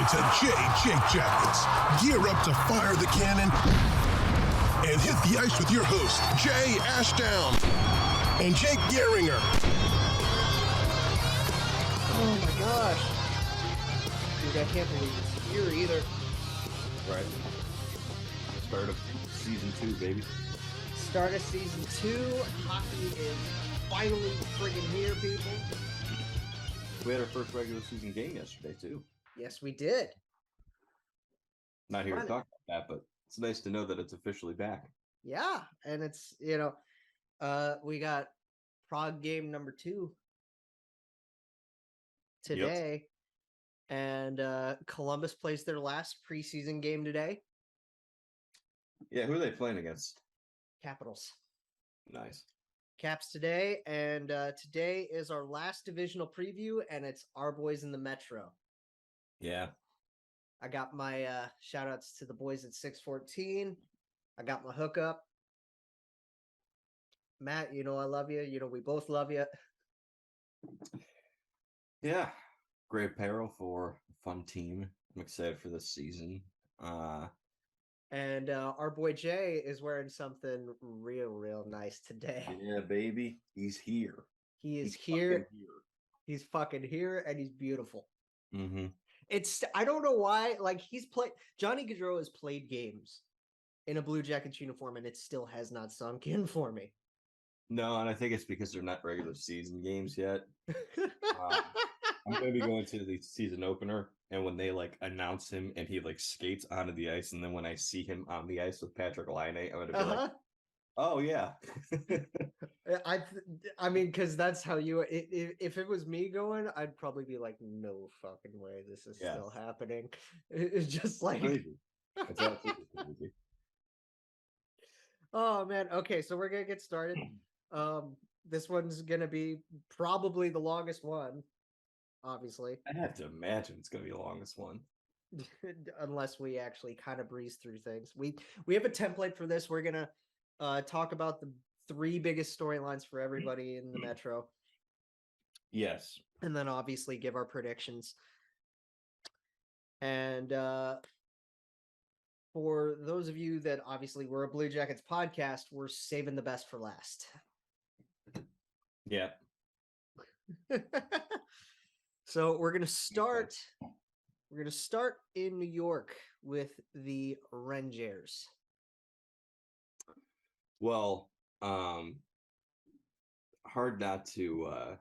to Jake Jackets. Gear up to fire the cannon and hit the ice with your host, Jay Ashdown and Jake Gehringer. Oh my gosh. Dude, I can't believe it's here either. Right. Start of season 2, baby. Start of season 2. Hockey is finally friggin' here, people. We had our first regular season game yesterday, too. Yes, we did. Not here to talk about that, but it's nice to know that it's officially back. Yeah, and it's, we got Prague game number 2 today. Yep. And Columbus plays their last preseason game today. Yeah, who are they playing against? Capitals. Nice. Caps today, and today is our last divisional preview, and it's our boys in the Metro. Yeah. I got my shout-outs to the boys at 614. I got my hookup. Matt, I love you. We both love you. Yeah. Great apparel for a fun team. I'm excited for this season. And our boy Jay is wearing something real nice today. Yeah, baby. He's here. He's here. He's fucking here, and he's beautiful. Mm-hmm. I don't know why, Johnny Gaudreau has played games in a Blue Jackets uniform, and it still has not sunk in for me. No, and I think it's because they're not regular season games yet. I'm going to be going to the season opener, and when they announce him and he skates onto the ice, and then when I see him on the ice with Patrick Laine, I'm going to be like, oh yeah. I mean, because that's how if it was me going, I'd probably be like, no fucking way this is still happening. It's just like crazy. It's absolutely crazy. Oh man. Okay, so we're gonna get started. This one's gonna be probably the longest one. Obviously, I have to imagine it's going to be the longest one. Unless we actually kind of breeze through things. We have a template for this. We're going to talk about the 3 biggest storylines for everybody in the Metro. Yes. And then obviously give our predictions. And for those of you that obviously we're a Blue Jackets podcast, we're saving the best for last. Yeah. So we're gonna start in New York with the Rangers. Well, hard not to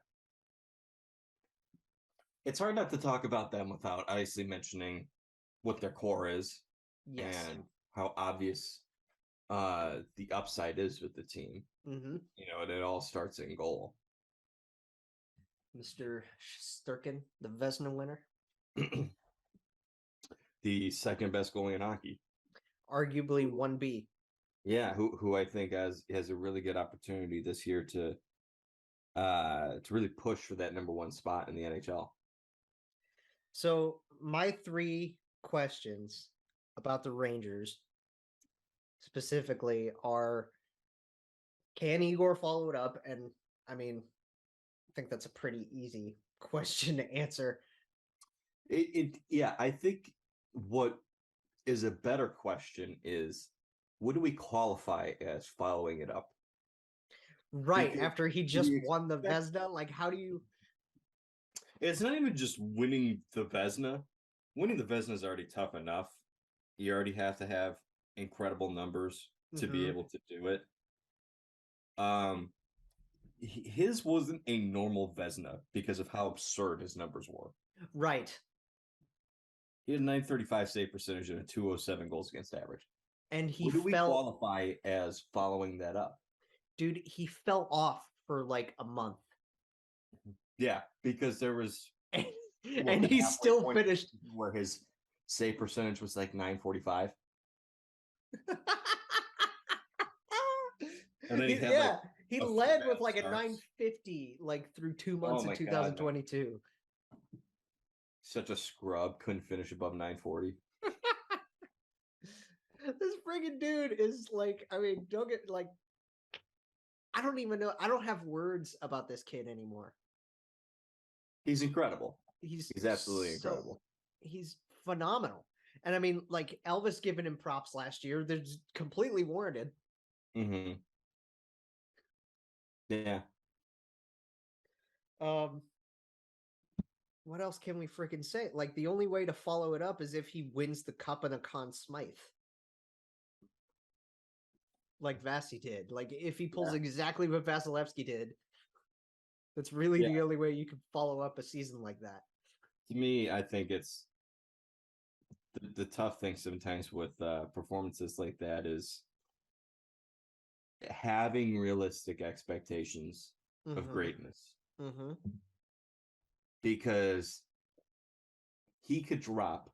it's hard not to talk about them without obviously mentioning what their core is. Yes. And how obvious the upside is with the team. Mm-hmm. And it all starts in goal. Mr. Sturkin, the Vezina winner. The second best goalie in hockey. Arguably 1B. Yeah, who I think has a really good opportunity this year to really push for that number 1 spot in the NHL. So my 3 questions about the Rangers specifically are, can Igor follow it up? And I mean, I think that's a pretty easy question to answer. I think what is a better question is, what do we qualify as following it up? Right, because after he just won the Vezina, how do you... It's not even just winning the Vezina. Winning the Vezina is already tough enough. You already have to have incredible numbers to be able to do it. His wasn't a normal Vezina because of how absurd his numbers were. Right. He had a .935 save percentage and a .207 goals against average. And he what do we qualify as following that up? Dude, he fell off for a month. Yeah, because there was... and he still finished... Where his save percentage was .945. And then he led with a 950 through 2 months in 2022. God, such a scrub, couldn't finish above 940. This friggin' dude is don't get I don't even know. I don't have words about this kid anymore. He's incredible. He's absolutely incredible. He's phenomenal. And I mean, like Elvis giving him props last year, they're just completely warranted. Mm-hmm. Yeah. What else can we freaking say? Like the only way to follow it up is if he wins the cup in a Conn Smythe. Like Vasi did. Like if he pulls exactly what Vasilevsky did, that's really the only way you can follow up a season like that. To me, I think it's the tough thing sometimes with performances like that is having realistic expectations of greatness. Mm-hmm. Because he could drop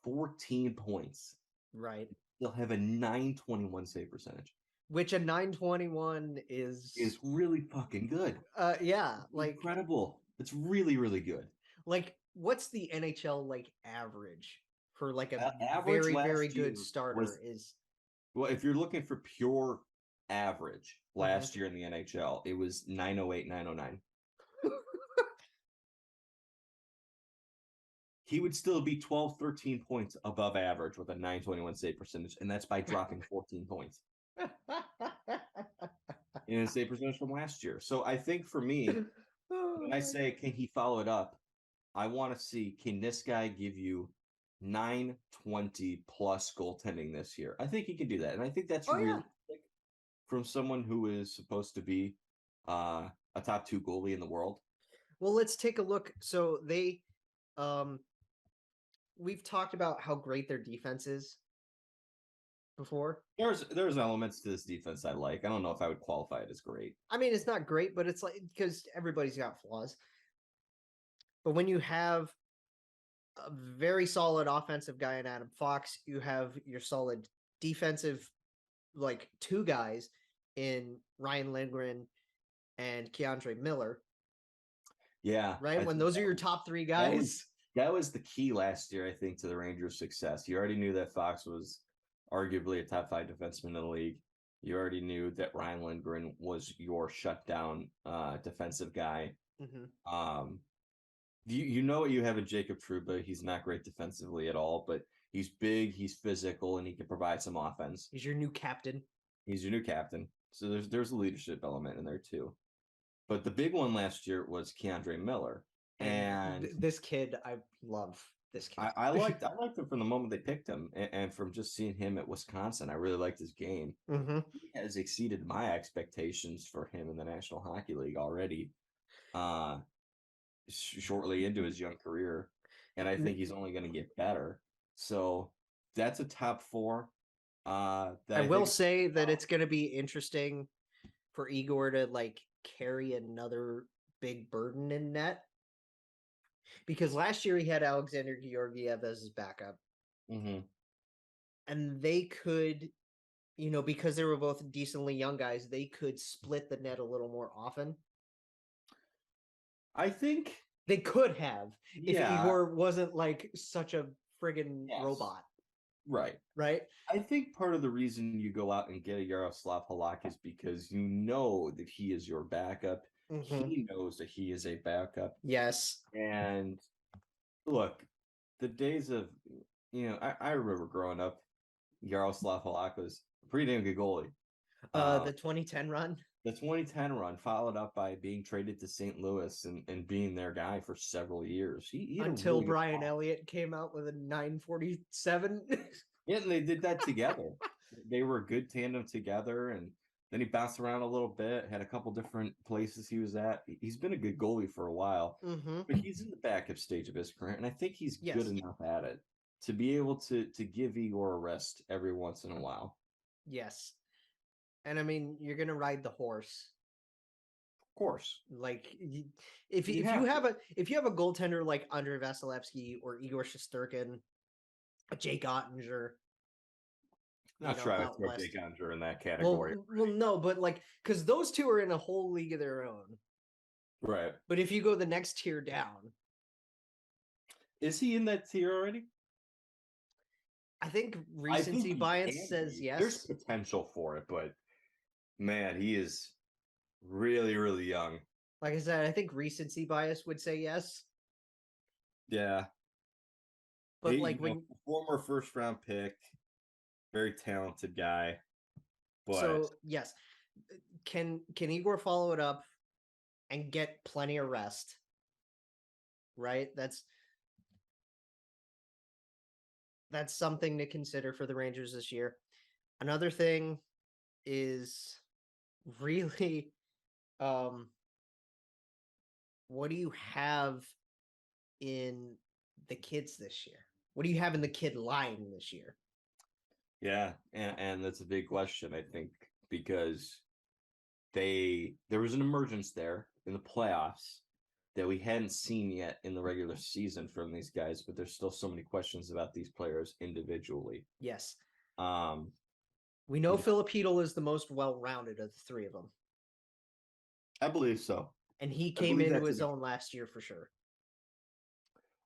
14 points. Right. They'll have a 921 save percentage. Which a 921 is really fucking good. Yeah, like incredible. It's really, really good. Like, what's the NHL like average for like a average very, very good year starter is? Well, if you're looking for pure average last year in the NHL, it was 908, 909. He would still be 12, 13 points above average with a 921 save percentage, and that's by dropping 14 points in his save percentage from last year. So I think for me, when I say, can he follow it up, I want to see, can this guy give you 920 plus goaltending this year? I think he can do that. And I think that's realistic from someone who is supposed to be a top 2 goalie in the world. Well, let's take a look. So they we've talked about how great their defense is before. There's elements to this defense I like. I don't know if I would qualify it as great. I mean, it's not great, but it's like because everybody's got flaws. But when you have a very solid offensive guy in Adam Fox, you have your solid defensive, like 2 guys in Ryan Lindgren and Keandre Miller. Yeah. Right? When those are your top 3 guys. That was the key last year, I think, to the Rangers' success. You already knew that Fox was arguably a top 5 defenseman in the league. You already knew that Ryan Lindgren was your shutdown defensive guy. You know what you have in Jacob Trouba. He's not great defensively at all, but he's big, he's physical, and he can provide some offense. He's your new captain. So there's a leadership element in there too. But the big one last year was Keandre Miller. And this kid, I love this kid. I liked him from the moment they picked him, and from just seeing him at Wisconsin, I really liked his game. He has exceeded my expectations for him in the National Hockey League already. Shortly into his young career, and I think he's only going to get better. So that's a top 4. I will say that it's going to be interesting for Igor to like carry another big burden in net, because last year he had Alexander Georgiev as his backup, and they could, because they were both decently young guys, they could split the net a little more often. I think they could have if Igor wasn't like such a friggin' robot. Right. I think part of the reason you go out and get a Yaroslav Halak is because you know that he is your backup. He knows that he is a backup. Yes. And look, the days of, I remember growing up, Yaroslav Halak was a pretty damn good goalie. The 2010 run? The 2010 run, followed up by being traded to St. Louis and being their guy for several years. He until really Brian Elliott came out with a 947. Yeah, and they did that together. They were a good tandem together, and then he bounced around a little bit, had a couple different places he was at. He's been a good goalie for a while, but he's in the backup stage of his career, and I think he's good enough at it to be able to give Igor a rest every once in a while. Yes. And I mean, you're gonna ride the horse, of course. Like, if you have a goaltender like Andrei Vasilevsky or Igor Shesterkin, Jake Ottinger. Not sure I would throw Jake Ottinger in that category. Well, no, but like, because those two are in a whole league of their own, right? But if you go the next tier down, is he in that tier already? I think recency bias says yes. There's potential for it, but man, he is really, really young. Like I said, I think recency bias would say yes. Yeah. But like when former first round pick, very talented guy, but so yes, can Igor follow it up and get plenty of rest? Right? That's something to consider for the Rangers this year. Another thing is really what do you have in the kids this year? What do you have in the kid line this year? yeah, and that's a big question, I think, because there was an emergence there in the playoffs that we hadn't seen yet in the regular season from these guys, but there's still so many questions about these players individually. Yes. Um, We know Filipino is the most well-rounded of the three of them. I believe so. And he came into his own last year for sure.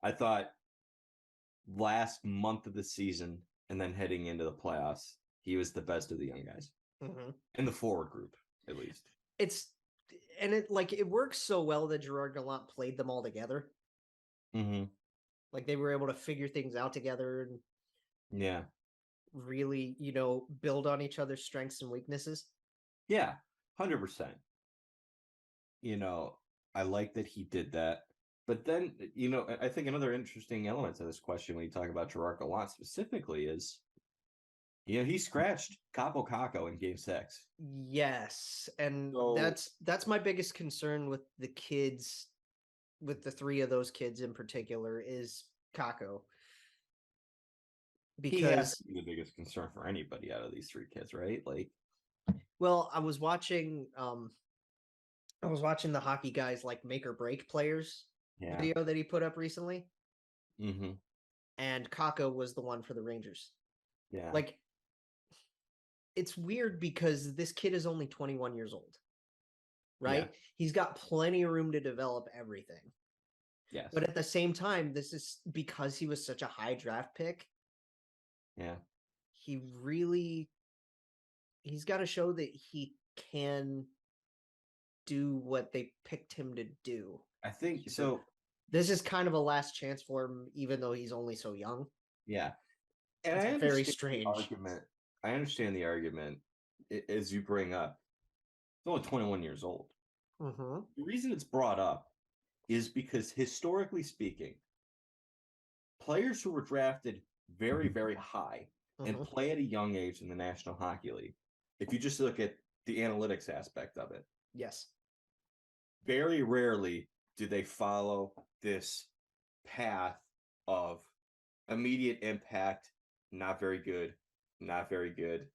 I thought last month of the season and then heading into the playoffs, he was the best of the young guys. In the forward group, at least. It works so well that Gerard Gallant played them all together. Like they were able to figure things out together and really, build on each other's strengths and weaknesses. Yeah, 100%. I like that he did that. But then, I think another interesting element to this question when you talk about Gerard Gallant specifically is, he scratched Capo Caco in Game 6. Yes, and that's my biggest concern with the kids, with the three of those kids in particular, is Caco. Because he has to be the biggest concern for anybody out of these three kids, right? Well, I was watching the Hockey Guys like make or break players video that he put up recently. And Caco was the one for the Rangers. Yeah. It's weird because this kid is only 21 years old, right? Yeah. He's got plenty of room to develop everything. Yes. But at the same time, this is because he was such a high draft pick. Yeah. He's got to show that he can do what they picked him to do. I think so. This is kind of a last chance for him, even though he's only so young. Yeah. And it's very strange. I understand the argument as you bring up. He's only 21 years old. The reason it's brought up is because historically speaking, players who were drafted very, very high and play at a young age in the National Hockey League, if you just look at the analytics aspect of it, yes, very rarely do they follow this path of immediate impact, not very good, not very good.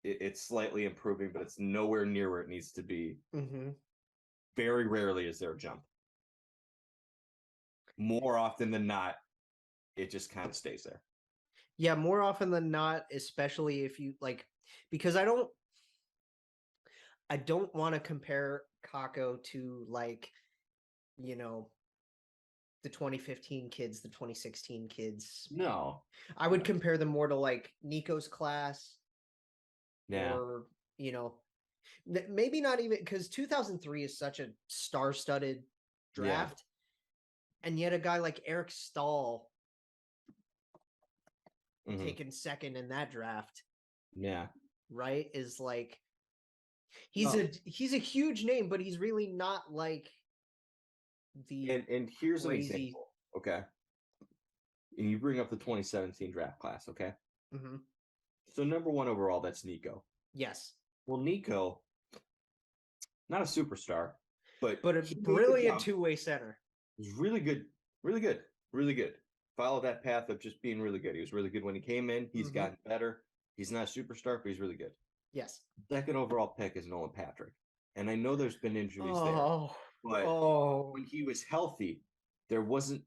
It's slightly improving, but it's nowhere near where it needs to be. Very rarely is there a jump. More often than not, it just kind of stays there. Yeah, more often than not, especially if you because I don't want to compare Caco to the 2015 kids, the 2016 kids. No. I would compare them more to Nico's class. Yeah. Or, maybe not even, because 2003 is such a star-studded draft. Yeah. And yet a guy like Eric Stahl taken second in that draft. Yeah. Right? Is he's a huge name, but he's really not the and here's crazy... an example, okay? And you bring up the 2017 draft class, okay? So number 1 overall, that's Nico. Yes. Well, Nico, not a superstar, but a brilliant two-way center. He's really good, really good, really good. Follow that path of just being really good. He was really good when he came in. He's gotten better. He's not a superstar, but he's really good. Yes. Second overall pick is Nolan Patrick. And I know there's been injuries there. But when he was healthy, it wasn't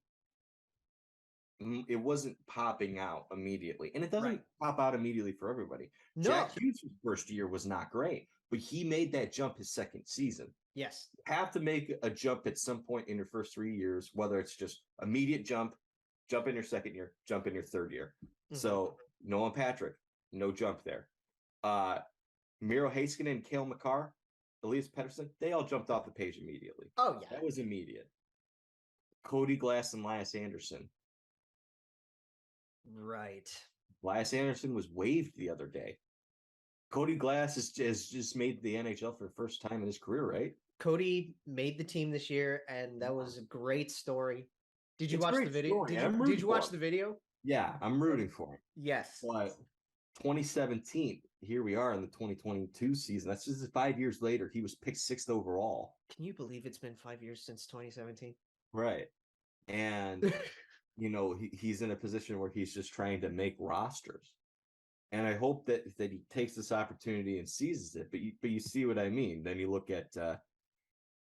popping out immediately. And it doesn't pop out immediately for everybody. No. Jack Hughes' first year was not great, but he made that jump his second season. Yes. You have to make a jump at some point in your first 3 years, whether it's just immediate jump in your second year, jump in your third year. So Nolan Patrick, no jump there. Miro Heiskanen and Cale Makar, Elias Pettersson, they all jumped off the page immediately. Oh, yeah. That was immediate. Cody Glass and Elias Anderson. Right. Glass Anderson was waived the other day. Cody Glass has just made the NHL for the first time in his career, right? Cody made the team this year, and that was a great story. Did you It's a watch the great video? story, Did and I'm you rooting for watch him. the video? Yeah, I'm rooting for him. Yes. But 2017, here we are in the 2022 season. That's just 5 years later. He was picked 6th overall. Can you believe it's been 5 years since 2017? Right. And, he's in a position where he's just trying to make rosters. And I hope that he takes this opportunity and seizes it. But you see what I mean. Then you look at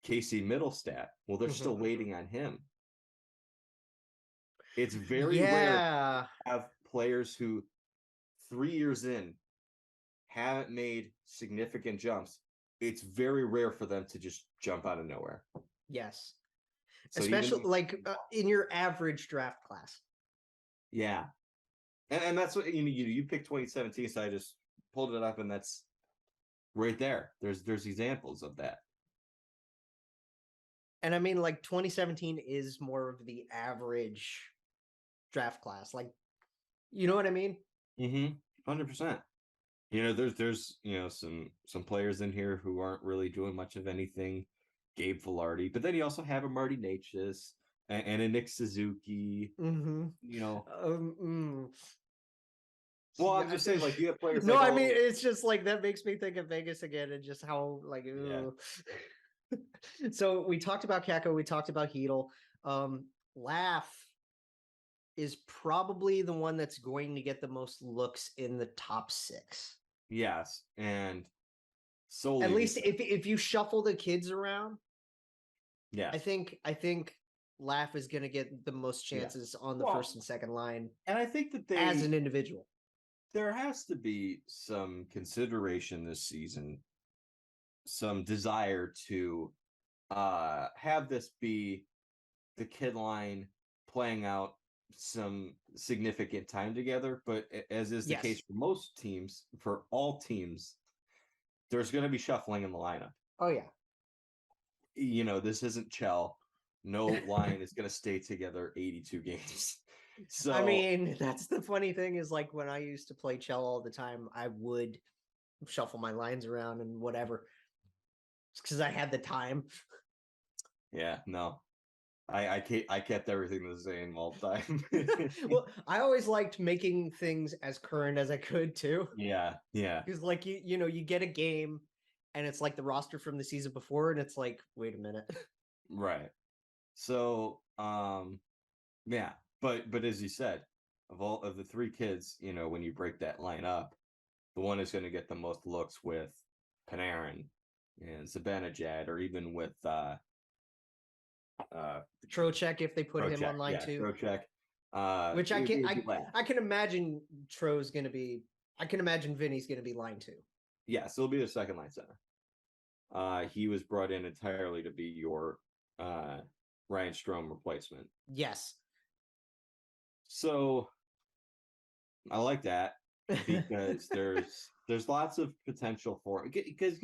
Casey Middlestat. Well, they're still waiting on him. It's very rare to have players who 3 years in haven't made significant jumps. It's very rare for them to just jump out of nowhere. Yes. So especially in your average draft class. Yeah. And that's what you picked 2017, so I just pulled it up, and that's right there. There's examples of that. And I mean, like 2017 is more of the average draft class. Like, you know what I mean? 100%. There's some players in here who aren't really doing much of anything. Gabe Velarde, but then you also have a Marty Natchez and a Nick Suzuki. Well, I'm just saying, like, you have players. No, like, I mean, it's just like that makes me think of Vegas again, and just how So we talked about Kako, we talked about Hedel. Laugh is probably the one that's going to get the most looks in the top 6. Yes, and solely at least if you shuffle the kids around. Yeah, I think Laugh is going to get the most chances on the first and second line, and I think that as an individual. There has to be some consideration this season, some desire to have this be the kid line playing out some significant time together. But as is the case for most teams, for all teams, there's going to be shuffling in the lineup. Oh, yeah. This isn't Chell. No line is going to stay together 82 games. So I mean, that's the funny thing is, like, when I used to play Chell all the time, I would shuffle my lines around and whatever, because I had the time. Yeah, no, I kept everything the same all the time. Well, I always liked making things as current as I could too. Yeah. Because, like, you get a game, and it's like the roster from the season before, and it's like, wait a minute. Right. So, yeah. But as you said, of the 3 kids, when you break that line up, the one is going to get the most looks with Panarin and Zibanejad, or even with Trocheck, if they put him on line 2. Trocheck. Which I can imagine Tro's going to be. I can imagine Vinny's going to be line 2. Yeah, so he'll be the second line center. He was brought in entirely to be your Ryan Strome replacement. Yes. So I like that, because there's lots of potential for it. Because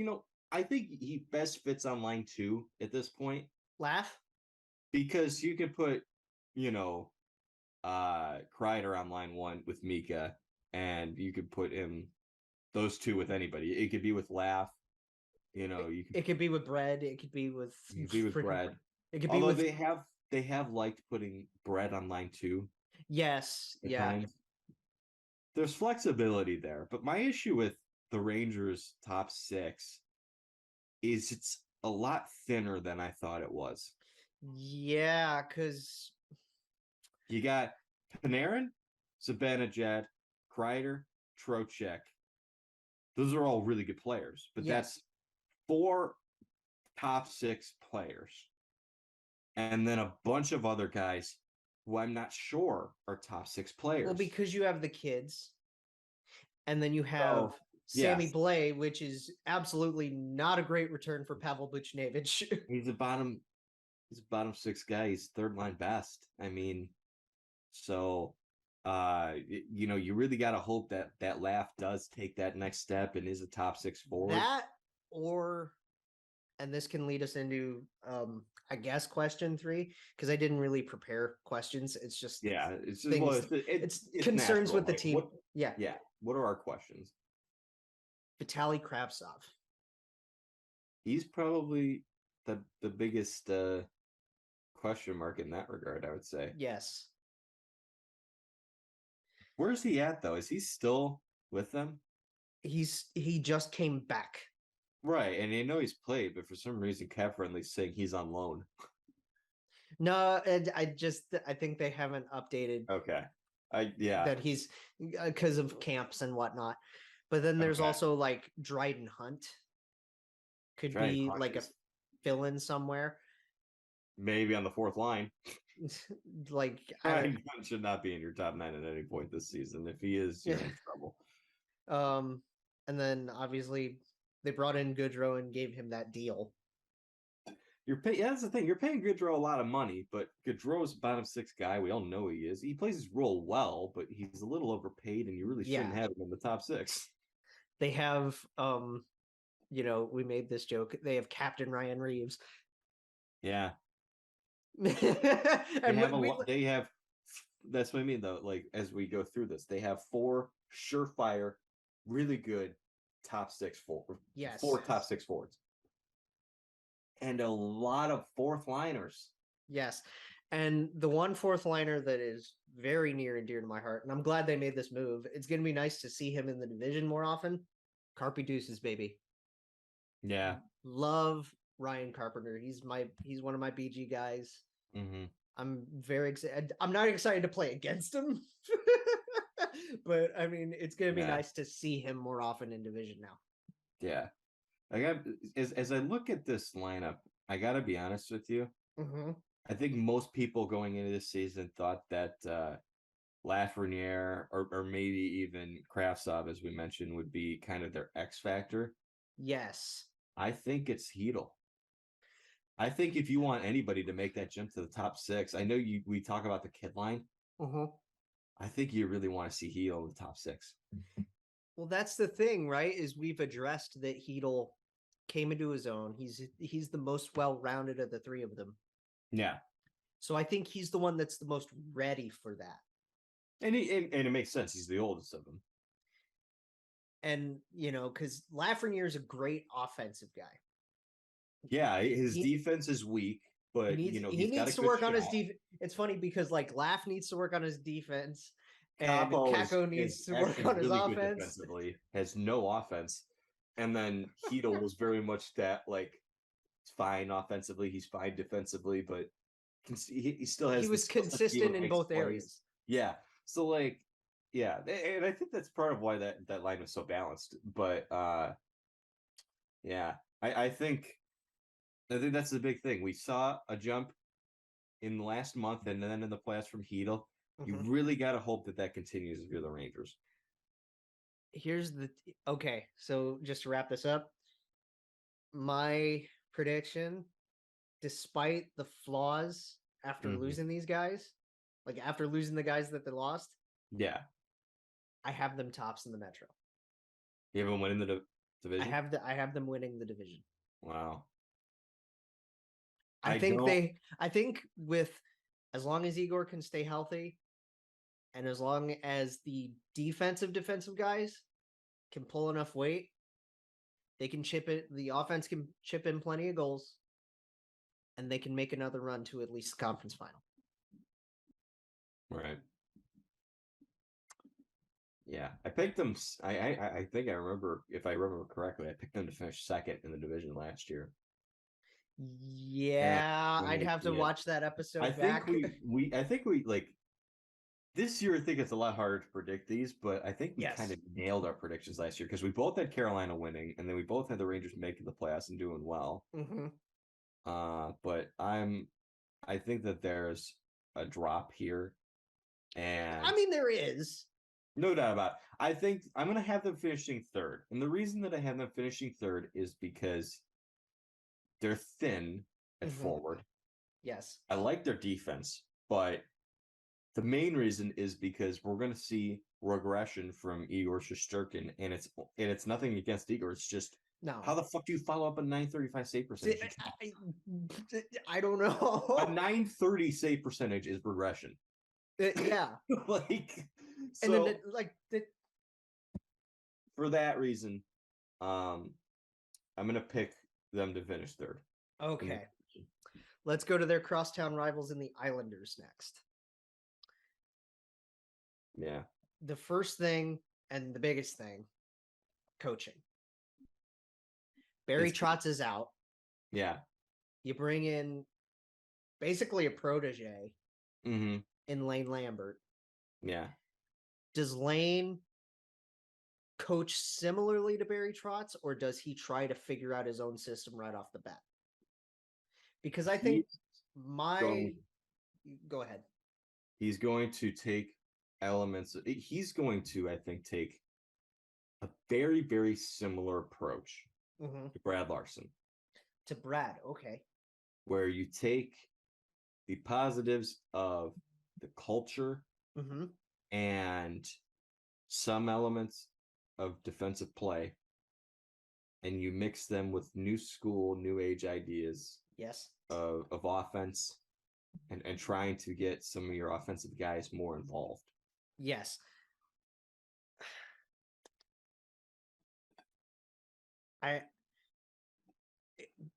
I think he best fits on line 2 at this point. Laugh, because you could put Kreider on line 1 with Mika, and you could put those 2 with anybody. It could be with Laugh. It could be with Bread. It could be with Bread. It could be Although with they have liked putting Bread on line 2. Yes. Yeah. Times. There's flexibility there, but my issue with the Rangers' top 6 is it's a lot thinner than I thought it was. Yeah, because you got Panarin, Zibanejad, Kreider, Trocheck. Those are all really good players, but that's 4 top 6 players. And then a bunch of other guys who I'm not sure are top 6 players. Well, because you have the kids, and then you have Sammy Blais, which is absolutely not a great return for Pavel Buchnevich. He's a bottom 6 guy. He's third line best. I mean, so you really got to hope that Laugh does take that next step and is a top 6 forward. That, or and this can lead us into I guess question 3, because I didn't really prepare questions. It's just Yeah, it's just, things, well, it's concerns natural. with the Like, team. Yeah. Yeah. What are our questions? Vitaly Kravtsov. He's probably the biggest question mark in that regard, I would say. Yes. Where's he at though? Is he still with them? He just came back. Right, and I know he's played, but for some reason, Cap Friendly's saying he's on loan. No, and I think they haven't updated Okay, yeah, that he's because of camps and whatnot. But then there's Okay. also like Dryden Hunt could Dryden be Hunt like a is- fill-in somewhere. maybe on the fourth line. Like Dryden Hunt should not be in your top 9 at any point this season. If he is, you're in trouble. And then obviously they brought in Gaudreau and gave him that deal. Yeah, that's the thing. You're paying Gaudreau a lot of money, but Gaudreau's a bottom 6 guy. We all know he is. He plays his role well, but he's a little overpaid, and you really shouldn't have him in the top 6. They have, we made this joke. They have Captain Ryan Reeves. Yeah, and they have. That's what I mean, though. Like as we go through this, they have 4 surefire, really good top 6 forwards. Yes. 4 top 6 forwards. And a lot of fourth liners. Yes. And the one fourth liner that is very near and dear to my heart, and I'm glad they made this move. It's going to be nice to see him in the division more often. Carpy Deuces, baby. Yeah. Love Ryan Carpenter. He's one of my BG guys. Mm-hmm. I'm very excited. I'm not excited to play against him, but I mean, it's going to be nice to see him more often in division now. Yeah. As I look at this lineup, I got to be honest with you. Mm-hmm. I think most people going into this season thought that Lafreniere or maybe even Kravtsov, as we mentioned, would be kind of their X factor. Yes. I think it's Hedl. I think if you want anybody to make that jump to the top 6, I know we talk about the kid line. Mm-hmm. I think you really want to see Hedl in the top 6. Well, that's the thing, right? Is we've addressed that Hedl came into his own. He's the most well-rounded of the 3 of them. Yeah. So I think he's the one that's the most ready for that. And it makes sense. He's the oldest of them. And, because Lafreniere is a great offensive guy. Yeah, his defense is weak, but he needs to work on his defense. It's funny because Laff needs to work on his defense, and Kako needs to work on his offense. Defensively, has no offense, and then Hedl was very much that fine offensively. He's fine defensively, but he still has. He was consistent in both areas. Yeah, so yeah, and I think that's part of why that line was so balanced. But yeah, I think that's the big thing. We saw a jump in the last month, and then in the playoffs from Hedl. You really got to hope that continues if you're the Rangers. Okay, so just to wrap this up, my prediction, despite the flaws after losing these guys, after losing the guys that they lost, I have them tops in the Metro. You have them winning the division? I have them winning the division. Wow. I think with as long as Igor can stay healthy, and as long as the defensive guys can pull enough weight, they can chip it. The offense can chip in plenty of goals, and they can make another run to at least the conference final. Right. Yeah, I picked them. I think I remember, if I remember correctly, I picked them to finish second in the division last year. Yeah, I'd have to watch that episode back. I think we this year. I think it's a lot harder to predict these, but I think we kind of nailed our predictions last year because we both had Carolina winning, and then we both had the Rangers making the playoffs and doing well. Mm-hmm. But I think that there's a drop here, and I mean there is no doubt about it. I think I'm going to have them finishing third, and the reason that I have them finishing third is because they're thin at forward. Yes. I like their defense, but the main reason is because we're going to see regression from Igor Shesterkin, and it's nothing against Igor. It's just No. How the fuck do you follow up a 935 save percentage? I don't know. A 930 save percentage is regression. Yeah. Like, And so then for that reason, I'm gonna pick them to finish third. okay. Let's go to their crosstown rivals in the Islanders next. Yeah. The first thing and the biggest thing, coaching. Barry Trotz is out. Yeah. You bring in basically a protege Mm-hmm. in Lane Lambert. Yeah. Does Lane coach similarly to Barry Trotz, or does he try to figure out his own system right off the bat? Because I think go ahead. He's going to take elements. He's going to, I think, take a very, very similar approach to Brad Larson. To Brad, okay. Where you take the positives of the culture and some elements of defensive play, and you mix them with new school, new age ideas. Yes. Of offense and trying to get some of your offensive guys more involved. Yes.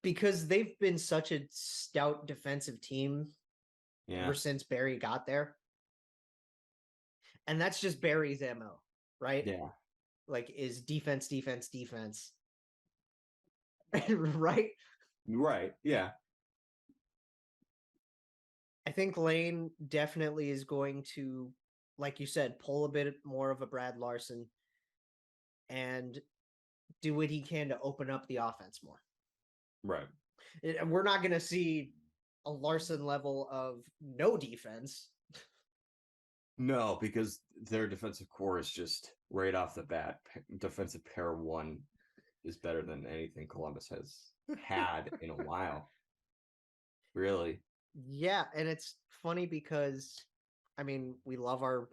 Because they've been such a stout defensive team ever since Barry got there. And that's just Barry's MO, right? Yeah. Like, is defense, defense, defense. Right? Right. Yeah. I think Lane definitely is going to, like you said, pull a bit more of a Brad Larson and do what he can to open up the offense more. Right. We're not going to see a Larson level of no defense. No, because their defensive core is just right off the bat. Defensive pair one is better than anything Columbus has had in a while. Really. Yeah, and it's funny because, I mean, we love our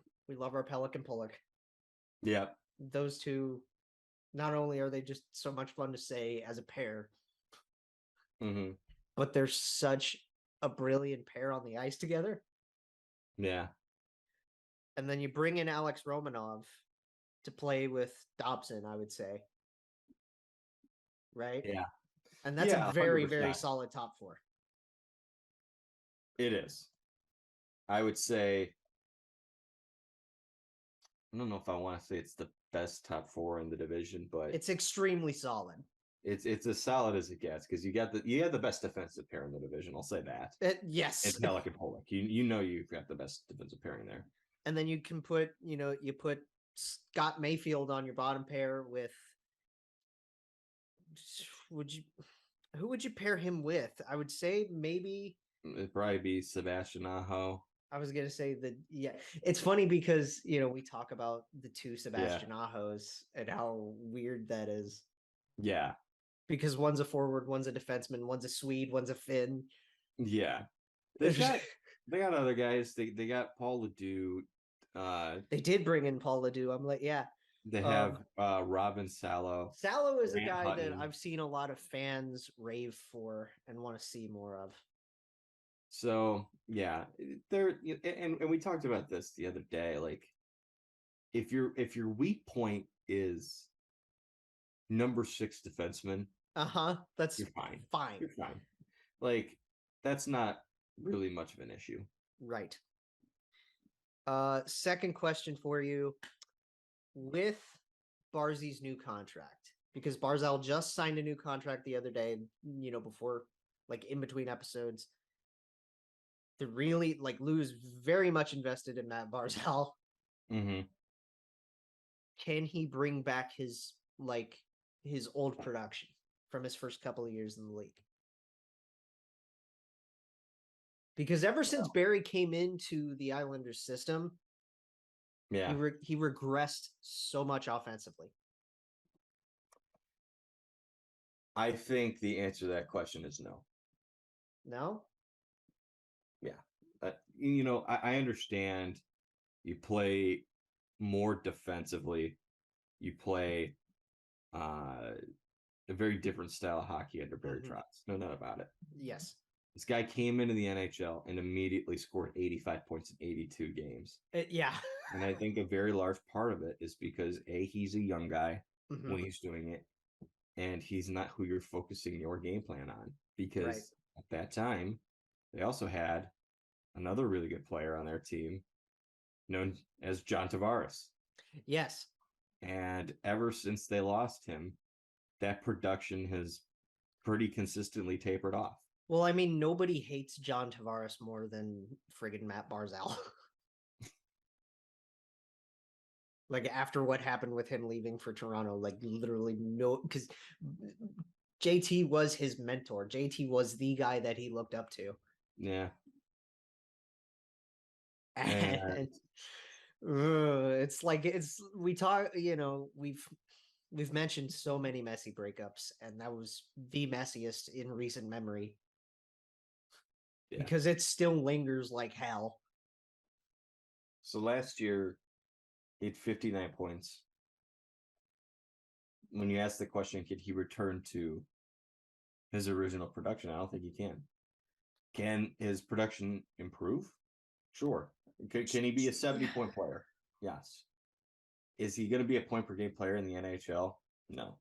Pelican Pollock. Yeah. Those two, not only are they just so much fun to say as a pair, but they're such a brilliant pair on the ice together. Yeah. And then you bring in Alex Romanov to play with Dobson, I would say. Right? Yeah. And that's a very, 100%. Very solid top four. It is. I would say, I don't know if I want to say it's the best top four in the division, but it's extremely solid. It's as solid as it gets because you have the best defensive pair in the division. I'll say that. Yes. It's Pelican Pollock. You know you've got the best defensive pairing there. And then you can put, you put Scott Mayfield on your bottom pair with. Who would you pair him with? I would say maybe it'd probably be Sebastian Aho. I was gonna say that. Yeah, it's funny because we talk about the two Sebastian Ahos and how weird that is. Yeah, because one's a forward, one's a defenseman, one's a Swede, one's a Finn. Yeah, they got other guys. They got Paul Ledoux. They did bring in Paul Ledoux. I'm like, yeah. They have Robin Salo. Salo is a guy that I've seen a lot of fans rave for and want to see more of. So yeah, and we talked about this the other day. Like, if your weak point is number 6 defenseman, that's you're fine. Fine. You're fine. Like, that's not really much of an issue. Right. Second question for you. With Barzal's new contract, because Barzal just signed a new contract the other day, before, like, in between episodes. They're really, like, Lou's very much invested in Matt Barzal. Mm-hmm. Can he bring back his old production from his first couple of years in the league? Because ever since Barry came into the Islanders system, he regressed so much offensively. I think the answer to that question is no. No? Yeah. I understand you play more defensively. You play a very different style of hockey under Barry Mhm. Trotz. No doubt about it. Yes. This guy came into the NHL and immediately scored 85 points in 82 games. Yeah. And I think a very large part of it is because he's a young guy Mhm. when he's doing it, and he's not who you're focusing your game plan on. Because Right. at that time, they also had another really good player on their team known as John Tavares. Yes. And ever since they lost him, that production has pretty consistently tapered off. Well, I mean, nobody hates John Tavares more than friggin' Matt Barzal. Like after what happened with him leaving for Toronto, like literally no, because JT was his mentor. JT was the guy that he looked up to, Yeah. and it's like we talk. We've mentioned so many messy breakups, and that was the messiest in recent memory because it still lingers like hell. So last year, he had 59 points. When you ask the question, could he return to his original production? I don't think he can. Can his production improve? Sure. Can he be a 70-point player? Yes. Is he going to be a point per game player in the NHL? No.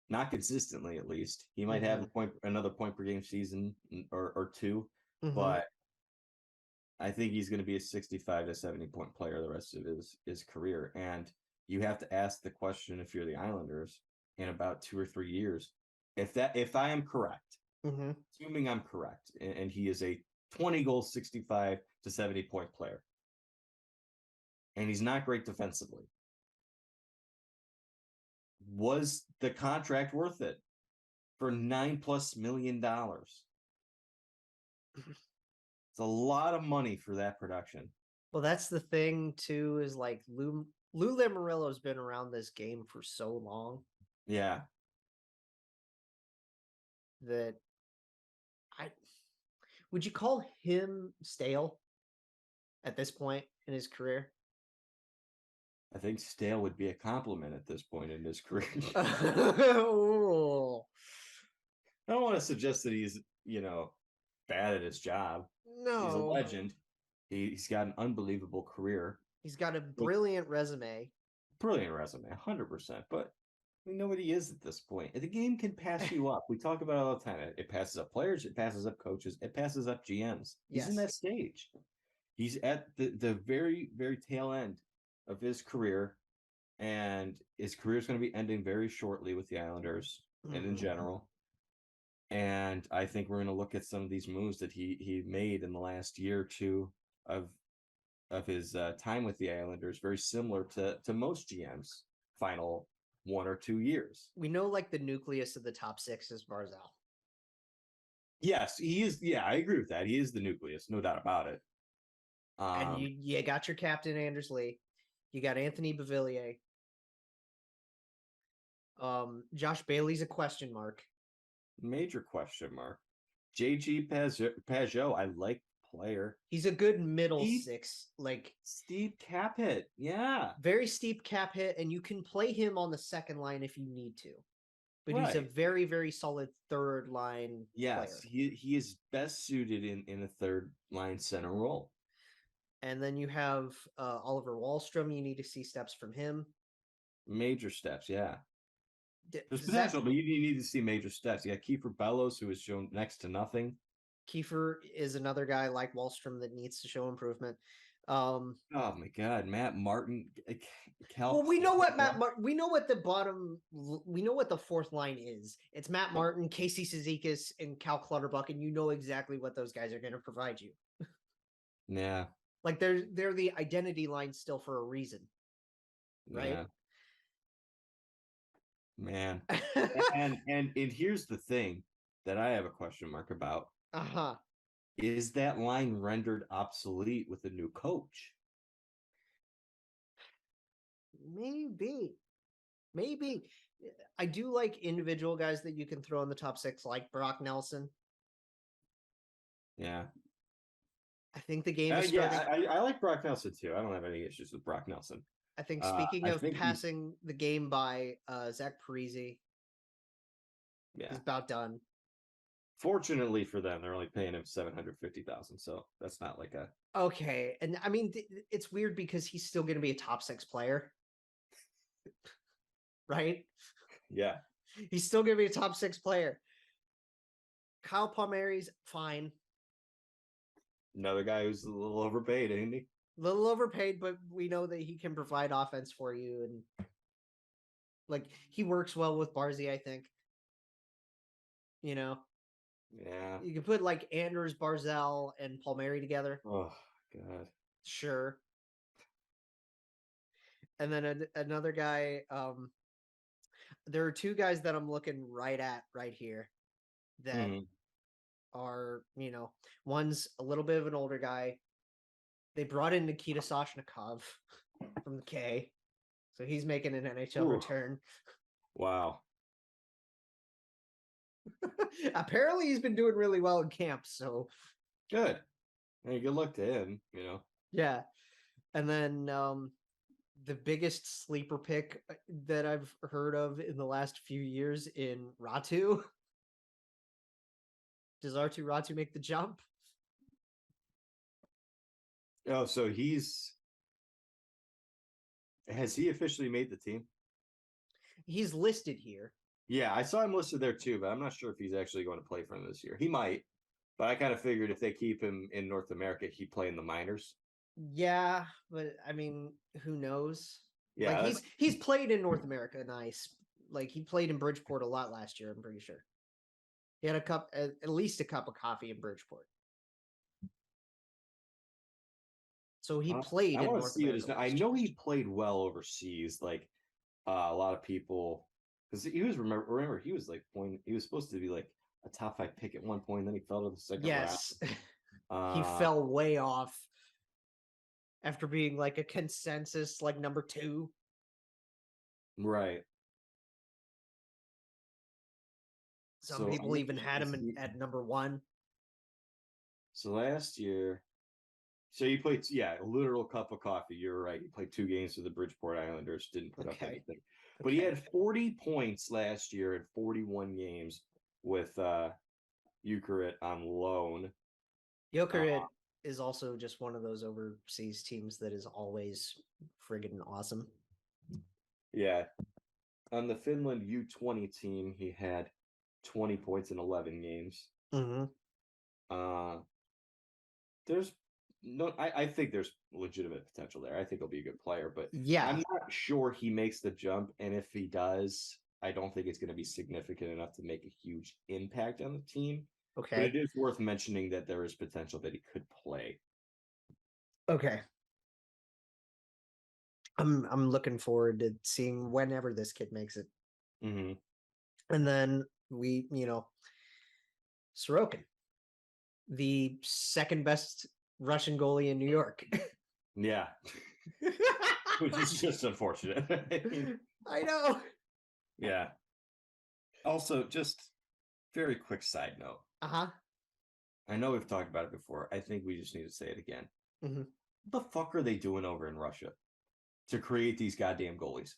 Not consistently, at least. He might have another point per game season or two, but I think he's going to be a 65 to 70-point player the rest of his career. And you have to ask the question, if you're the Islanders, in about 2 or 3 years, if I am correct, assuming I'm correct, and he is a 20-goal, 65 to 70-point player, and he's not great defensively, was the contract worth it for $9+ million? It's a lot of money for that production. Well, that's the thing too, is like Lou Lamoriello's been around this game for so long. Yeah. That would you call him stale at this point in his career? I think stale would be a compliment at this point in his career. Oh. I don't want to suggest that he's, bad at his job. No. He's a legend. He's got an unbelievable career. He's got a brilliant resume. Brilliant resume, 100%. But we know what he is at this point. The game can pass you up. We talk about it all the time. It passes up players. It passes up coaches. It passes up GMs. He's in that stage. He's at the very, very tail end of his career. And his career is going to be ending very shortly with the Islanders and in general. And I think we're going to look at some of these moves that he made in the last year or two of his time with the Islanders, very similar to most GMs' final 1 or 2 years. We know like the nucleus of the top 6 is Barzal. Yes, he is. Yeah, I agree with that. He is the nucleus, no doubt about it. And you got your captain, Anders Lee. You got Anthony Beauvillier. Josh Bailey's a question mark. Major question mark. JG Pageau, I like player. He's a good middle 6, like steep cap hit. Yeah, very steep cap hit, and you can play him on the second line if you need to. But he's a very, very solid third line player. He is best suited in a third line center role. And then you have Oliver Wahlstrom. You need to see steps from him. Major steps, yeah. There's potential, but you need to see major steps. You got Kiefer Bellows, who has shown next to nothing. Kiefer is another guy like Wahlstrom that needs to show improvement. Oh my God, Matt Martin. Well, we know what we know what we know what the fourth line is. It's Matt Martin, Casey Cizikas, and Cal Clutterbuck, and you know exactly what those guys are going to provide you. Yeah. Like they're the identity line still for a reason. Right? Yeah. Man. and here's the thing that I have a question mark about. Is that line rendered obsolete with a new coach? Maybe. I do like individual guys that you can throw in the top 6, like Brock Nelson. Yeah. I think the game is starting. I like Brock Nelson too. I don't have any issues with Brock Nelson. I think speaking of passing the game by, Zach Parise. Yeah. He's about done. Fortunately for them, they're only paying him $750,000, so that's not like a Okay, and I mean it's weird because he's still going to be a top 6 player, right? yeah. He's still going to be a top 6 player. Kyle Palmieri's fine. Another guy who's a little overpaid, ain't he? A little overpaid, but we know that he can provide offense for you, and like he works well with Barzy, I think. You know, Yeah. you can put like Anders, Barzell, and Palmieri together. Oh God. Sure. And then another guy. There are 2 guys that I'm looking right here that are, one's a little bit of an older guy. They brought in Nikita Sashnikov from the K, so he's making an NHL return. Wow. Apparently, he's been doing really well in camp. So Good. Hey, good luck to him. Yeah, and then the biggest sleeper pick that I've heard of in the last few years in Ratu. Does Ratu make the jump? Oh, so has he officially made the team? He's listed here. Yeah, I saw him listed there too, but I'm not sure if he's actually going to play for him this year. He might, but I kind of figured if they keep him in North America, he'd play in the minors. Yeah, but I mean, who knows? Yeah, like he's played in North America. Nice, like he played in Bridgeport a lot last year. I'm pretty sure he had at least a cup of coffee in Bridgeport. So he played. I want to see it. I know he played well overseas. Like a lot of people, because he was remember he was like he was supposed to be like a top 5 pick at one point, and then he fell to the second round. Yes, he fell way off after being like a consensus like number 2. Right. Some people even had him at number 1. So last year, so you played, a literal cup of coffee. You're right. He played 2 games for the Bridgeport Islanders. Didn't put up anything, but he had 40 points last year in 41 games with Ukarit on loan. Ukarit is also just one of those overseas teams that is always friggin' awesome. Yeah. On the Finland U20 team, he had 20 points in 11 games. Mm-hmm. I think there's legitimate potential there. I think he'll be a good player, but yeah, I'm not sure he makes the jump. And if he does, I don't think it's going to be significant enough to make a huge impact on the team. Okay. But it is worth mentioning that there is potential that he could play. Okay. I'm looking forward to seeing whenever this kid makes it. Mm-hmm. And then we, Sorokin, the second best Russian goalie in New York. Yeah. Which is just unfortunate. I know. Yeah. Also, just very quick side note. Uh-huh. I know we've talked about it before. I think we just need to say it again. Mm-hmm. What the fuck are they doing over in Russia to create these goddamn goalies?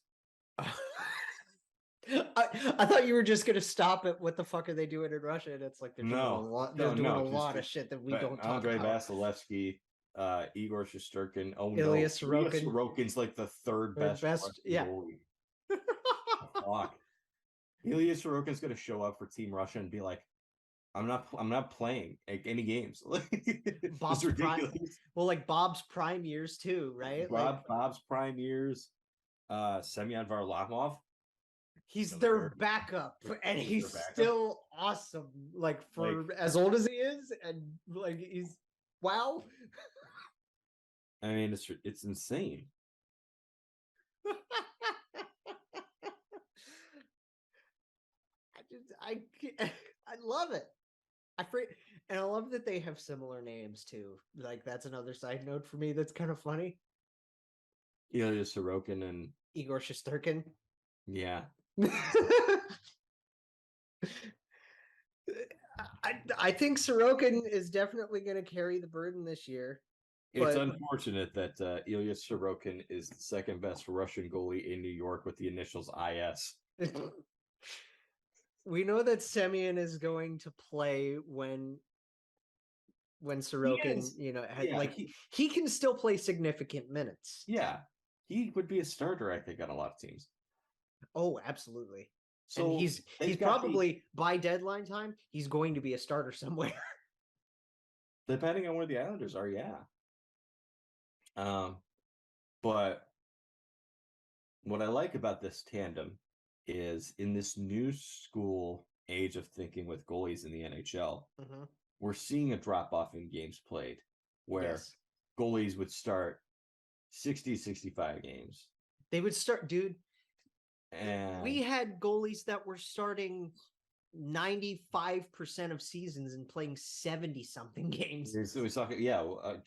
I thought you were just gonna stop at what the fuck are they doing in Russia? And it's like they're doing a lot. They're doing a lot of shit that we don't talk Andre about. Vasilevsky, Igor Shesterkin. Oh Ilya no, Sorokin. Ilya Sorokin's like the third best yeah. goalie. Fuck. Ilya Sorokin's gonna show up for Team Russia and be like, I'm not playing any games. Bob's ridiculous. Like Bob's prime years too, right? Bob's prime years. Semyon Varlamov. He's their backup, and he's still awesome. Like as old as he is, and like he's wow. I mean, it's insane. I love it. And I love that they have similar names too. Like that's another side note for me that's kind of funny. Ilya Sorokin and Igor Shesterkin. Yeah. I think Sorokin is definitely going to carry the burden this year. It's unfortunate that Ilya Sorokin is the second best Russian goalie in New York with the initials IS. We know that Semyon is going to play when Sorokin, is. had, Yeah, like he can still play significant minutes. Yeah, he would be a starter, I think, on a lot of teams. Oh, absolutely. So and he's probably by deadline time, he's going to be a starter somewhere. Depending on where the Islanders are, yeah. But what I like about this tandem is in this new school age of thinking with goalies in the NHL, we're seeing a drop off in games played where goalies would start 60, 65 games. They would start, dude. And we had goalies that were starting 95% of seasons and playing 70-something games. So we saw,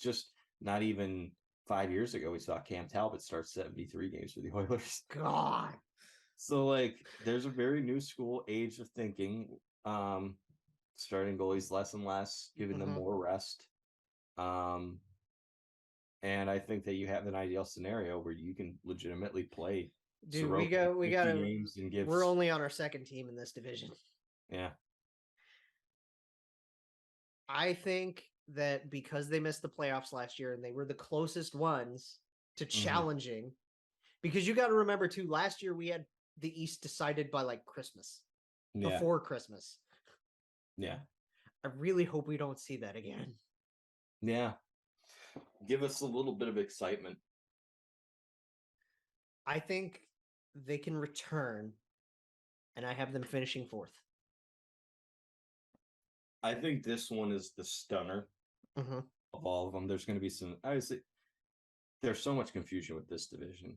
just not even 5 years ago, we saw Cam Talbot start 73 games for the Oilers. God. So, like, there's a very new school age of thinking, starting goalies less and less, giving them more rest. And I think that you have an ideal scenario where you can legitimately play. Dude, Sorokin we got games and give. We're only on our second team in this division. Yeah. I think that because they missed the playoffs last year and they were the closest ones to challenging, because you got to remember too, last year we had the East decided by like Christmas, before Christmas. Yeah. I really hope we don't see that again. Yeah. Give us a little bit of excitement. I think they can return, and I have them finishing fourth. I think this one is the stunner of all of them. There's going to be some, obviously, there's so much confusion with this division.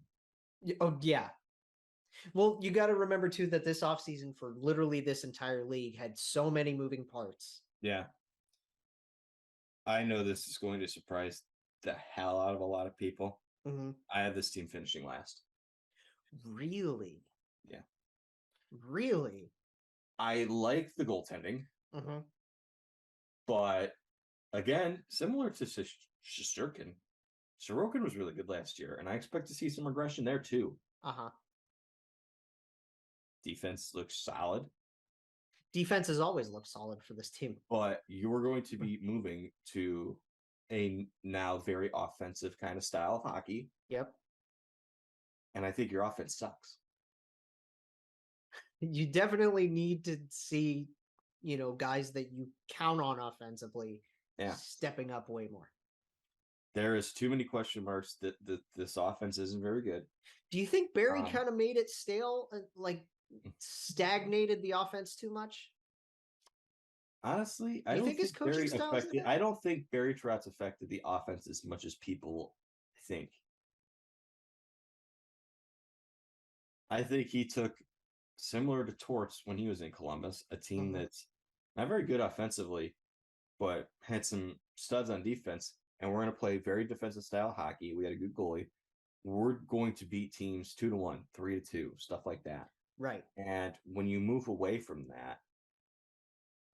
Oh, yeah. Well, you got to remember, too, that this offseason for literally this entire league had so many moving parts. Yeah. I know this is going to surprise the hell out of a lot of people. I have this team finishing last. Really? Yeah. Really? I like the goaltending. But, again, similar to Shesterkin, Sorokin was really good last year, and I expect to see some regression there, too. Defense looks solid. Defense has always looked solid for this team. But you are going to be moving to a now very offensive kind of style of hockey. Yep. And I think your offense sucks. You definitely need to see, guys that you count on offensively stepping up way more. There is too many question marks that this offense isn't very good. Do you think Barry kind of made it stale, like stagnated the offense too much? Honestly, I don't think Barry affected. I don't think Barry Trotz affected the offense as much as people think. I think he took, similar to Torts when he was in Columbus, a team that's not very good offensively, but had some studs on defense, and we're going to play very defensive style hockey. We had a good goalie. We're going to beat teams 2-1, 3-2, stuff like that. Right. And when you move away from that,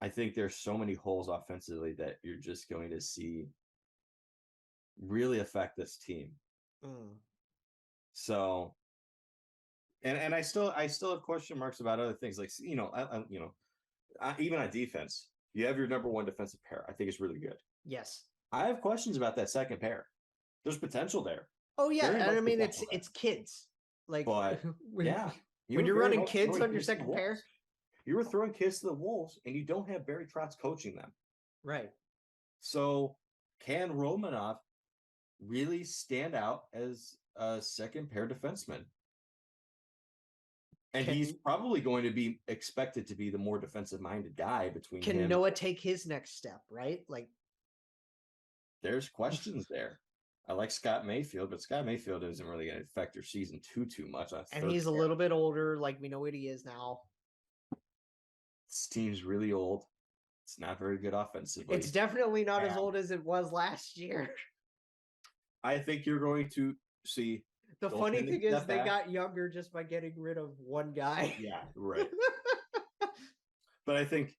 I think there's so many holes offensively that you're just going to see really affect this team. So, and I still have question marks about other things, like even on defense, you have your number one defensive pair. I think it's really good. Yes. I have questions about that second pair. There's potential there. Oh yeah, and I mean it's kids. Like, but when you're running kids on your second pair, you were throwing kids to the wolves, and you don't have Barry Trotz coaching them. Right. So, can Romanov really stand out as a second pair defenseman? And he's probably going to be expected to be the more defensive-minded guy between him. Can Noah take his next step, right? Like, there's questions there. I like Scott Mayfield, but Scott Mayfield isn't really going to affect your season too much. And he's a little bit older. Like, we know what he is now. This team's really old. It's not very good offensively. It's definitely not as old as it was last year. I think you're going to see. The funny thing is they got younger just by getting rid of one guy. Yeah, right. But I think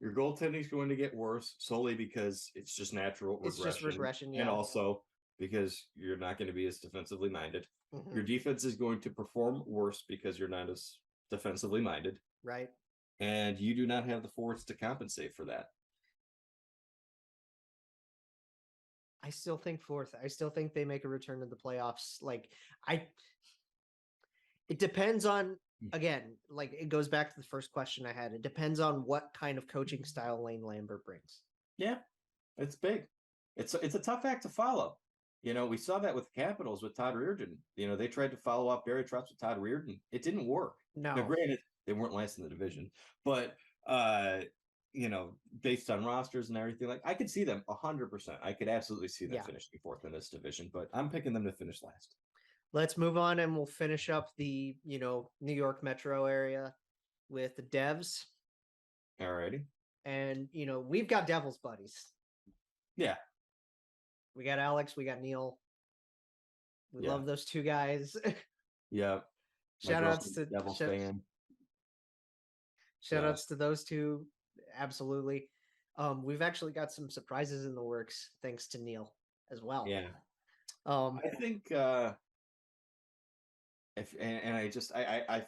your goaltending is going to get worse solely because it's just natural regression. It's just regression, yeah. And also because you're not going to be as defensively minded. Your defense is going to perform worse because you're not as defensively minded. Right. And you do not have the forwards to compensate for that. I still think fourth. I still think they make a return to the playoffs. It depends on, again, like it goes back to the first question I had. It depends on what kind of coaching style Lane Lambert brings. Yeah, it's big. It's a tough act to follow. We saw that with the Capitals with Todd Reirden. They tried to follow up Barry Trotz with Todd Reirden. It didn't work. No. Now, granted, they weren't last in the division, but based on rosters and everything, like I could see them 100%. I could absolutely see them finishing fourth in this division, but I'm picking them to finish last. Let's move on and we'll finish up the, New York metro area with the Devs. Alrighty. And, we've got Devils buddies. Yeah. We got Alex, we got Neil. We love those two guys. Yeah. Shout outs to Devils fan. Shout outs to those two. Absolutely. We've actually got some surprises in the works thanks to Neil as well. Yeah. I think I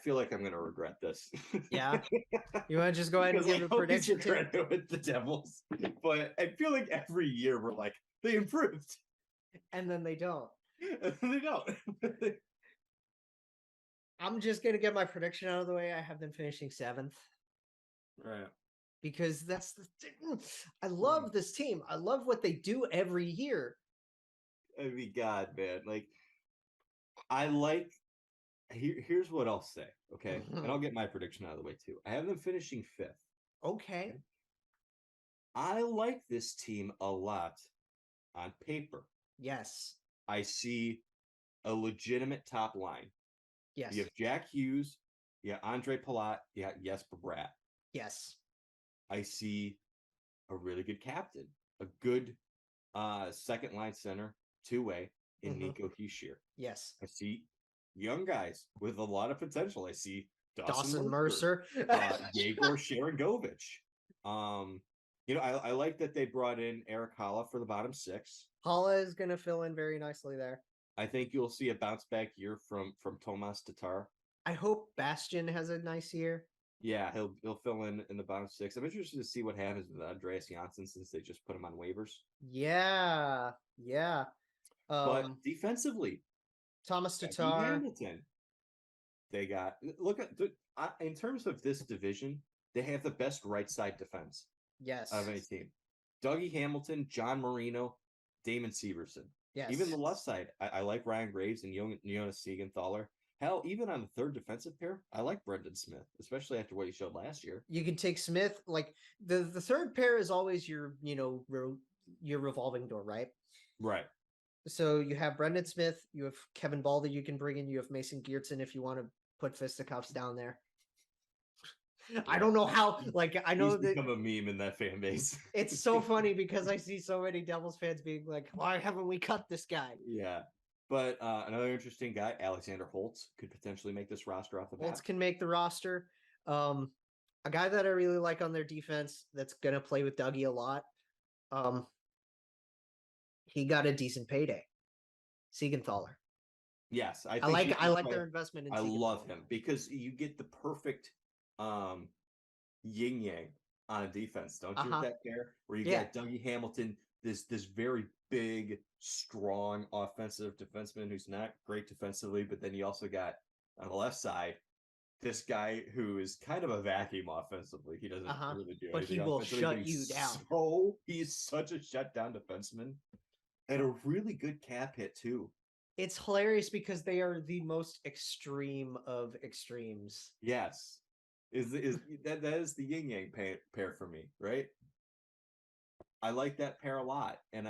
feel like I'm going to regret this. Yeah. You want to just go ahead and give a prediction with the Devils, but I feel like every year we're like they improved, and then they don't. They don't. I'm just going to get my prediction out of the way. I have them finishing 7th. Right. Because that's the thing. I love this team. I love what they do every year. I mean, God, man. Like, here's what I'll say, okay? And I'll get my prediction out of the way, too. I have them finishing 5th. Okay. I like this team a lot on paper. Yes. I see a legitimate top line. Yes. You have Jack Hughes, you got Andre Palat, you got Jesper Bratt. Yes. I see a really good captain, a good second line center, two-way in Nico Hischier. Yes. I see young guys with a lot of potential. I see Dawson Mercer. Yegor Sharangovich. I like that they brought in Eric Holla for the bottom 6. Holla is going to fill in very nicely there. I think you'll see a bounce back year from Tomas Tatar. I hope Bastion has a nice year. Yeah, he'll fill in the bottom 6. I'm interested to see what happens with Andreas Janssen since they just put him on waivers. Yeah. But defensively, Thomas Tatar, Hamilton. They got in terms of this division, they have the best right side defense. Yes. Of any team. Dougie Hamilton, John Marino, Damon Severson. Yes. Even the left side, I like Ryan Graves and Jonas Siegenthaler. Hell, even on the third defensive pair, I like Brendan Smith, especially after what he showed last year. You can take Smith, like the third pair is always your revolving door, right? Right. So you have Brendan Smith, you have Kevin Ball that you can bring in, you have Mason Geertsen if you want to put fisticuffs down there. Yeah. I don't know how, I know he's become a meme in that fan base. It's so funny because I see so many Devils fans being like, why haven't we cut this guy? Yeah. But another interesting guy, Alexander Holtz, could potentially make this roster off the bat. Holtz can make the roster. A guy that I really like on their defense that's going to play with Dougie a lot. He got a decent payday. Siegenthaler. Yes. I like their investment in Siegenthaler. I love him because you get the perfect yin-yang on a defense, don't you, with that pair? Where you got Dougie Hamilton, this very big, strong offensive defenseman who's not great defensively, but then you also got on the left side this guy who is kind of a vacuum offensively. He doesn't really do anything, but he will shut you down. So he's such a shutdown defenseman and a really good cap hit too. It's hilarious because they are the most extreme of extremes. Yes, that is the yin yang pair for me, right? I like that pair a lot, and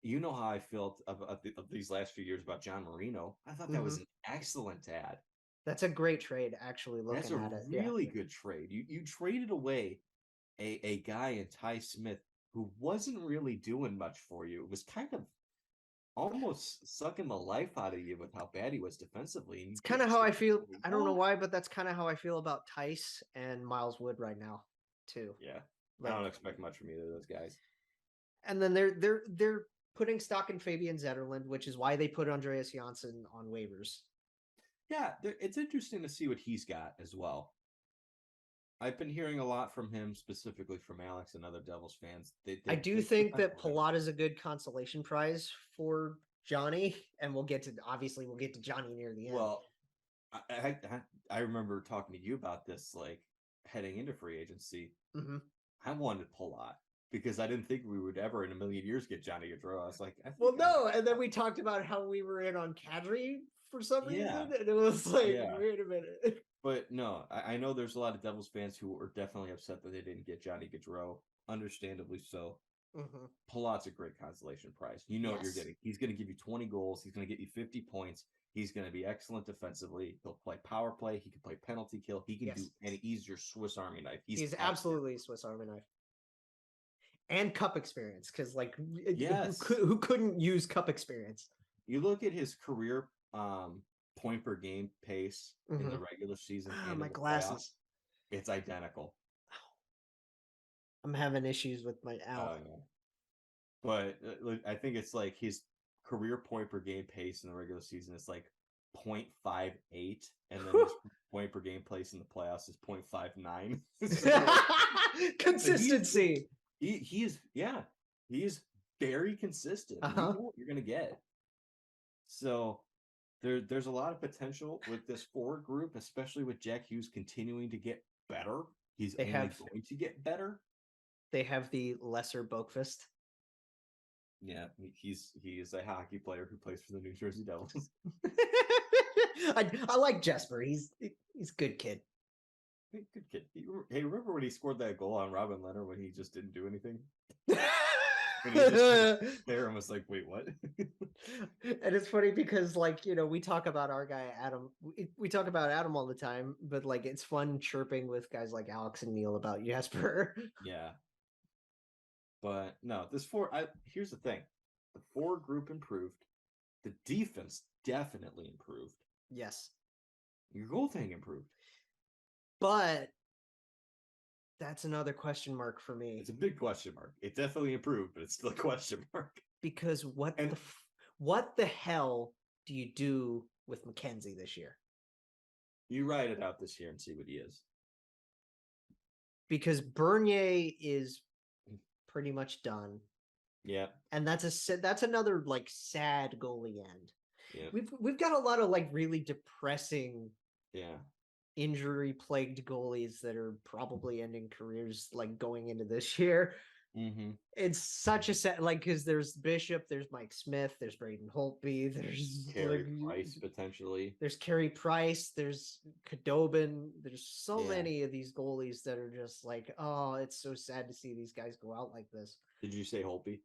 you know how I felt of these last few years about John Marino. I thought that was an excellent ad. That's a great trade, actually. That's a really good trade. You traded away a guy in Ty Smith who wasn't really doing much for you. It was kind of almost sucking the life out of you with how bad he was defensively. It's kind of how I feel. I don't know why, but that's kind of how I feel about Tice and Miles Wood right now, too. Yeah. I don't expect much from either of those guys. And then they're putting stock in Fabian Zetterlund, which is why they put Andreas Janssen on waivers. Yeah, it's interesting to see what he's got as well. I've been hearing a lot from him, specifically from Alex and other Devils fans. I do think that Palat is a good consolation prize for Johnny, and we'll get to Johnny near the end. Well, I remember talking to you about this, like heading into free agency. Mm-hmm. I wanted Palat because I didn't think we would ever in a million years get Johnny Gaudreau. I was like, and then we talked about how we were in on Kadri for some reason, and it was like, wait a minute. But no, I know there's a lot of Devils fans who are definitely upset that they didn't get Johnny Gaudreau, understandably so. Mm-hmm. Palat's a great consolation prize. You know what you're getting. He's going to give you 20 goals. He's going to get you 50 points. He's going to be excellent defensively. He'll play power play. He can play penalty kill. He can do any. He's your Swiss Army knife. He's absolutely a Swiss Army knife. And cup experience, because like, who couldn't use cup experience? You look at his career point per game pace in the regular season. And my glasses. Playoffs, it's identical. I'm having issues with my owl. But I think it's like his career point per game pace in the regular season is like 0.58, and then his point per game pace in the playoffs is 0.59. Consistency. He is very consistent. You know what you're gonna get. So there's a lot of potential with this forward group, especially with Jack Hughes continuing to get better. He's only going to get better. They have the lesser Boakfist. Yeah, he is a hockey player who plays for the New Jersey Devils. I like Jesper. He's a good kid. Good kid. Hey, remember when he scored that goal on Robin Leonard when he just didn't do anything? And he just there and was like, wait, what? And it's funny because, like, you know, we talk about our guy Adam. We talk about Adam all the time, but like, it's fun chirping with guys like Alex and Neil about Jesper. Yeah. But no, here's the thing. The forward group improved. The defense definitely improved. Yes. Your goaltending improved. But that's another question mark for me. It's a big question mark. It definitely improved, but it's still a question mark. Because what the hell do you do with McKenzie this year? You ride it out this year and see what he is. Because Bernier is pretty much done. Yeah. And that's another like sad goalie end. Yeah. We've got a lot of like really depressing injury plagued goalies that are probably ending careers like going into this year. Mm-hmm. It's such a sad, like, because there's Bishop, there's Mike Smith, there's Braden Holtby, there's Carey Price potentially. There's Carey Price, there's Khudobin. There's so many of these goalies that are just like, oh, it's so sad to see these guys go out like this. Did you say Holtby?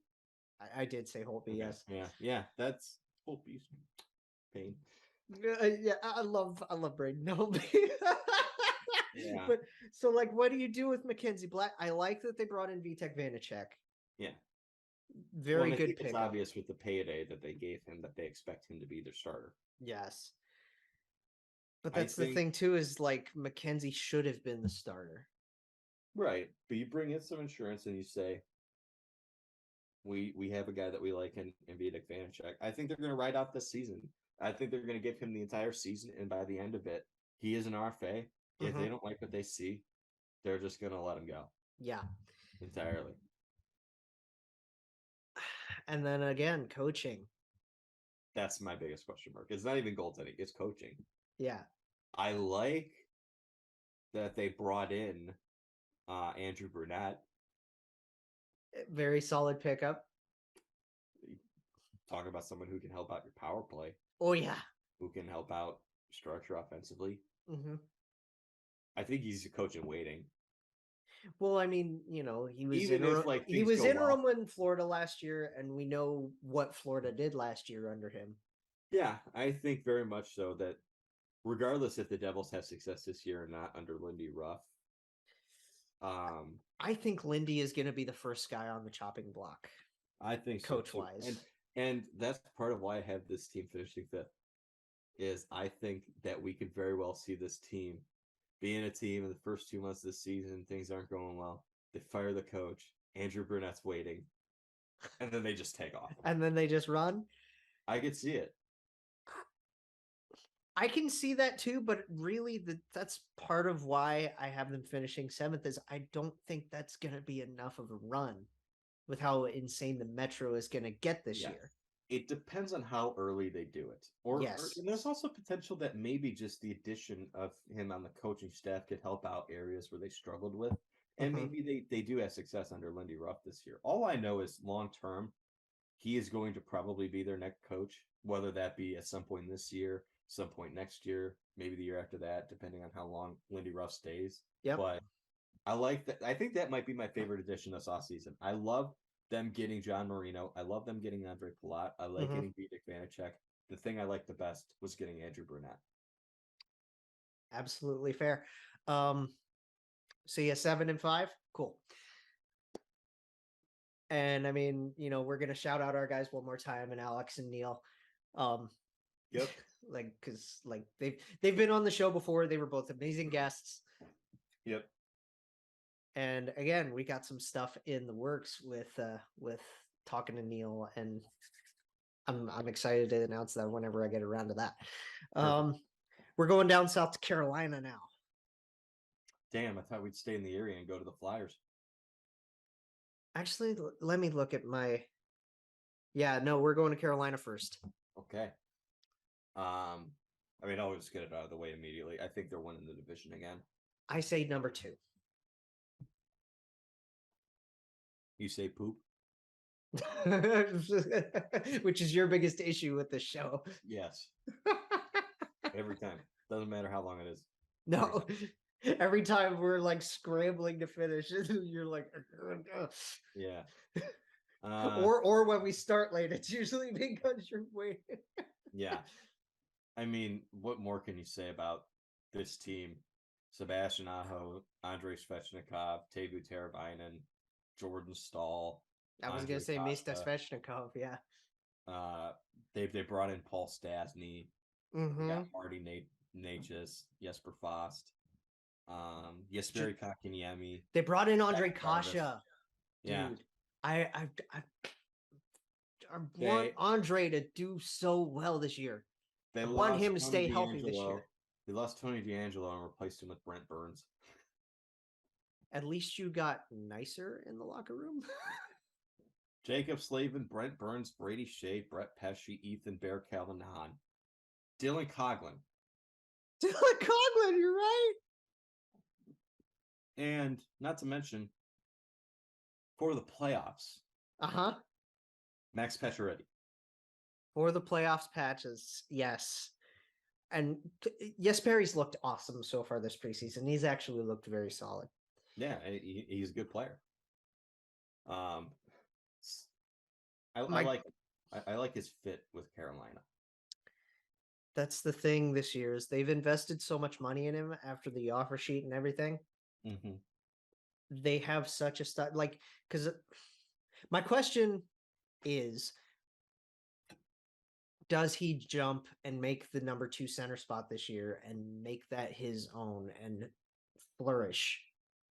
I did say Holtby, yes. Yeah, that's Holtby's pain. I love Braden Holtby. Yeah. But so, like, what do you do with Mackenzie Black? I like that they brought in Vitek Vanacek. Yeah. Very good pick. It's obvious with the payday that they gave him that they expect him to be their starter. Yes. But that's the thing, too, is like Mackenzie should have been the starter. Right. But you bring in some insurance and you say, we have a guy that we like in Vitek Vanacek. I think they're going to ride out this season. I think they're going to give him the entire season, and by the end of it, he is an RFA. If they don't like what they see, they're just going to let him go. Yeah. Entirely. And then again, coaching. That's my biggest question mark. It's not even goaltending. It's coaching. Yeah. I like that they brought in Andrew Brunette. Very solid pickup. Talk about someone who can help out your power play. Oh, yeah. Who can help out structure offensively. Mm-hmm. I think he's a coach in waiting. Well, I mean, you know, he was interim in Florida last year, and we know what Florida did last year under him. Yeah, I think very much so that regardless if the Devils have success this year or not under Lindy Ruff, I think Lindy is going to be the first guy on the chopping block. I think coach-wise. So and that's part of why I have this team finishing fifth, is I think that we could very well see this team being a team in the first 2 months of the season, things aren't going well. They fire the coach. Andrew Brunette's waiting. And then they just take off. And then they just run? I could see it. I can see that too, but really that's part of why I have them finishing 7th is I don't think that's going to be enough of a run with how insane the Metro is going to get this year. It depends on how early they do it. And there's also potential that maybe just the addition of him on the coaching staff could help out areas where they struggled with. And maybe they do have success under Lindy Ruff this year. All I know is long term, he is going to probably be their next coach, whether that be at some point this year, some point next year, maybe the year after that, depending on how long Lindy Ruff stays. Yep. But I like that. I think that might be my favorite addition this offseason. I love them getting John Marino. I love them getting Andre Palat. I like getting Vitek Vanacek. The thing I liked the best was getting Andrew Brunette. Absolutely fair. So yeah, 7 and 5. Cool. And I mean, we're gonna shout out our guys one more time, and Alex and Neil. Yep. Because they've been on the show before. They were both amazing guests. Yep. And again, we got some stuff in the works with talking to Neil, and I'm excited to announce that whenever I get around to that. We're going down south to Carolina now. Damn, I thought we'd stay in the area and go to the Flyers. Actually, let me look at my. Yeah, no, we're going to Carolina first. Okay. I mean, I'll just get it out of the way immediately. I think they're winning the division again. I say number 2. You say poop? Which is your biggest issue with this show. Yes. Every time. Doesn't matter how long it is. No. Every time we're like scrambling to finish, you're like, yeah. Or when we start late, it's usually because you're waiting. Yeah. I mean, what more can you say about this team? Sebastian Aho, Andrei Svechnikov, Teuvo Teravainen, Jordan Stahl. I was going to say Mista Svechnikov, yeah. They brought in Paul Stastny. They got Marty Natchez, Jesper Fast, Jesperi Kotkaniemi. They brought in Andre Kasha. Yeah. Dude, I want Andre to do so well this year. I want him to stay healthy this year. They lost Tony DeAngelo and replaced him with Brent Burns. At least you got nicer in the locker room. Jacob Slavin, Brent Burns, Brady Shea, Brett Pesce, Ethan Bear, Calvin Hahn, Dylan Coughlin. Dylan Coughlin, you're right. And not to mention, for the playoffs. Max Pacioretty. For the playoffs patches, yes. And Jesperi's looked awesome so far this preseason. He's actually looked very solid. Yeah, he's a good player. I like him. I like his fit with Carolina. That's the thing this year is they've invested so much money in him after the offer sheet and everything. They have such a because my question is, does he jump and make the number 2 center spot this year and make that his own and flourish?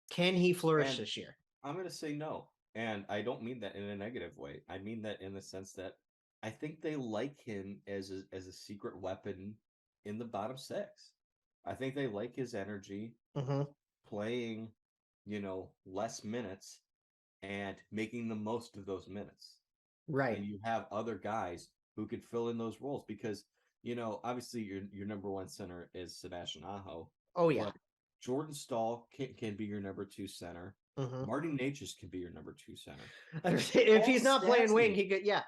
Can he flourish this year? I'm going to say no. And I don't mean that in a negative way. I mean that in the sense that I think they like him as a secret weapon in the bottom 6. I think they like his energy, playing, less minutes and making the most of those minutes. Right. And you have other guys who could fill in those roles because, obviously your number 1 center is Sebastian Aho. Oh, yeah. Jordan Stahl can be your number 2 center. Marty Natchez can be your number 2 center. If he's not playing wing, he could, yeah.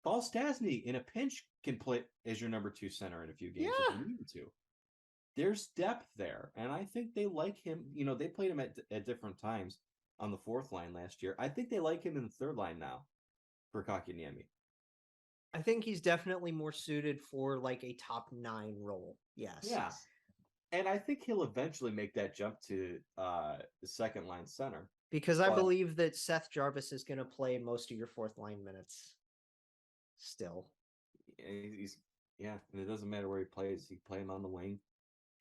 Paul Stastny in a pinch can play as your number 2 center in a few games if you need to. There's depth there, and I think they like him. They played him at different times on the 4th line last year. I think they like him in the 3rd line now for Kotkaniemi. I think he's definitely more suited for like a top 9 role. Yes. Yeah. And I think he'll eventually make that jump to the 2nd line center. Because I believe that Seth Jarvis is going to play most of your 4th line minutes still. And it doesn't matter where he plays. You can play him on the wing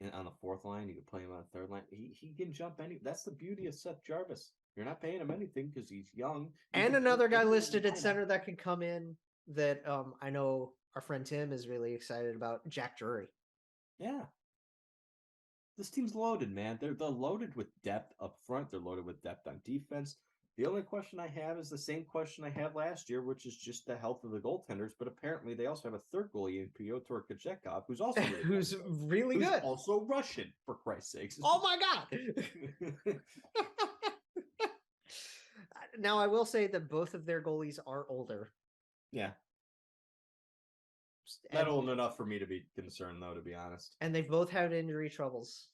and on the 4th line. You can play him on the 3rd line. He can jump any. That's the beauty of Seth Jarvis. You're not paying him anything because he's young. And another guy listed at center that could come in that I know our friend Tim is really excited about, Jack Drury. Yeah. This team's loaded, man. They're loaded with depth up front. They're loaded with depth on defense. The only question I have is the same question I had last year, which is just the health of the goaltenders. But apparently, they also have a third goalie in Pyotr Kochetkov, who's also really Who's really who's good. also Russian, for Christ's sakes. Oh my god! Now I will say that both of their goalies are older. Yeah. And, Not old enough for me to be concerned, though, to be honest. and they've both had injury troubles.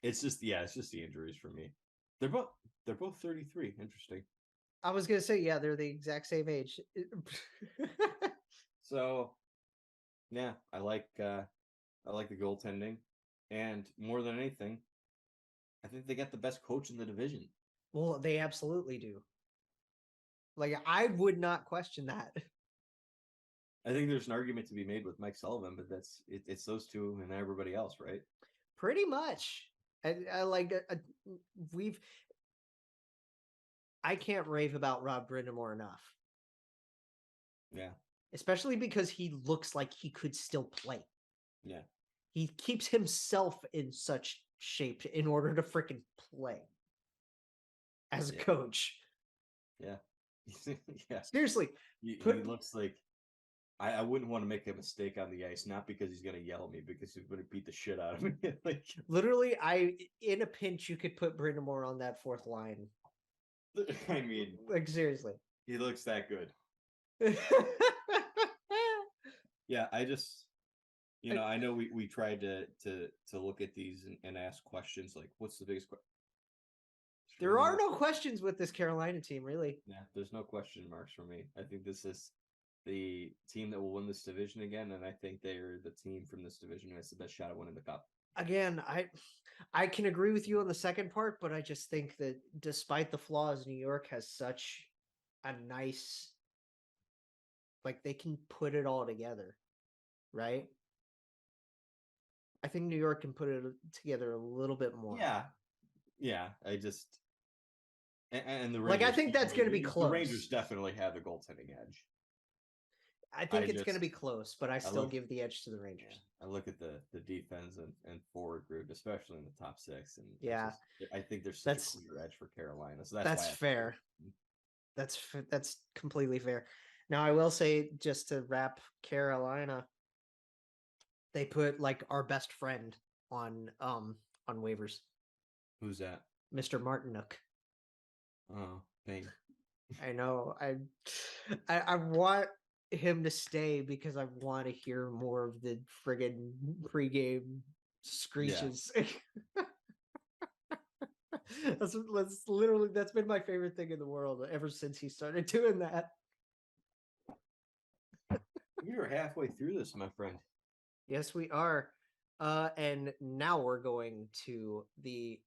It's just the injuries for me. They're both 33. Interesting. I was gonna say, yeah, they're the exact same age. So, yeah, I like the goaltending, and more than anything, I think they got the best coach in the division. Well, they absolutely do. Like, I would not question that. I think there's an argument to be made with Mike Sullivan, but it's those two and everybody else, right? Pretty much. I like I can't rave about Rob Brindamore enough. Yeah. Especially because he looks like he could still play. Yeah. He keeps himself in such shape in order to freaking play as a coach. Yeah. Yeah. Seriously. He looks like I wouldn't want to make a mistake on the ice, not because he's going to yell at me, because he's going to beat the shit out of me. Like, literally, in a pinch, you could put Brindamore on that fourth line. I mean, like, seriously. He looks that good. Yeah, I just, I know we tried to look at these and ask questions like, what's the biggest question? There are no questions with this Carolina team, really. Yeah, there's no question marks for me. I think this is the team that will win this division again, and I think they're the team from this division who has the best shot at winning the cup. Again, I can agree with you on the second part, but I just think that despite the flaws, New York has such a nice, like, they can put it all together, right? I think New York can put it together a little bit more. Yeah. I just and the Rangers, like, I think that's going to be close. The Rangers definitely have the goaltending edge. I think it's going to be close, but I still give the edge to the Rangers. I look at the defense and forward group, especially in the top six, and I think there's such a clear edge for Carolina. So that's fair. That's completely fair. Now I will say, just to wrap Carolina, they put like our best friend on waivers. Who's that? Mr. Martinook. Oh, dang. I know. I want him to stay because I want to hear more of the friggin' pregame screeches. Yeah. that's been my favorite thing in the world ever since he started doing that. You're halfway through this, my friend. Yes, we are. And now we're going to the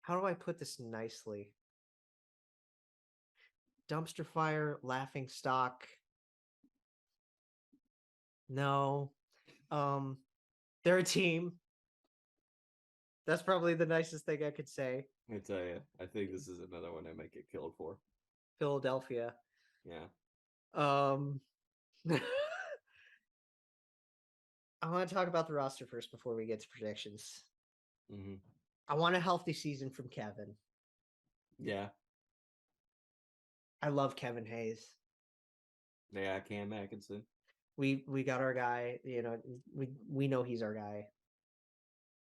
how do I put this nicely? Dumpster fire, laughing stock. No. They're a team. That's probably the nicest thing I could say. I tell you, I think this is another one I might get killed for. Philadelphia. Yeah. I want to talk about the roster first before we get to predictions. Mm-hmm. I want a healthy season from Kevin. Yeah. I love Kevin Hayes. Yeah, Cam Atkinson. We got our guy. We know he's our guy.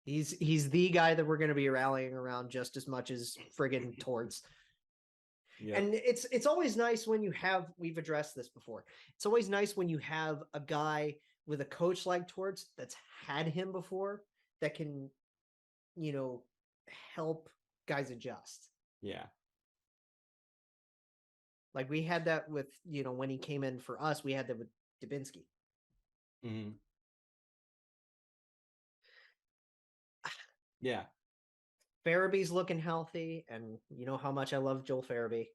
He's the guy that we're going to be rallying around just as much as friggin' Torts. Yeah. And it's always nice when you have. We've addressed this before. It's always nice when you have a guy with a coach like Torts that's had him before that can, help guys adjust. Yeah. Like we had that with, when he came in for us, we had that with Dubinsky. Mm-hmm. Yeah. Farabee's looking healthy, and you know how much I love Joel Farabee.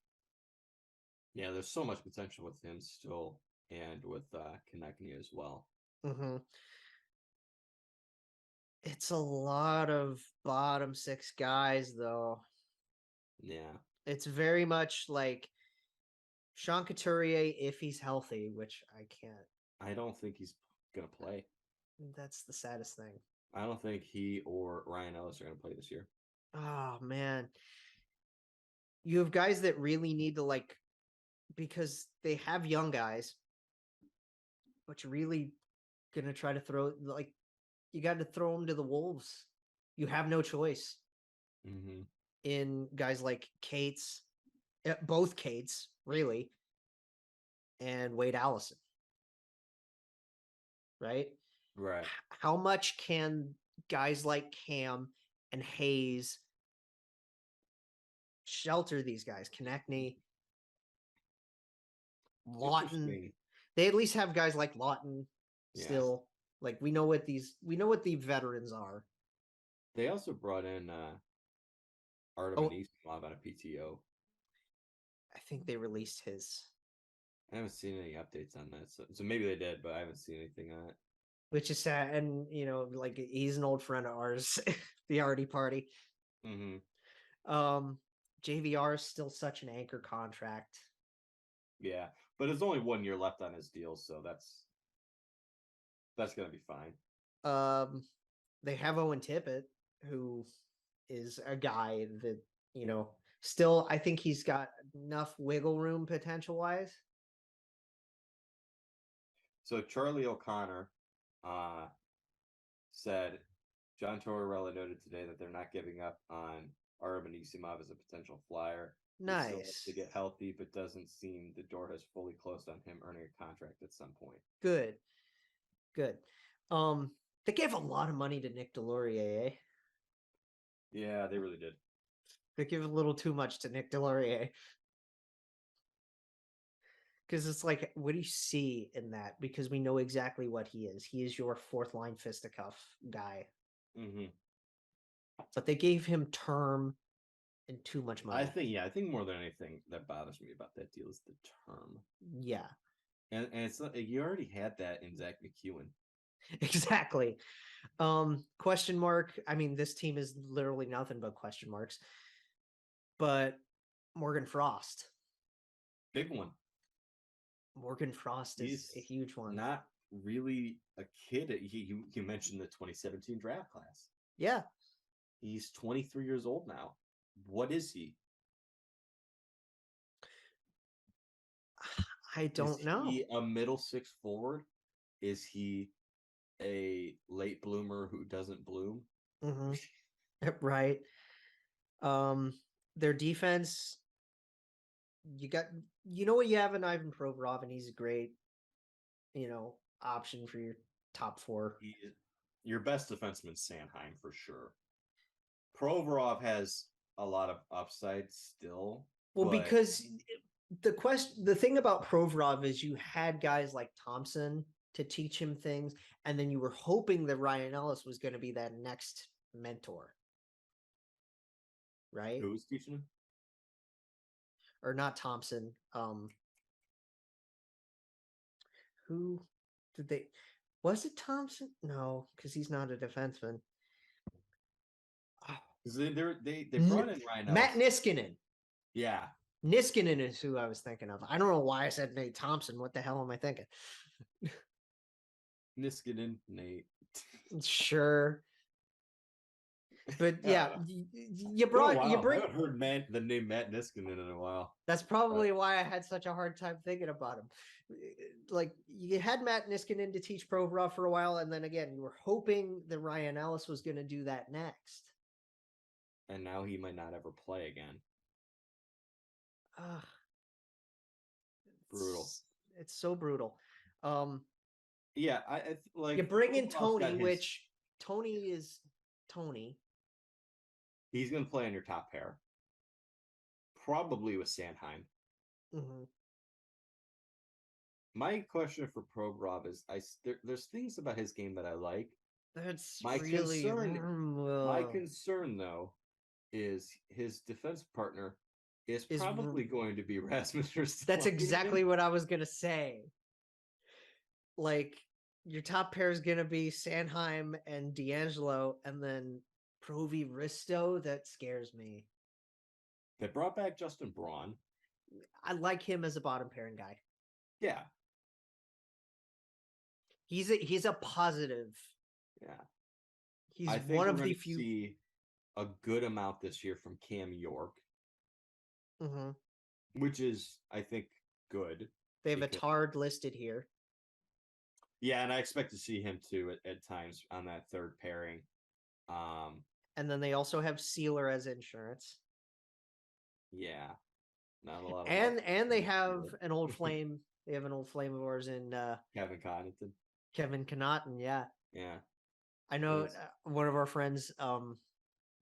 Yeah, there's so much potential with him still, and with Konechny as well. Mm-hmm. It's a lot of bottom six guys, though. Yeah. It's very much like Sean Couturier if he's healthy, which I can't. I don't think he's going to play. That's the saddest thing. I don't think he or Ryan Ellis are going to play this year. Oh man. You have guys that really need to because they have young guys, but you're really gonna try to throw you got to throw them to the wolves. You have no choice in guys like Cates, both Cates, really, and Wade Allison. Right? Right. How much can guys like Cam and Hayes shelter these guys? Konechny, Lawton. They at least have guys like Lawton still. Like we know what the veterans are. They also brought in Artem Anisimov on a PTO. I think they released his. I haven't seen any updates on that. So maybe they did, but I haven't seen anything on it. Which is sad. And he's an old friend of ours, the Artie party. JVR is still such an anchor contract. Yeah, but there's only 1 year left on his deal, so that's gonna be fine. They have Owen Tippett, who is a guy that still I think he's got enough wiggle room potential wise. So Charlie O'Connor said John Tortorella noted today that they're not giving up on Artem Anisimov as a potential flyer. Nice. To get healthy, but doesn't seem the door has fully closed on him earning a contract at some point. Good. They gave a lot of money to Nick Delorier, eh? Yeah, they really did. They give a little too much to Nick Delorier. Because it's like, what do you see in that? Because we know exactly what he is. He is your fourth line fisticuff guy. But they gave him term and too much money. I think more than anything that bothers me about that deal is the term. Yeah. And it's not, you already had that in Zach McEwen. Exactly. Question mark. I mean, this team is literally nothing but question marks. But Morgan Frost. Big one. Morgan Frost is a huge one. Not really a kid. You mentioned the 2017 draft class. Yeah. He's 23 years old now. What is he? I don't know. Is he a middle six forward? Is he a late bloomer who doesn't bloom? Right. Their defense, what you have in Ivan Provorov, and he's a great, option for your top four. Your best defenseman, Sanheim, for sure. Provorov has a lot of upside still. Well, because the thing about Provorov is you had guys like Thompson to teach him things, and then you were hoping that Ryan Ellis was going to be that next mentor. Right? Who was teaching him? Or not Thompson. Who did they? Was it Thompson? No, because he's not a defenseman. They brought in Ryan Ellis. Matt Niskanen. Yeah. Niskanen is who I was thinking of. I don't know why I said Nate Thompson. What the hell am I thinking? Niskanen, Nate. Sure. But yeah, you bring. I haven't heard the name Matt Niskanen in a while. That's probably why I had such a hard time thinking about him. Like you had Matt Niskanen to teach Provorov for a while, and then again, you were hoping that Ryan Ellis was going to do that next. And now he might not ever play again. Brutal. It's so brutal. Yeah, I like you bring in Tony, which Tony is Tony. He's going to play on your top pair. Probably with Sanheim. My question for Provorov is, there's things about his game that I like. That's my really concern though is his defense partner is probably going to be Rasmus Ristolainen. That's exactly what I was going to say. Like your top pair is going to be Sanheim and D'Angelo, and then Provi Risto. That scares me. They brought back Justin Braun. I like him as a bottom pairing guy. Yeah. He's a positive. Yeah. He's I think one we're of the going to few. see a good amount this year from Cam York, Hmm. which is, I think, good. They have a because- Tard listed here. Yeah, and I expect to see him too at times on that third pairing. And then they also have Sealer as insurance. Yeah, not a lot of And they love have for an old flame. They have an old flame of ours in Kevin Connaughton. Kevin Connaughton. Yeah, Yeah, I know Yes. one of our friends,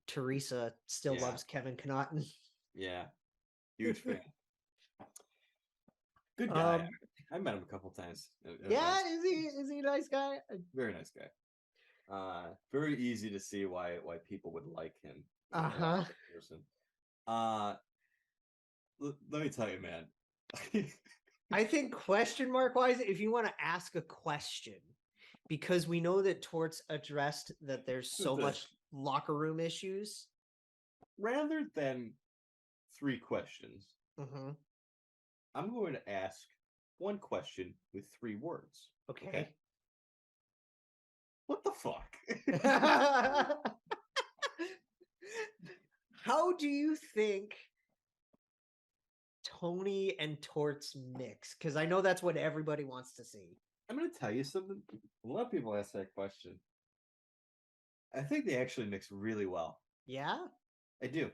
Teresa, still Yeah. loves Kevin Connaughton. yeah, huge fan. Good guy. Um, I met him a couple times. Yeah, is he a nice guy? Very nice guy. Very easy to see why people would like him. Uh-huh. Person. Let me tell you, man. I think question mark wise, if you want to ask a question, because we know that Torts addressed that there's so The- much locker room issues. Rather than 3 questions, Mhm. I'm going to ask one question with 3 words. Okay. What the fuck? How do you think Tony and Torts mix? Because I know that's what everybody wants to see. I'm going to tell you something. A lot of people ask that question. I think they actually mix really well. Yeah? I do.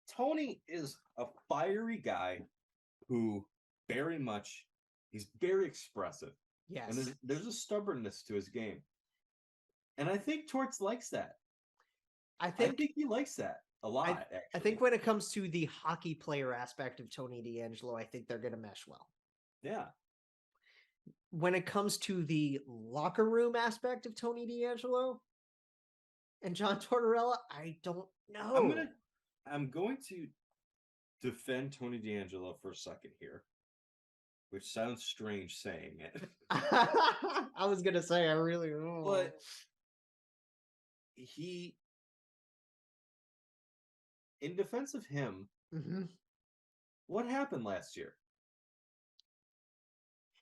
Tony is a fiery guy who he's very expressive. Yes. And there's a stubbornness to his game. And I think Torts likes that. I I think think he likes that a lot, actually. I think when it comes to the hockey player aspect of Tony DeAngelo, I think they're going to mesh well. Yeah. When it comes to the locker room aspect of Tony DeAngelo and John Tortorella, I don't know. I'm going to defend Tony DeAngelo for a second here, which sounds strange saying it. I was going to say, I really don't. But in defense of him, Mhm. what happened last year?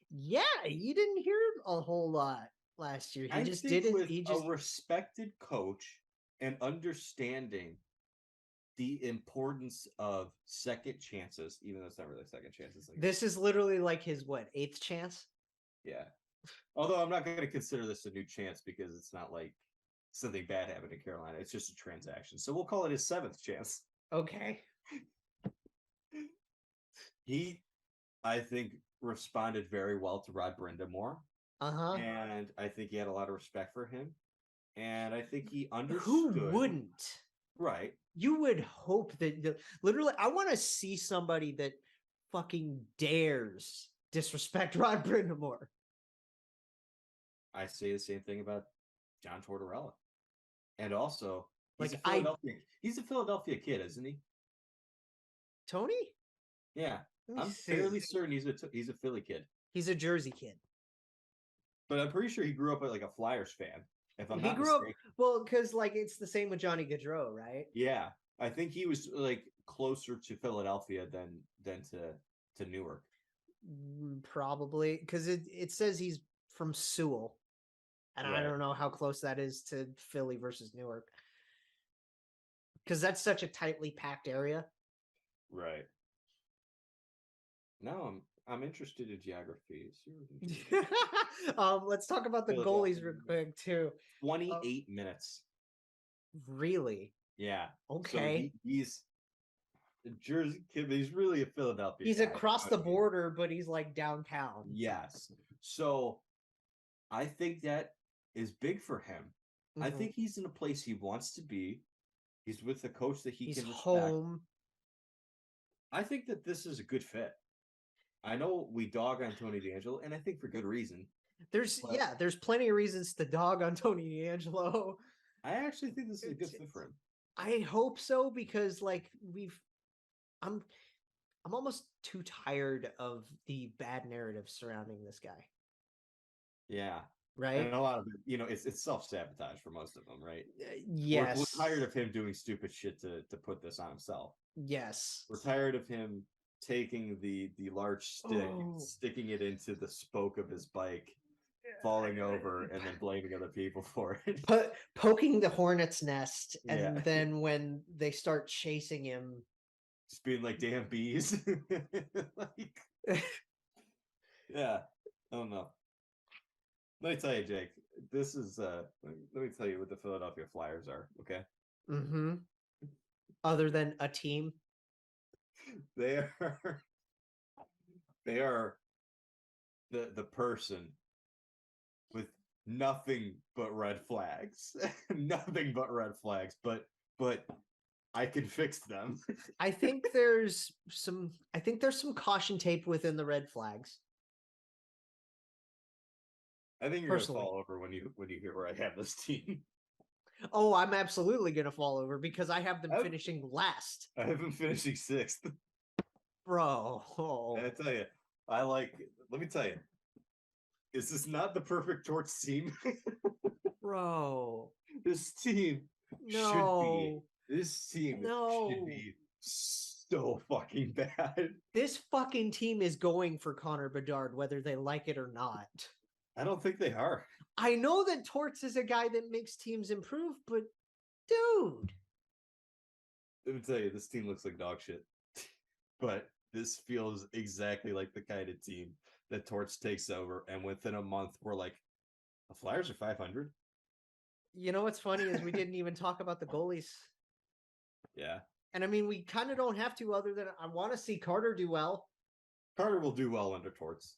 Yeah, you didn't hear a whole lot last year. He I just think didn't. with He just a respected coach and understanding the importance of second chances, even though it's not really second chances. Like, This is literally like his what, 8th chance? yeah. Although I'm not going to consider this a new chance because it's not like something bad happened in Carolina. It's just a transaction. So we'll call it his 7th chance. Okay. He, I think, responded very well to Rod Brindamore. Uh-huh. And I think he had a lot of respect for him. And I think he Who understood. wouldn't? Right. You would hope that literally, I want to see somebody that fucking dares disrespect Rod Brindamore. I say the same thing about John Tortorella. And also, Like, he's a Philadelphia kid, isn't he? Tony? Yeah. Let me I'm see. fairly certain he's a Philly kid. He's a Jersey kid. But I'm pretty sure he grew up like a Flyers fan. If I'm He not grew up, mistaken. well, because like it's the same with Johnny Gaudreau, right? Yeah. I think he was like closer to Philadelphia than to Newark. Probably, because it says he's from Sewell. And I Right. don't know how close that is to Philly versus Newark. Because that's such a tightly packed area. Right. No, I'm interested in geography. Let's talk about the Philadelphia. goalies real quick too. 28 minutes. Really? Yeah. Okay. So he's a Jersey kid, but he's really a Philadelphia He's guy, across you the know what I mean? border, but he's like downtown. Yes. So I think that is big for him. I Mhm. think he's in a place he wants to be. He's with a coach that he He's can respect. home. I think that this is a good fit. I know we dog on Tony DeAngelo, and I think for good reason. There's But- there's plenty of reasons to dog on Tony DeAngelo. I actually think this is a good fit for him. I hope so, because like I'm almost too tired of the bad narrative surrounding this guy. Yeah. Right? And a lot of it, it's self-sabotage for most of them, right? Yes. We're tired of him doing stupid shit to put this on himself. Yes. We're tired of him taking the large stick, Oh. and sticking it into the spoke of his bike, falling over and then blaming other people for it. Poking the hornet's nest, and Yeah. then when they start chasing him, Just being like damn bees. Like, yeah, I don't know. Let me tell you, Jake. This is let me tell you what the Philadelphia Flyers are. Okay, other than a team, they are they are the person with nothing but red flags. Nothing but red flags, but I can fix them. I think there's some caution tape within the red flags. I think you're Personally. gonna fall over when you hear where I have this team. Oh, I'm absolutely gonna fall over because I have them finishing last. I have them finishing 6th. Bro. Oh. And I tell you, let me tell you, is this not the perfect Torts team? Bro. This team No. should be so fucking bad. This fucking team is going for Connor Bedard, whether they like it or not. I don't think they are. I know that Torts is a guy that makes teams improve, but dude. Let me tell you, this team looks like dog shit. But this feels exactly like the kind of team that Torts takes over, and within a month, we're like, the Flyers are 500. You know what's funny is we didn't even talk about the goalies. Yeah. And I mean, we kind of don't have to, other than I want to see Carter do well. Carter will do well under Torts.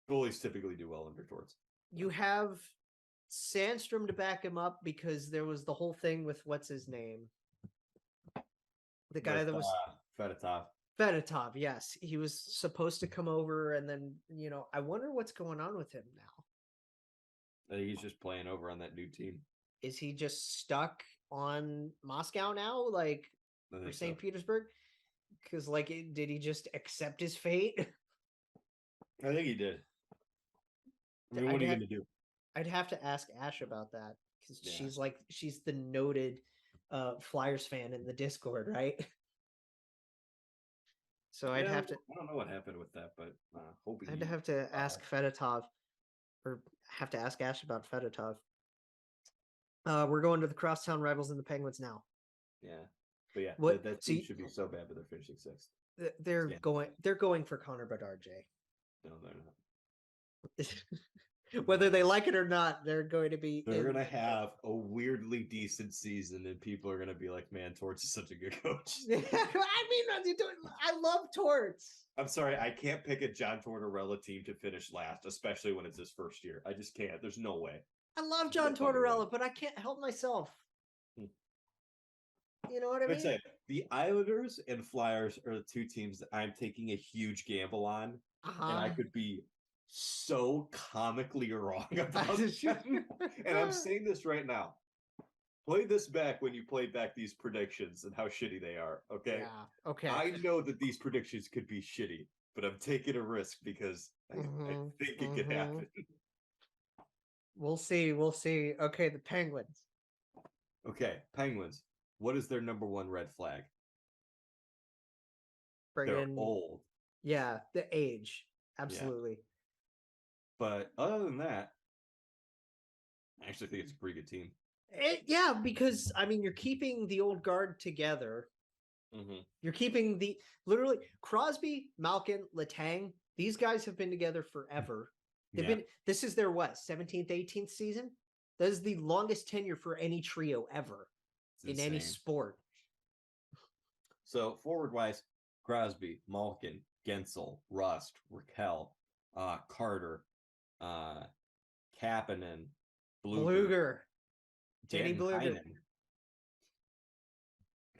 Goalies typically do well under Torts. You have Sandstrom to back him up because there was the whole thing with what's his name? The guy that was Fedotov, yes. He was supposed to come over, and then, I wonder what's going on with him now. He's just playing over on that new team. Is he just stuck on Moscow now, like, or St. Petersburg? Because, like, did he just accept his fate? I think he did. I mean, what are you going to do? I'd have to ask Ash about that, because she's the noted Flyers fan in the Discord, right? So I'd have to. I don't know what happened with that, but I'd have to ask Fedotov, or have to ask Ash about Fedotov. We're going to the crosstown rivals and the Penguins now. Yeah, but yeah, that team should be so bad, but they're finishing 6th. They're going for Connor Bedard, Jay. No, they're not. Whether they like it or not, they're going to be. They're going to have a weirdly decent season, and people are going to be like, "Man, Torts is such a good coach." I mean, I love Torts. I'm sorry, I can't pick a John Tortorella team to finish last, especially when it's his first year. I just can't. There's no way. I love John Tortorella, but I can't help myself. You know what I mean? Say, the Islanders and Flyers are the two teams that I'm taking a huge gamble on, and I could be so comically wrong about them. And I'm saying this right now. Play this back when you played back these predictions and how shitty they are, okay? Yeah, okay. I know that these predictions could be shitty, but I'm taking a risk because I think it could happen. We'll see. Okay, the Penguins. Okay, Penguins. What is their number one red flag? They're old. Yeah, the age. Absolutely. Yeah. But other than that, I actually think it's a pretty good team. Yeah, because, I mean, you're keeping the old guard together. Mm-hmm. You're keeping literally, Crosby, Malkin, Letang, these guys have been together forever. This is their, 17th, 18th season? That is the longest tenure for any trio ever in any sport. So, forward-wise, Crosby, Malkin, Gensel, Rust, Raquel, Carter, Kapanen, Bluger, Danny Bluger.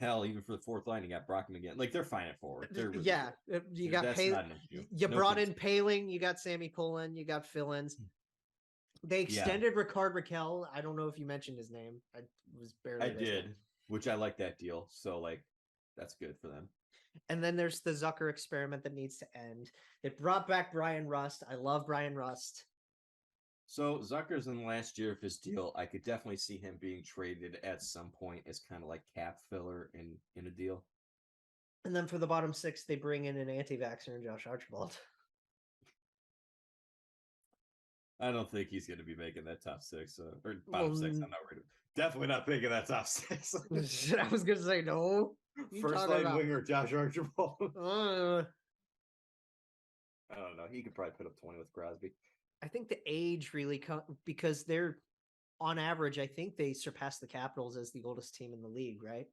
Hell, even for the fourth line, you got Brockman again. Like, they're fine at forward. You got Paling. You brought in Paling. You got Sammy Poulin. You got Fillins. They extended Ricard Raquel. I don't know if you mentioned his name. I was barely. I did, which I like that deal. So, like, that's good for them. And then there's the Zucker experiment that needs to end. It brought back Brian Rust. I love Brian Rust. So Zucker's in the last year of his deal. I could definitely see him being traded at some point as kind of like cap filler in a deal. And then for the bottom 6, they bring in an anti-vaxxer and Josh Archibald. I don't think he's going to be making that top six or Well, bottom six. I'm not worried. Definitely not making that top six. I was gonna say no. You First talking line about? winger Josh Archibald. Uh, I don't know. He could probably put up 20 with Crosby. I think the age really because they're on average. I think they surpassed the Capitals as the oldest team in the league, right?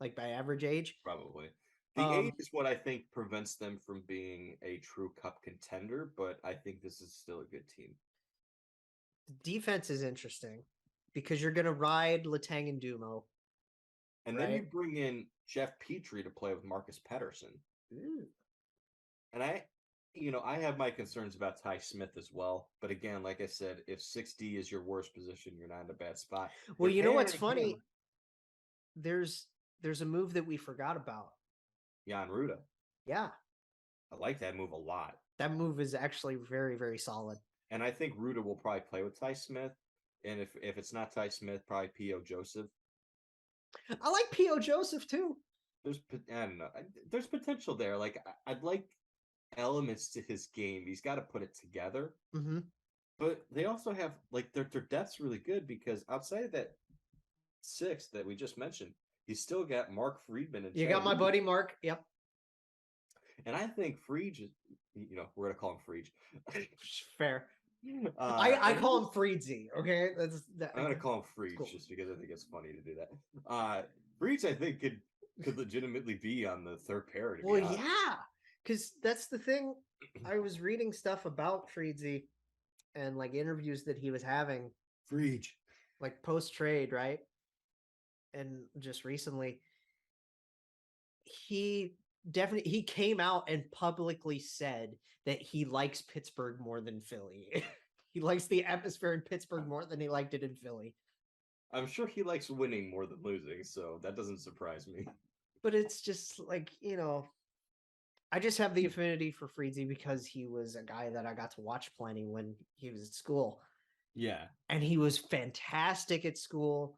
Like by average age. Probably. The age is what I think prevents them from being a true cup contender, but I think this is still a good team. The defense is interesting because you're gonna ride Letang and Dumo. And then you bring in Jeff Petrie to play with Marcus Pettersson. Ooh. And I have my concerns about Ty Smith as well. But again, like I said, if 6D is your worst position, you're not in a bad spot. Well, you know what's funny? There's a move that we forgot about. Jan Ruda. Yeah. I like that move a lot. That move is actually very, very solid. And I think Ruda will probably play with Ty Smith. And if it's not Ty Smith, probably P.O. Joseph. I like P.O. Joseph too. I don't know. There's potential there. Like I'd like elements to his game. He's got to put it together. Mm-hmm. But they also have like their depth's really good because outside of that six that we just mentioned, you still got Mark Friedman. And you got my buddy Mark. Yep. And I think Friedge is, we're gonna call him Friedge. Fair. I call him Freedsy. Okay, I'm gonna call him Friedge cool. Just because I think it's funny to do that. Friedge, I think could legitimately be on the third pair. Well, yeah, because that's the thing. I was reading stuff about Freedsy and like interviews that he was having. Friedge, like post trade, right? And just recently, he came out and publicly said that he likes Pittsburgh more than Philly. He likes the atmosphere in Pittsburgh more than he liked it in Philly. I'm sure he likes winning more than losing, so that doesn't surprise me. But it's just like, I just have the affinity for Freedsy because he was a guy that I got to watch plenty when he was at school. Yeah. And he was fantastic at school.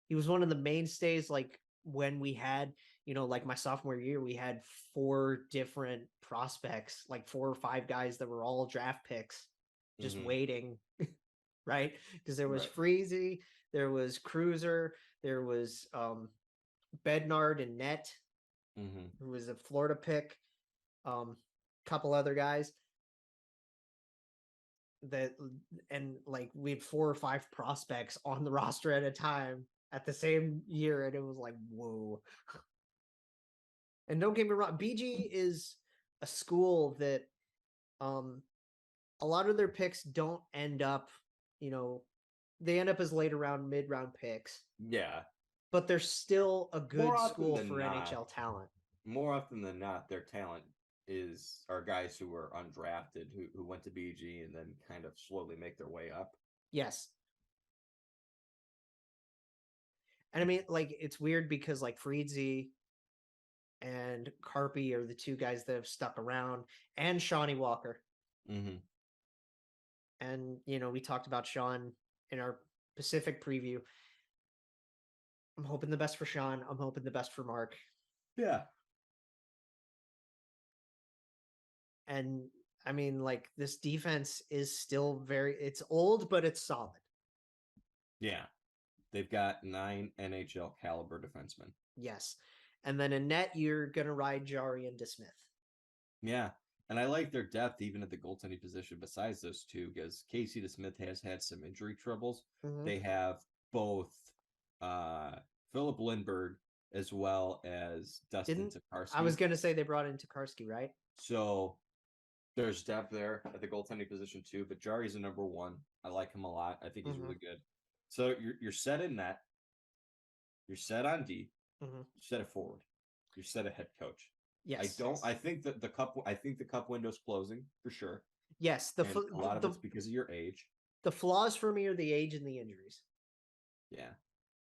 He was one of the mainstays, like when we had, like my sophomore year, we had 4 different prospects, like 4 or 5 guys that were all draft picks just waiting, right? Because there was Freezy, there was Cruiser, there was Bednard and Net, who was a Florida pick, couple other guys. And like we had 4 or 5 prospects on the roster at a time at the same year, and it was like, whoa. And don't get me wrong, BG is a school that a lot of their picks don't end up, they end up as later round, mid-round picks. Yeah. But they're still a good school for NHL talent. More often than not, their talent are guys who were undrafted, who went to BG and then kind of slowly make their way up. Yes. And I mean, like, it's weird because like Freedsy and Carpy are the 2 guys that have stuck around, and Shawnee Walker. And, we talked about Sean in our Pacific preview. I'm hoping the best for Sean. I'm hoping the best for Mark. Yeah. And I mean, like, this defense is still it's old, but it's solid. Yeah. They've got 9 NHL caliber defensemen. Yes. And then in net, you're going to ride Jari and DeSmith. Yeah. And I like their depth even at the goaltending position besides those 2, because Casey DeSmith has had some injury troubles. They have both Philip Lindbergh as well as Dustin Tokarski. I was going to say they brought in Tokarski, right? So there's depth there at the goaltending position too, but Jari's a number 1. I like him a lot. I think he's really good. So you're set in net. You're set on D. You're set at forward. You're set at head coach. Yes. I think that the cup window's closing for sure. Yes. A lot of it's because of your age. The flaws for me are the age and the injuries. Yeah.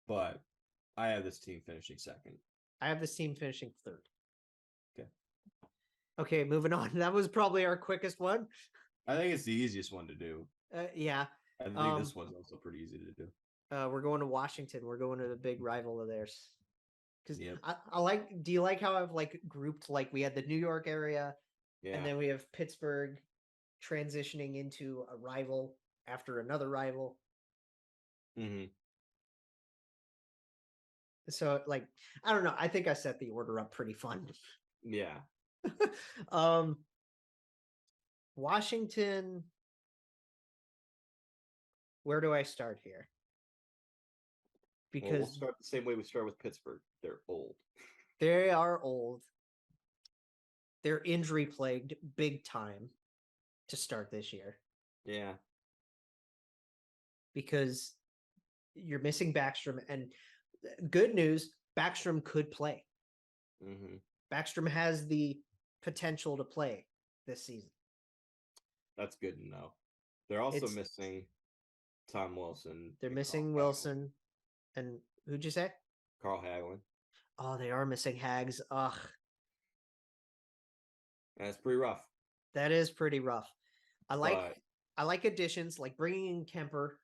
But I have this team finishing second. I have this team finishing third. Okay. Okay, moving on. That was probably our quickest one. I think it's the easiest one to do. Yeah. I think this one's also pretty easy to do. We're going to Washington. We're going to the big rival of theirs. Because do you like how I've like grouped, like we had the New York area, and then we have Pittsburgh transitioning into a rival. after another rival. Mm-hmm. So, like, I don't know. I think I set the order up pretty fun. Yeah. Washington. Where do I start here? Well, we'll Because start the same way we start with Pittsburgh. They're old. they are old. They're injury plagued big time to start this year. Yeah. Because you're missing Backstrom, and good news, Backstrom could play. Mm-hmm. Backstrom has the potential to play this season. That's good to know. They're also missing Tom Wilson. They're missing Wilson. And who'd you say? Carl Hagelin. Oh, they are missing Hags. Ugh. That's pretty rough. That is pretty rough. I like additions, like bringing in Kemper.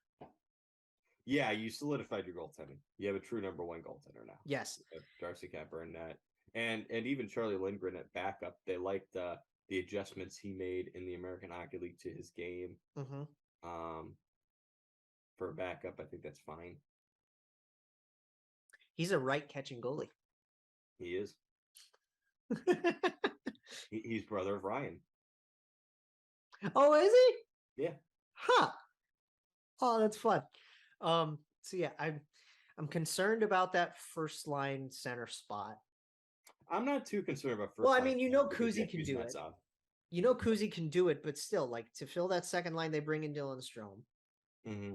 Yeah, you solidified your goaltending. You have a true number one goaltender now. Yes. Darcy Kemper and that. And even Charlie Lindgren at backup, they liked the adjustments he made in the American Hockey League to his game. Mm-hmm. For a backup, I think that's fine. He's a right catching goalie. He is. He's brother of Ryan. Oh, is he? Yeah. Huh. Oh, that's fun. So yeah, I'm concerned about that first line center spot. I'm not too concerned about first. Well, I mean, Kuzi can do it. Kuzi can do it, but still, like, to fill that second line, they bring in Dylan Strome. Mm-hmm.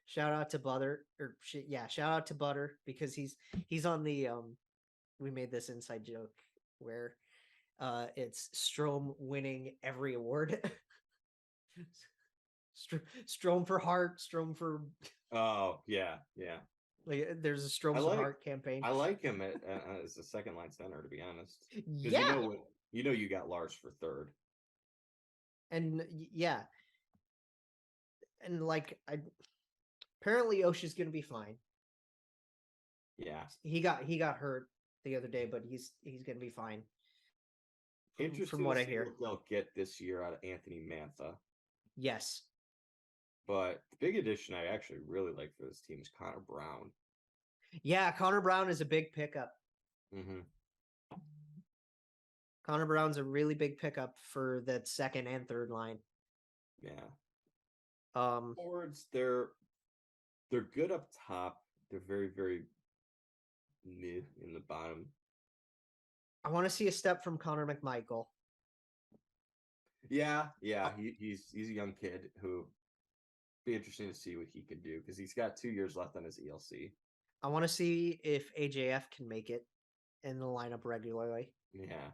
Shout out to Butter, shout out to Butter, because he's on the we made this inside joke where it's Strome winning every award. Strome for Heart, Strome for. Oh yeah. Like, there's a Strome for Heart campaign. I like him as a second line center, to be honest. Yeah, you got Lars for third, and yeah, and like apparently Osha's gonna be fine. Yeah, he got hurt the other day, but he's gonna be fine. Interesting from what I hear. What they'll get this year out of Anthony Mantha. Yes. But the big addition I actually really like for this team is Connor Brown. Yeah, Connor Brown is a big pickup. Mm-hmm. Connor Brown's a really big pickup for that second and third line. Yeah. Forwards, they're good up top. They're very, very mid in the bottom. I want to see a step from Connor McMichael. Yeah. He's a young kid who be interesting to see what he can do, because he's got 2 years left on his ELC. I want to see if AJF can make it in the lineup regularly. Yeah.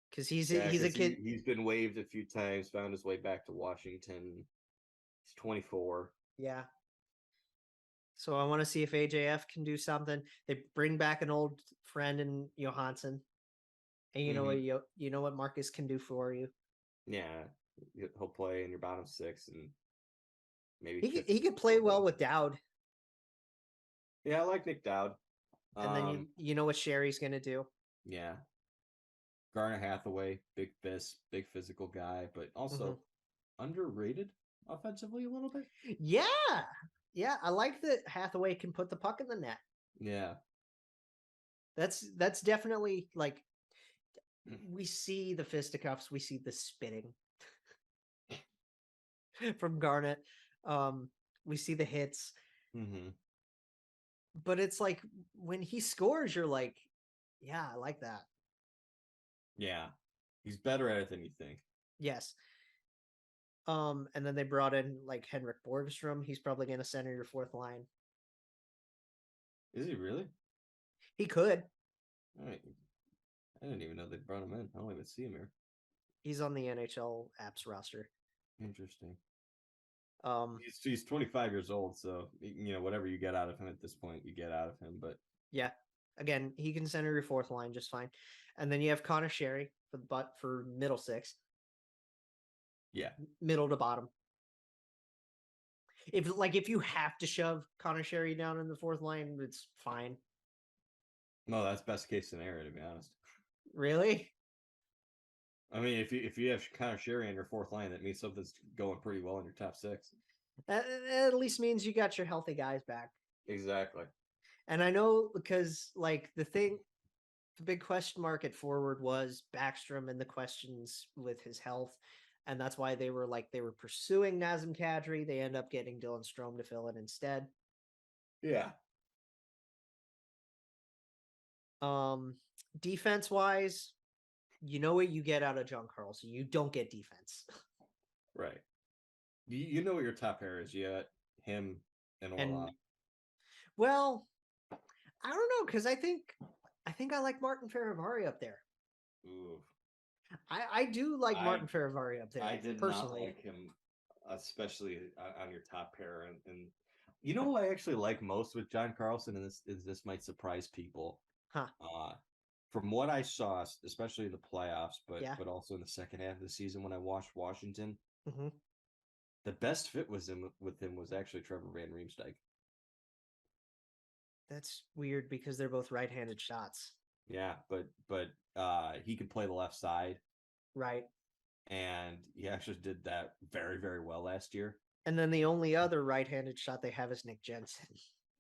Because he's a kid. He's been waived a few times, found his way back to Washington. He's 24. Yeah. So I want to see if AJF can do something. They bring back an old friend in Johansson. And you know what Marcus can do for you. Yeah. He'll play in your bottom six, and maybe he could play well with Dowd. Yeah, I like Nick Dowd. And then you know what Sherry's gonna do. Yeah. Garner Hathaway, big fist, big physical guy, but also underrated offensively a little bit. Yeah. I like that Hathaway can put the puck in the net. Yeah. That's definitely, like, we see the fisticuffs, we see the spitting from Garnett. We see the hits. Mm-hmm. But it's like when he scores, you're like, yeah, I like that. Yeah. He's better at it than you think. Yes. And then they brought in like Henrik Borgstrom. He's probably going to center your fourth line. Is he really? He could. All right. I didn't even know they brought him in. I don't even see him here. He's on the NHL apps roster. Interesting. He's 25 years old, so whatever you get out of him at this point, you get out of him. But yeah, again, he can center your fourth line just fine. And then you have Connor Sherry for middle six. Yeah, middle to bottom. If you have to shove Connor Sherry down in the fourth line, it's fine. No, that's best case scenario, to be honest. Really? I mean, if you have Connor Sherry on your fourth line, that means something's going pretty well in your top six. That at least means you got your healthy guys back. Exactly. And I know because like the big question mark at forward was Backstrom and the questions with his health. And that's why they were pursuing Nazem Kadri. They end up getting Dylan Strome to fill it instead. Yeah. Defense wise, you know what you get out of John Carlson. You don't get defense. Right. You know what your top pair is. You got him and Orlov. Well, I don't know, because I think I like Martin Feravari up there. Ooh. I do like Martin Feravari up there. I did personally. not like him, especially on your top pair. And you know what I actually like most with John Carlson, and this might surprise people. Huh. From what I saw, especially in the playoffs, but also in the second half of the season when I watched Washington, the best fit with him was actually Trevor Van Riemsdyk. That's weird because they're both right-handed shots. Yeah, but he could play the left side. Right. And he actually did that very, very well last year. And then the only other right-handed shot they have is Nick Jensen.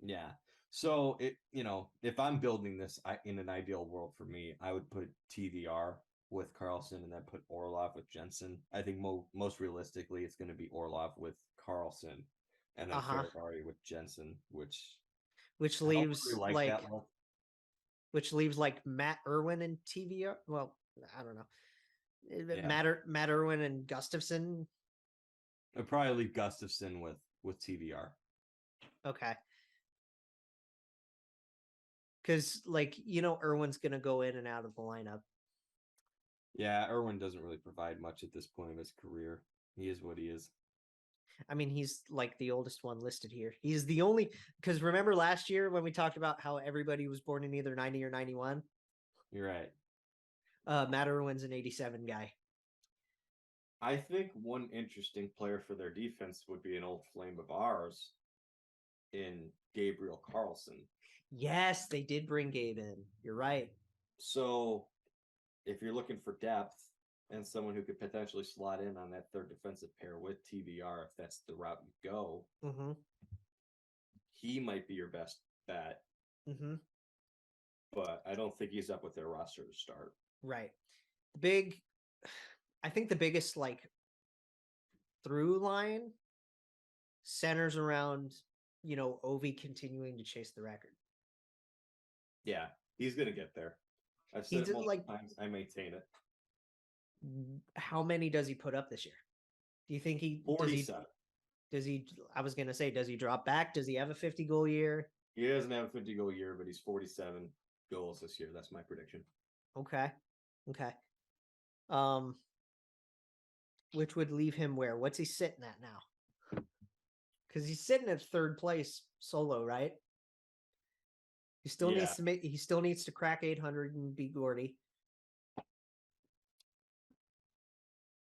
Yeah. So if I'm building this in an ideal world for me, I would put TVR with Carlson and then put Orlov with Jensen. I think most realistically, it's going to be Orlov with Carlson and then Feravari with Jensen, which leaves really which leaves like Matt Irwin and TVR. Well, I don't know. Yeah. Matt Irwin and Gustafson. I'd probably leave Gustafson with TVR. Okay. Because, Irwin's going to go in and out of the lineup. Yeah, Irwin doesn't really provide much at this point of his career. He is what he is. I mean, he's like the oldest one listed here. He's the only, because remember last year when we talked about how everybody was born in either 90 or 91? You're right. Matt Irwin's an 87 guy. I think one interesting player for their defense would be an old flame of ours in Gabriel Carlson. Yes, they did bring Gabe in. You're right. So if you're looking for depth and someone who could potentially slot in on that third defensive pair with TVR, if that's the route you go, he might be your best bet. But I don't think he's up with their roster to start. Right. I think the biggest through line centers around, Ovi continuing to chase the record. Yeah, he's going to get there. I've said it multiple times. I maintain it. How many does he put up this year? Do you think 47. Does he? I was going to say, does he drop back? Does he have a 50-goal year? He doesn't have a 50-goal year, but he's 47 goals this year. That's my prediction. Okay. Which would leave him where? What's he sitting at now? Because he's sitting at third place solo, right? He still needs to he still needs to crack 800 and beat Gordy.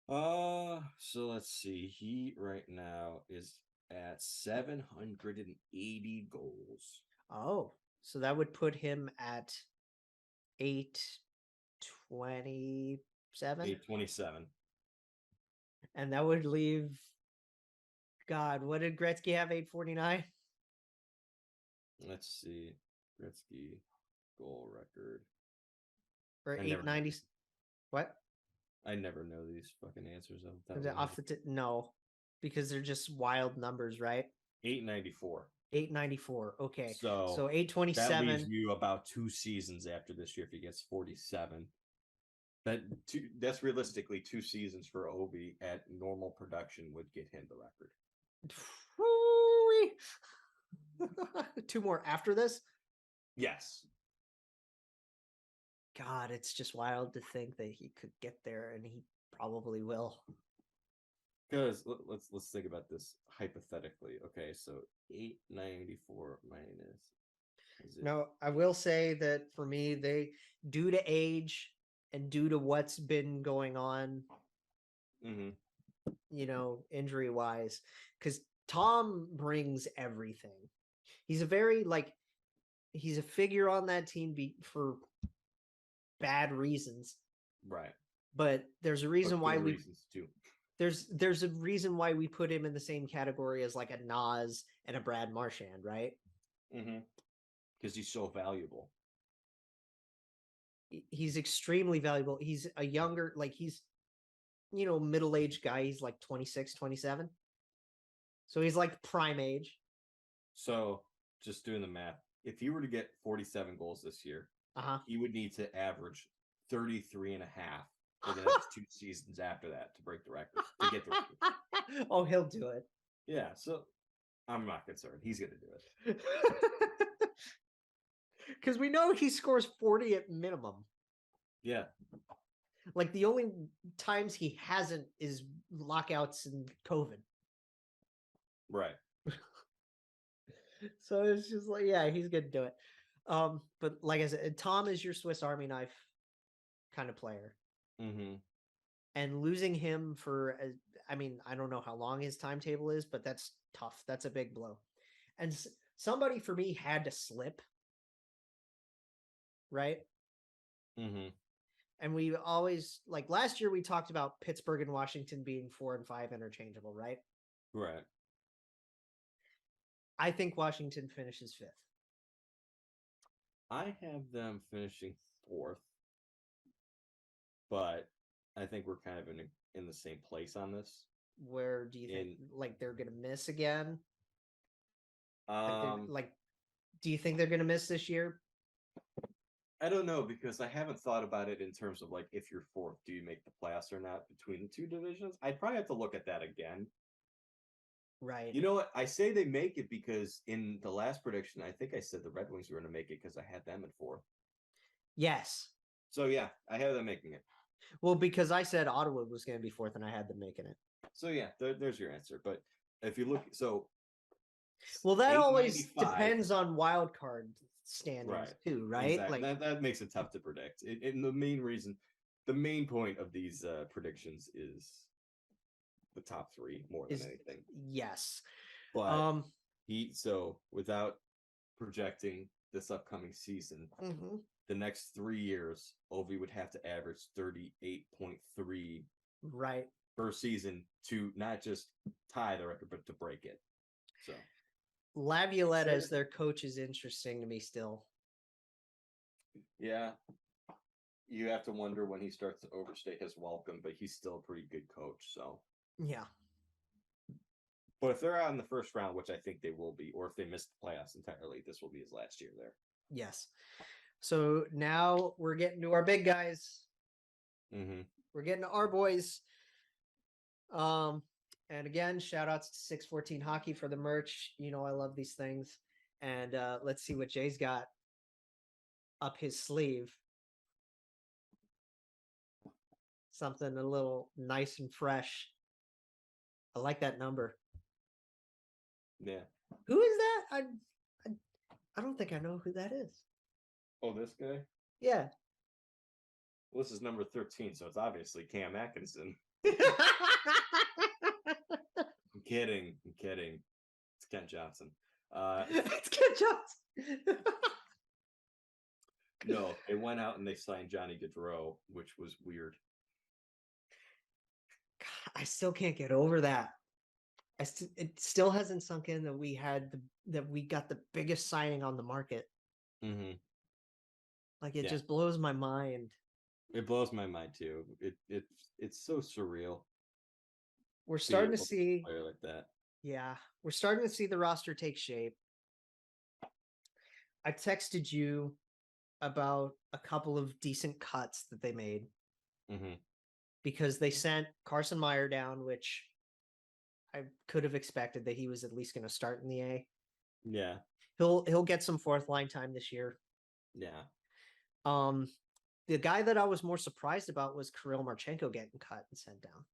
So let's see. He right now is at 780 goals. Oh, so that would put him at 827. 827. And that would leave. God, what did Gretzky have? 849. Let's see. Gretzky goal record. Or 890. What? I never know these fucking answers no, because they're just wild numbers, right? 894. 894. Okay. So 827. That leaves you about 2 seasons after this year if he gets 47. That's realistically 2 seasons for Ovi at normal production would get him the record. 2 more after this? Yes. God, it's just wild to think that he could get there, and he probably will. Because let's think about this hypothetically. Okay, so 894 minus. No, I will say that for me, they, due to age and due to what's been going on, injury wise, because Tom brings everything. He's a very he's a figure on that team for bad reasons. Right. but there's a reason why we reasons too. there's a reason why we put him in the same category as like a Nas and a Brad Marchand, right? Mm-hmm. Because he's so valuable. He's extremely valuable. He's a younger, like he's, middle-aged guy. He's like 26, 27. So he's like prime age. So just doing the math, if he were to get 47 goals this year, he would need to average 33 and a half for the next 2 seasons after that to break the record, to get the record. Oh, he'll do it. Yeah, so I'm not concerned. He's going to do it. Because we know he scores 40 at minimum. Yeah. Like the only times he hasn't is lockouts and COVID. Right. So it's just like, yeah, he's going to do it. But like I said, Tom is your Swiss Army knife kind of player. Mm-hmm. And losing him for, I mean, I don't know how long his timetable is, but that's tough. That's a big blow. And somebody for me had to slip. Right? Mm-hmm. And we always, like last year, we talked about Pittsburgh and Washington being 4 and 5 interchangeable, right? Right. I think Washington finishes 5th. I have them finishing 4th, but I think we're kind of in the same place on this. Where do you think, like, they're going to miss again? Do you think they're going to miss this year? I don't know, because I haven't thought about it in terms of, like, if you're 4th, do you make the playoffs or not between the 2 divisions? I'd probably have to look at that again. Right. You know what? I say they make it because in the last prediction, I think I said the Red Wings were going to make it because I had them at 4th. Yes. So, yeah, I have them making it. Well, because I said Ottawa was going to be 4th and I had them making it. So, yeah, there's your answer. But if you look, well, that always depends on wild card standings too, right? Exactly. Like that makes it tough to predict. And the main point of these predictions is the top 3 more than anything. Yes. But without projecting this upcoming season, the next 3 years, Ovi would have to average 38.3 per season to not just tie the record, but to break it. So Laviolette as their coach is interesting to me still. Yeah. You have to wonder when he starts to overstay his welcome, but he's still a pretty good coach. So yeah. But if they're out in the first round, which I think they will be, or if they miss the playoffs entirely, this will be his last year there. Yes. So now we're getting to our big guys. Mm-hmm. We're getting to our boys. And again, shout outs to 614 Hockey for the merch. You know, I love these things. And let's see what Jay's got up his sleeve. Something a little nice and fresh. I like that number. Yeah. Who is that? I don't think I know who that is. Oh, this guy? Yeah. Well, this is number 13, so it's obviously Cam Atkinson. I'm kidding. It's Kent Johnson. It's Kent Johnson. No, they went out and they signed Johnny Gaudreau, which was weird. God, I still can't get over that. It still hasn't sunk in that we got the biggest signing on the market. Mm-hmm. Like it just blows my mind. It blows my mind too. It's so surreal. We're starting to see a player like that. Yeah, we're starting to see the roster take shape. I texted you about a couple of decent cuts that they made because they sent Carson Meyer down, which I could have expected that he was at least going to start in the A. Yeah, he'll get some 4th line time this year. Yeah. The guy that I was more surprised about was Kirill Marchenko getting cut and sent down.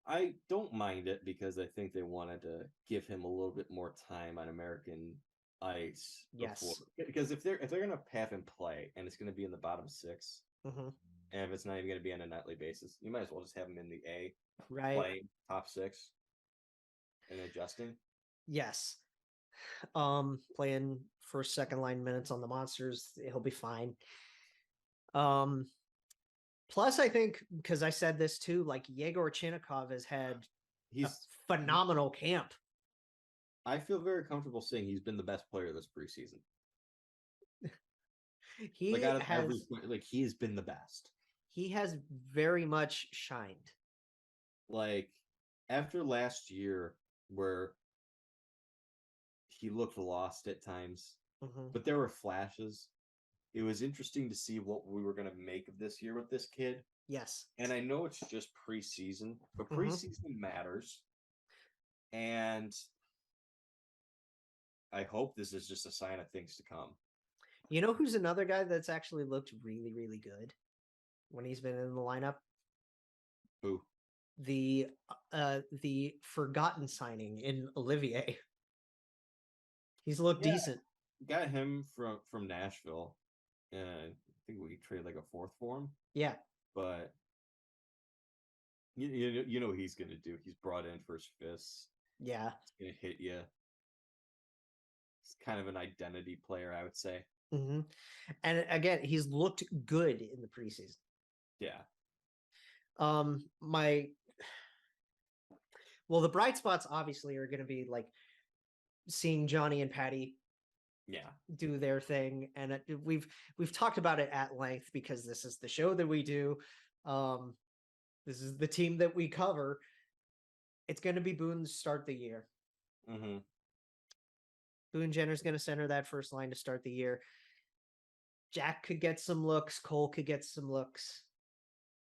I don't mind it because I think they wanted to give him a little bit more time on American ice. Yes. Because if they're gonna have him play and it's gonna be in the bottom 6, and if it's not even gonna be on a nightly basis, you might as well just have him in the A, playing top 6 and adjusting. Yes. Playing first, second line minutes on the Monsters, he'll be fine. Plus, I think because I said this too, like Yegor Chinnikov has had a He's phenomenal camp. I feel very comfortable saying he's been the best player this preseason. He Like out of has every like he has been the best. he has very much shined. Like after last year where he looked lost at times, Mhm. but there were flashes. It was interesting to see what we were going to make of this year with this kid. Yes. And I know it's just preseason, but Mhm. preseason matters. And I hope this is just a sign of things to come. You know who's another guy that's actually looked really, really good when he's been in the lineup? Who? The forgotten signing in Olivier. He's looked Yeah. decent. Got him from Nashville. And I think we traded like a fourth for him. Yeah. But you know what he's gonna do. He's brought in for his fists. Yeah. He's gonna hit you. He's kind of an identity player, I would say. Mm-hmm. And again, he's looked good in the preseason. Yeah. The bright spots obviously are going to be like seeing Johnny and Patty Yeah. do their thing, and we've talked about it at length because this is the show that we do. This is the team that we cover. It's going to be Boone's start the year. Mm-hmm. Boone Jenner's going to center that first line to start the year. Jack could get some looks. Cole could get some looks.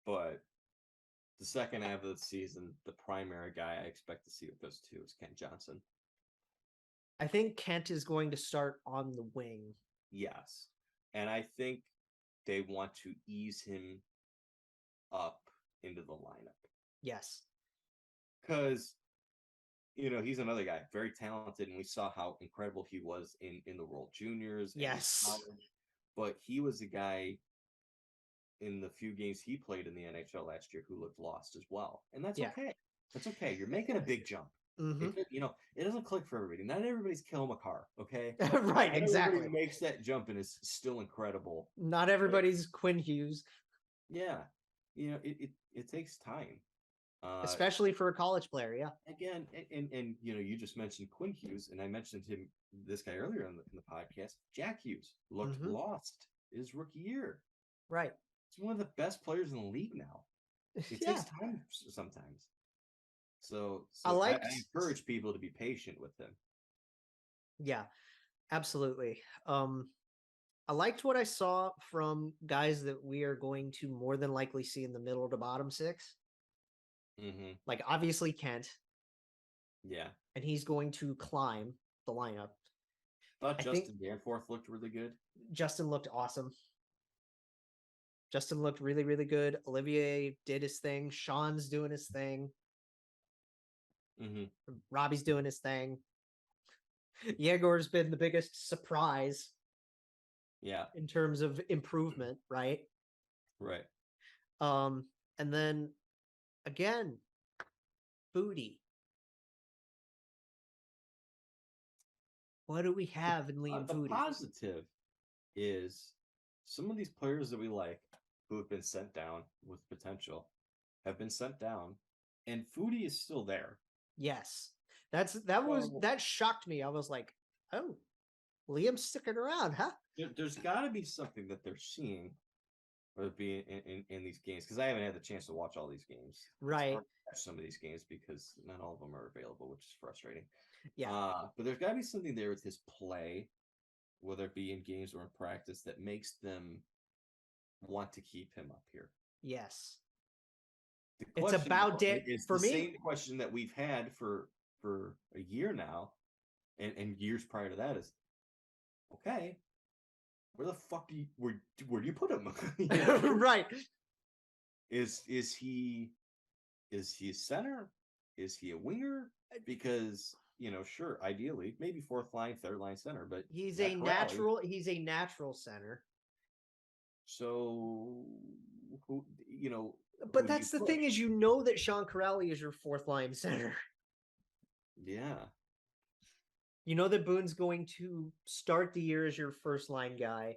But the second half of the season, the primary guy I expect to see with those two is Kent Johnson. I think Kent is going to start on the wing. Yes. And I think they want to ease him up into the lineup. Yes. Because, he's another guy, very talented, and we saw how incredible he was in the World Juniors. Yes. But he was a guy in the few games he played in the NHL last year who looked lost as well. And that's okay. That's okay. You're making a big jump. Mm-hmm. It doesn't click for everybody. Not everybody's Kyle McCarr, okay? Right, Not exactly. Everybody makes that jump and is still incredible. Not everybody's Quinn Hughes. Yeah. It takes time. Especially for a college player, yeah. Again, and you just mentioned Quinn Hughes, and I mentioned this guy earlier in the podcast. Jack Hughes looked lost his rookie year. Right. He's one of the best players in the league now. It takes time sometimes. So I encourage people to be patient with him. Yeah, absolutely. I liked what I saw from guys that we are going to more than likely see in the middle to bottom six. Mm-hmm. Like obviously Kent. Yeah. And he's going to climb the lineup. I Justin Danforth looked really good. Justin looked awesome. Justin looked really, really good. Olivier did his thing. Sean's doing his thing. Mm-hmm. Robbie's doing his thing. Yegor's been the biggest surprise. Yeah. In terms of improvement, right? Right. And then again, Booty. What do we have in Liam Booty? The positive is some of these players that we like who have been sent down with potential have been sent down, and Foodie is still there. Yes. That shocked me. I was like, oh, Liam's sticking around, huh? There's got to be something that they're seeing or being in these games, because I haven't had the chance to watch all these games. Right. It's hard to watch some of these games because not all of them are available, which is frustrating. Yeah. But there's got to be something there with his play, whether it be in games or in practice, that makes them want to keep him up here. Yes. It's about for me. Same question that we've had for a year now, and years prior to that is, okay, where the fuck where do you put him? Right. Is he a center? Is he a winger? Because sure, ideally, maybe fourth line, third line center, but he's a natural center. So but that's the thing is, that Sean Corrali is your fourth line center. Yeah. That Boone's going to start the year as your first line guy.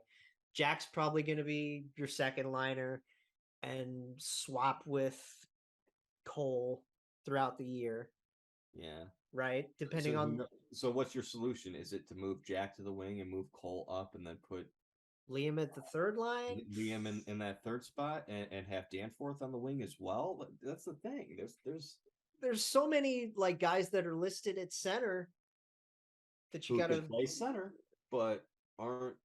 Jack's probably going to be your second liner. and swap with Cole throughout the year, Yeah. right? Depending So, on so what's your solution? Is it to move Jack to the wing and move Cole up and then put Liam at the third line. Liam in that third spot and have Danforth on the wing as well? That's the thing. There's so many like guys that are listed at center that you who got to can play center, but aren't.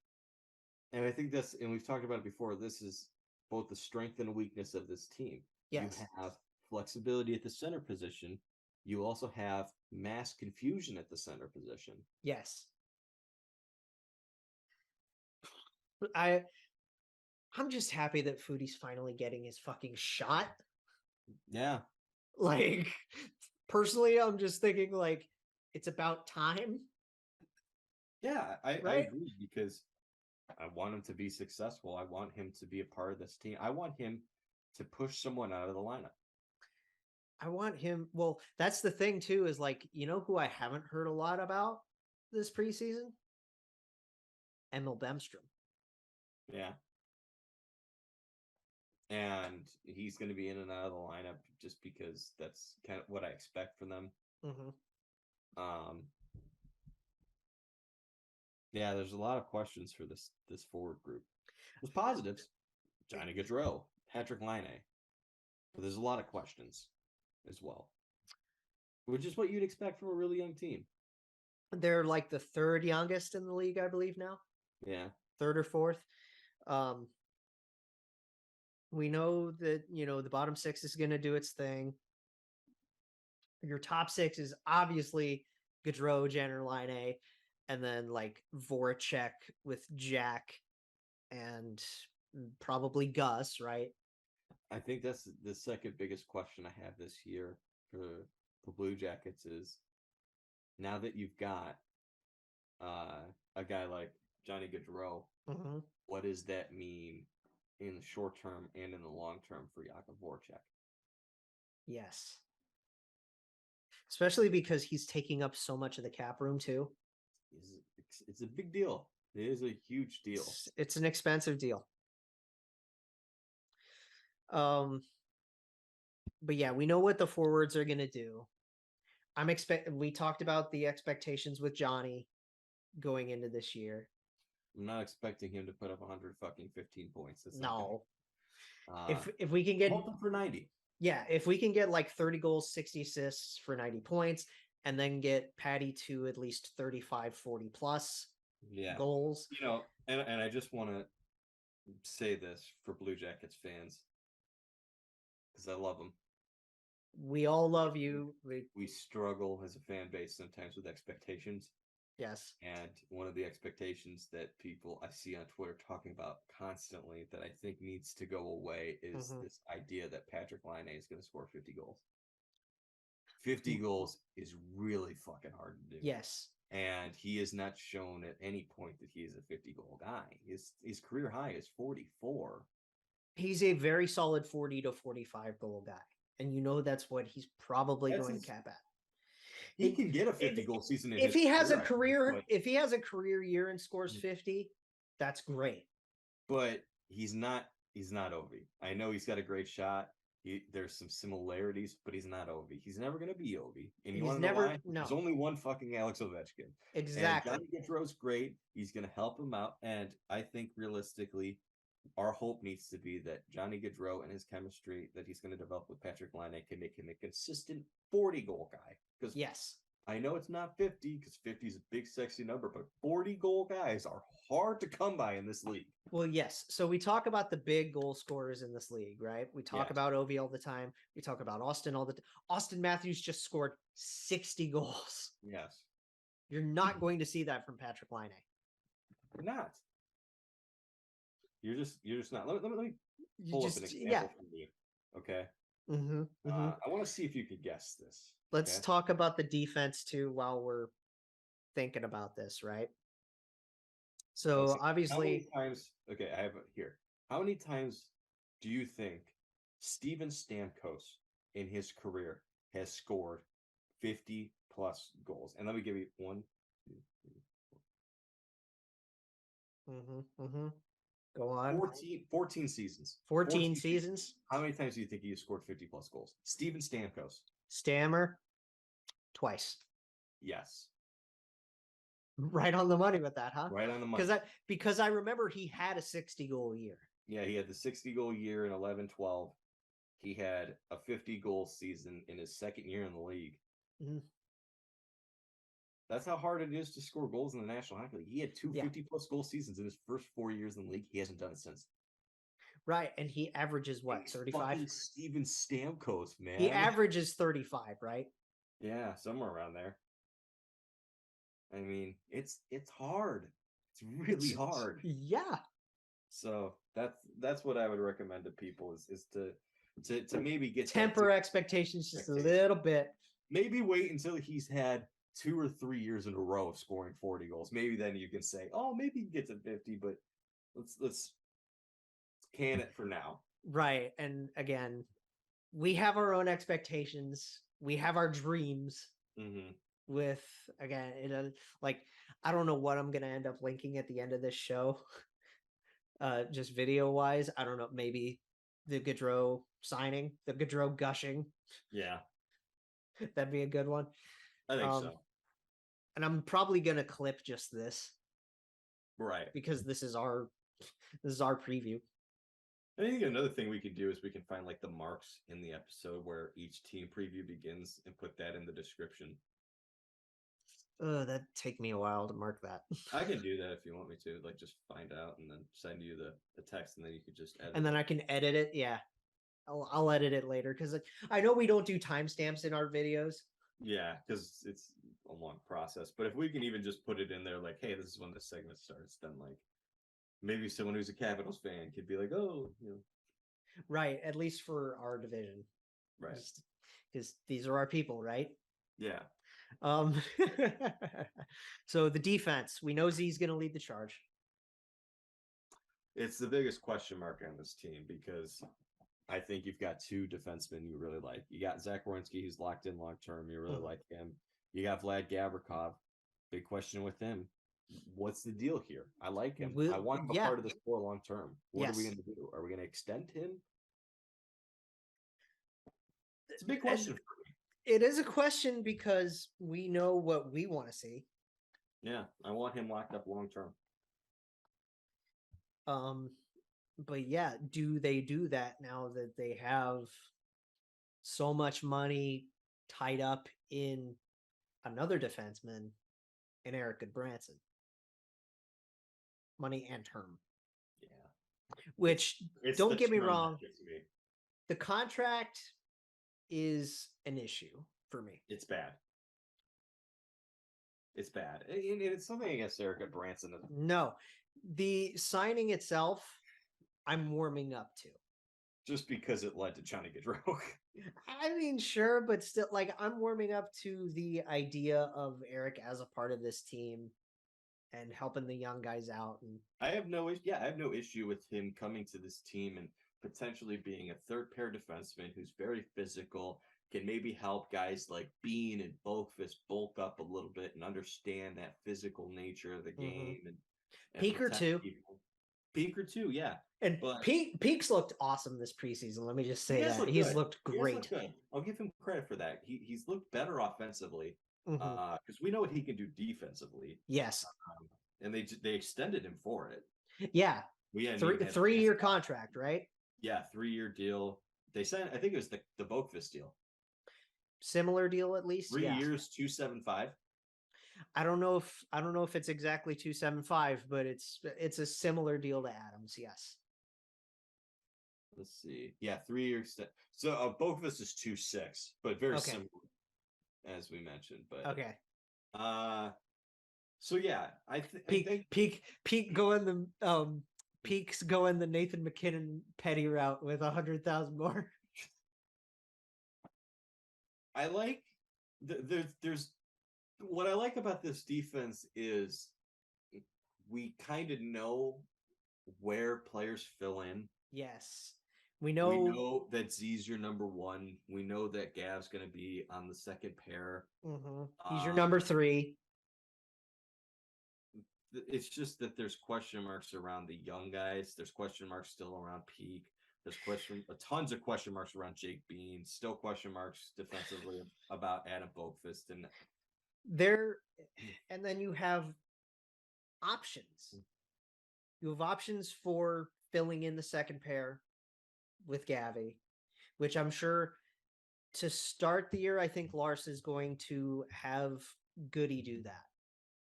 And I think that's, and we've talked about it before. This is both the strength and weakness of this team. Yes. You have flexibility at the center position. You also have mass confusion at the center position. Yes. I'm just happy that Foodie's finally getting his fucking shot. Yeah. Like, personally, I'm just thinking like it's about time. Yeah, I Right? agree because I want him to be successful. I want him to be a part of this team. I want him to push someone out of the lineup. I want him. Well, that's the thing too, is like, you know who I haven't heard a lot about this preseason? Emil Bemstrom. Yeah. And he's going to be in and out of the lineup just because that's kind of what I expect from them. Mm-hmm. Yeah, there's a lot of questions for this forward group. There's positives. Johnny Gaudreau, Patrick Laine. But there's a lot of questions as well. Which is what you'd expect from a really young team. They're like the third youngest in the league, I believe now. Yeah. Third or fourth. We know that, you know, the bottom six is going to do its thing. Your top six is obviously Gaudreau, Jenner, Laine, and then like Voracek with Jack and probably Gus, right? I think that's the second biggest question I have this year for the Blue Jackets is now that you've got a guy like Johnny Gaudreau, what does that mean in the short term and in the long term for Jakub Voracek? Yes. Especially because he's taking up so much of the cap room too. It's a big deal. It is a huge deal. It's an expensive deal. But yeah, we know what the forwards are going to do. We talked about the expectations with Johnny going into this year. I'm not expecting him to put up 115 points. No. If we can get for 90. Yeah, if we can get like 30 goals, 60 assists for 90 points, and then get Patty to at least 35, 40 plus goals. You know, and I just want to say this for Blue Jackets fans because I love them. We all love you. We struggle as a fan base sometimes with expectations. Yes. And one of the expectations that people I see on Twitter talking about constantly that I think needs to go away is this idea that Patrick Laine is going to score 50 goals. 50 goals is really fucking hard to do. Yes. And he has not shown at any point that he is a 50-goal guy. His career high is 44. He's a very solid 40 to 45 goal guy. And you know that's what he's probably going to cap at. He can get a 50-goal season if he has a career year and scores 50, that's great. But he's not Ovi. I know he's got a great shot. There's some similarities, but he's not Ovi. He's never going to be Ovi. And you want to know why? There's only one fucking Alex Ovechkin. Exactly. And Johnny Gaudreau's great. He's going to help him out. And I think realistically, our hope needs to be that Johnny Gaudreau and his chemistry that he's going to develop with Patrick Laine can make him a consistent 40-goal guy. Because yes, I know it's not 50 because 50 is a big, sexy number, but 40-goal guys are hard to come by in this league. Well, yes. So we talk about the big goal scorers in this league, right? We talk about Ovi all the time. We talk about Austin all the time. Austin Matthews just scored 60 goals. Yes. You're not going to see that from Patrick Laine. You're not. You're just not. Let me pull up an example from you. Okay. I want to see if you could guess this. Let's talk about the defense too while we're thinking about this, right? So obviously, how many times? Okay, I have it here. How many times do you think Steven Stamkos in his career has scored 50 plus goals? And let me give you 1, 2, 3, 4. Go on. 14 seasons. 14 seasons. How many times do you think he has scored 50-plus goals? Steven Stamkos. Stammer, twice. Yes. Right on the money with that, huh? Right on the money. Because I remember he had a 60-goal year. Yeah, he had the 60-goal year in 11-12. He had a 50-goal season in his second year in the league. Mm-hmm. That's how hard it is to score goals in the National Hockey League. He had two 50-plus goal seasons in his first 4 years in the league. He hasn't done it since. Right, and he averages what, 35? Steven Stamkos, man. He averages 35, right? Yeah, somewhere around there. I mean, it's hard. It's really hard. Yeah. So that's what I would recommend to people is to maybe get temper expectations just a little bit. Maybe wait until he's had 2 or 3 years in a row of scoring 40 goals. Maybe then you can say, oh, maybe he gets to 50, but let's can it for now. Right. And again, we have our own expectations. We have our dreams. Mm-hmm. With again, like I don't know what I'm gonna end up linking at the end of this show. Just video wise, I don't know. Maybe the Gaudreau signing, the Gaudreau gushing. Yeah, that'd be a good one. I think so. And I'm probably gonna clip just this, right? Because this is our preview. I think another thing we could do is we can find like the marks in the episode where each team preview begins and put that in the description. That'd take me a while to mark that. I can do that if you want me to, like just find out and then send you the text and then you could just edit and then I can edit it. Yeah. I'll edit it later because I know we don't do timestamps in our videos. Yeah, because it's a long process. But if we can even just put it in there like, hey, this is when the segment starts, then like maybe someone who's a Capitals fan could be like, oh, you know. Right, at least for our division. Right. Because these are our people, right? Yeah. So the defense, we know Z's going to lead the charge. It's the biggest question mark on this team because I think you've got 2 defensemen you really like. You got Zach Werenski, who's locked in long term. You really like him. You got Vlad Gavrikov. Big question with him. What's the deal here? I like him. I want him a part of the core long term. What are we going to do? Are we going to extend him? It's a big question for me. It is a question because we know what we want to see. Yeah, I want him locked up long term. But yeah, do they do that now that they have so much money tied up in another defenseman in Eric Goodbranson? Money and term. Yeah. Which, don't get me wrong, the contract is an issue for me. It's bad. It's bad. And it's something against Eric Goodbranson. No. The signing itself, I'm warming up to. Just because it led to Johnny Gaudreau. I mean, sure, but still, like, I'm warming up to the idea of Eric as a part of this team and helping the young guys out. And I have no issue with him coming to this team and potentially being a third pair defenseman who's very physical, can maybe help guys like Bean and Boakfist bulk up a little bit and understand that physical nature of the game. And Peaker too. Peaker too, yeah. And Peaks looked awesome this preseason. Let me just say that. He's looked great. I'll give him credit for that. He's looked better offensively because we know what he can do defensively. Yes. And they extended him for it. Yeah. We had 3-year contract, right? Yeah, 3-year deal. They signed, I think it was the Boakfist deal. Similar deal at least. 3 years, $275. I don't know if it's exactly 275, but it's a similar deal to Adams. Yes. Let's see. Yeah, 3 years. So Boakfist is 2.6, but very similar, as we mentioned. But okay. So yeah, I think Peak going the Peaks going the Nathan McKinnon petty route with 100,000 more. I like there's what I like about this defense is we kind of know where players fill in. Yes. We know that Z's your number 1. We know that Gav's going to be on the second pair. He's your number 3. it's just that there's question marks around the young guys. There's question marks still around Peak. There's tons of question marks around Jake Bean. Still question marks defensively about Adam Boakfist, and There, and then you have options. You have options for filling in the second pair with Gavi, which I'm sure to start the year, I think Lars is going to have Goody do that,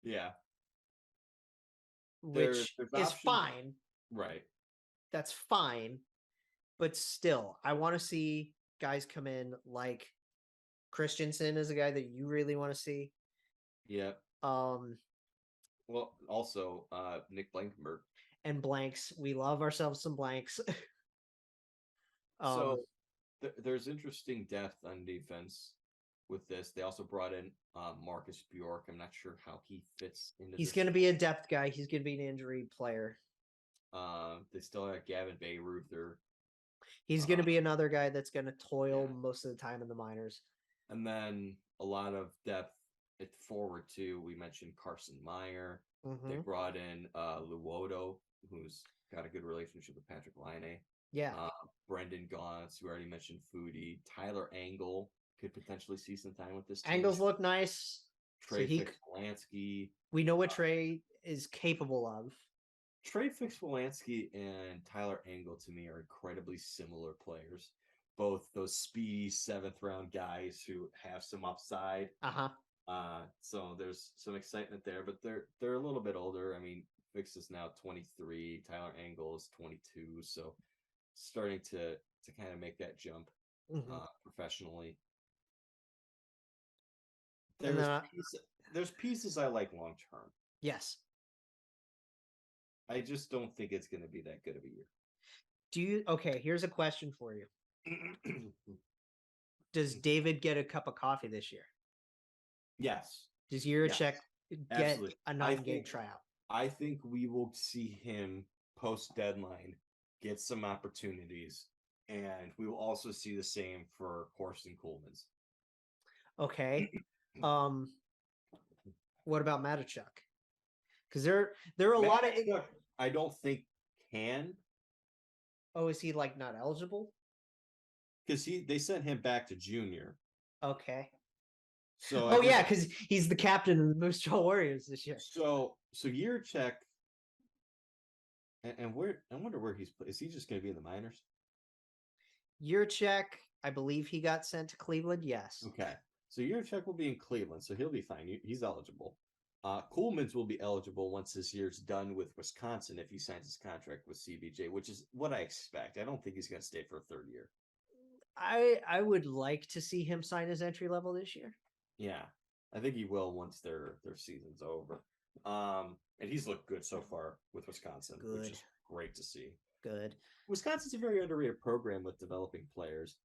yeah, which there's is options. fine. Right. That's fine. But still, I want to see guys come in like Christensen is a guy that you really want to see. Yeah. Um, Well, also Nick Blankenberg. and blanks. We love ourselves some blanks. So there's interesting depth on defense with this. They also brought in Marcus Bjork. I'm not sure how he fits into he's this. going to be a depth guy. He's going to be an injury player. They still have Gavin Bayreuther. He's going to be another guy that's going to toil most of the time in the minors. And then a lot of depth at forward too. We mentioned Carson Meyer. They brought in Luoto, who's got a good relationship with Patrick Laine. Yeah. Brendan Gaunce, we already mentioned Foodie. Tyler Angle could potentially see some time with this team. Angles look nice. Trey Fix-Polanski. We know what Trey is capable of. Trey Fix-Polanski and Tyler Angle to me are incredibly similar players. Both those speedy 7th round guys who have some upside. So there's some excitement there, but they're a little bit older. I mean, Fix is now 23, Tyler Angle is 22, so starting to kind of make that jump professionally. There's pieces I like long term. Yes. I just don't think it's going to be that good of a Okay, year. here's a question for you. Does David get a cup of coffee this year? Yes. Does Jiricek get a 9-game tryout? I think we will see him post-deadline get some opportunities, and we will also see the same for Corson Coolmans. Okay. What about Matachuk? Because there are a lot of... I don't think can. Oh, is he like not eligible? Because they sent him back to junior. Okay. So because he's the captain of the Moose Jaw Warriors this year. So Jiricek, and where I wonder where is he just going to be in the minors? Jiricek, I believe he got sent to Cleveland. Yes. Okay, so Jiricek will be in Cleveland, so he'll be fine. He's eligible. Coolmans will be eligible once his year's done with Wisconsin if he signs his contract with CBJ, which is what I expect. I don't think he's going to stay for a third year. I would like to see him sign his entry level this year. Yeah, I think he will once their season's over. And he's looked good so far with Wisconsin, which is great to see. Good. Wisconsin's a very underrated program with developing players.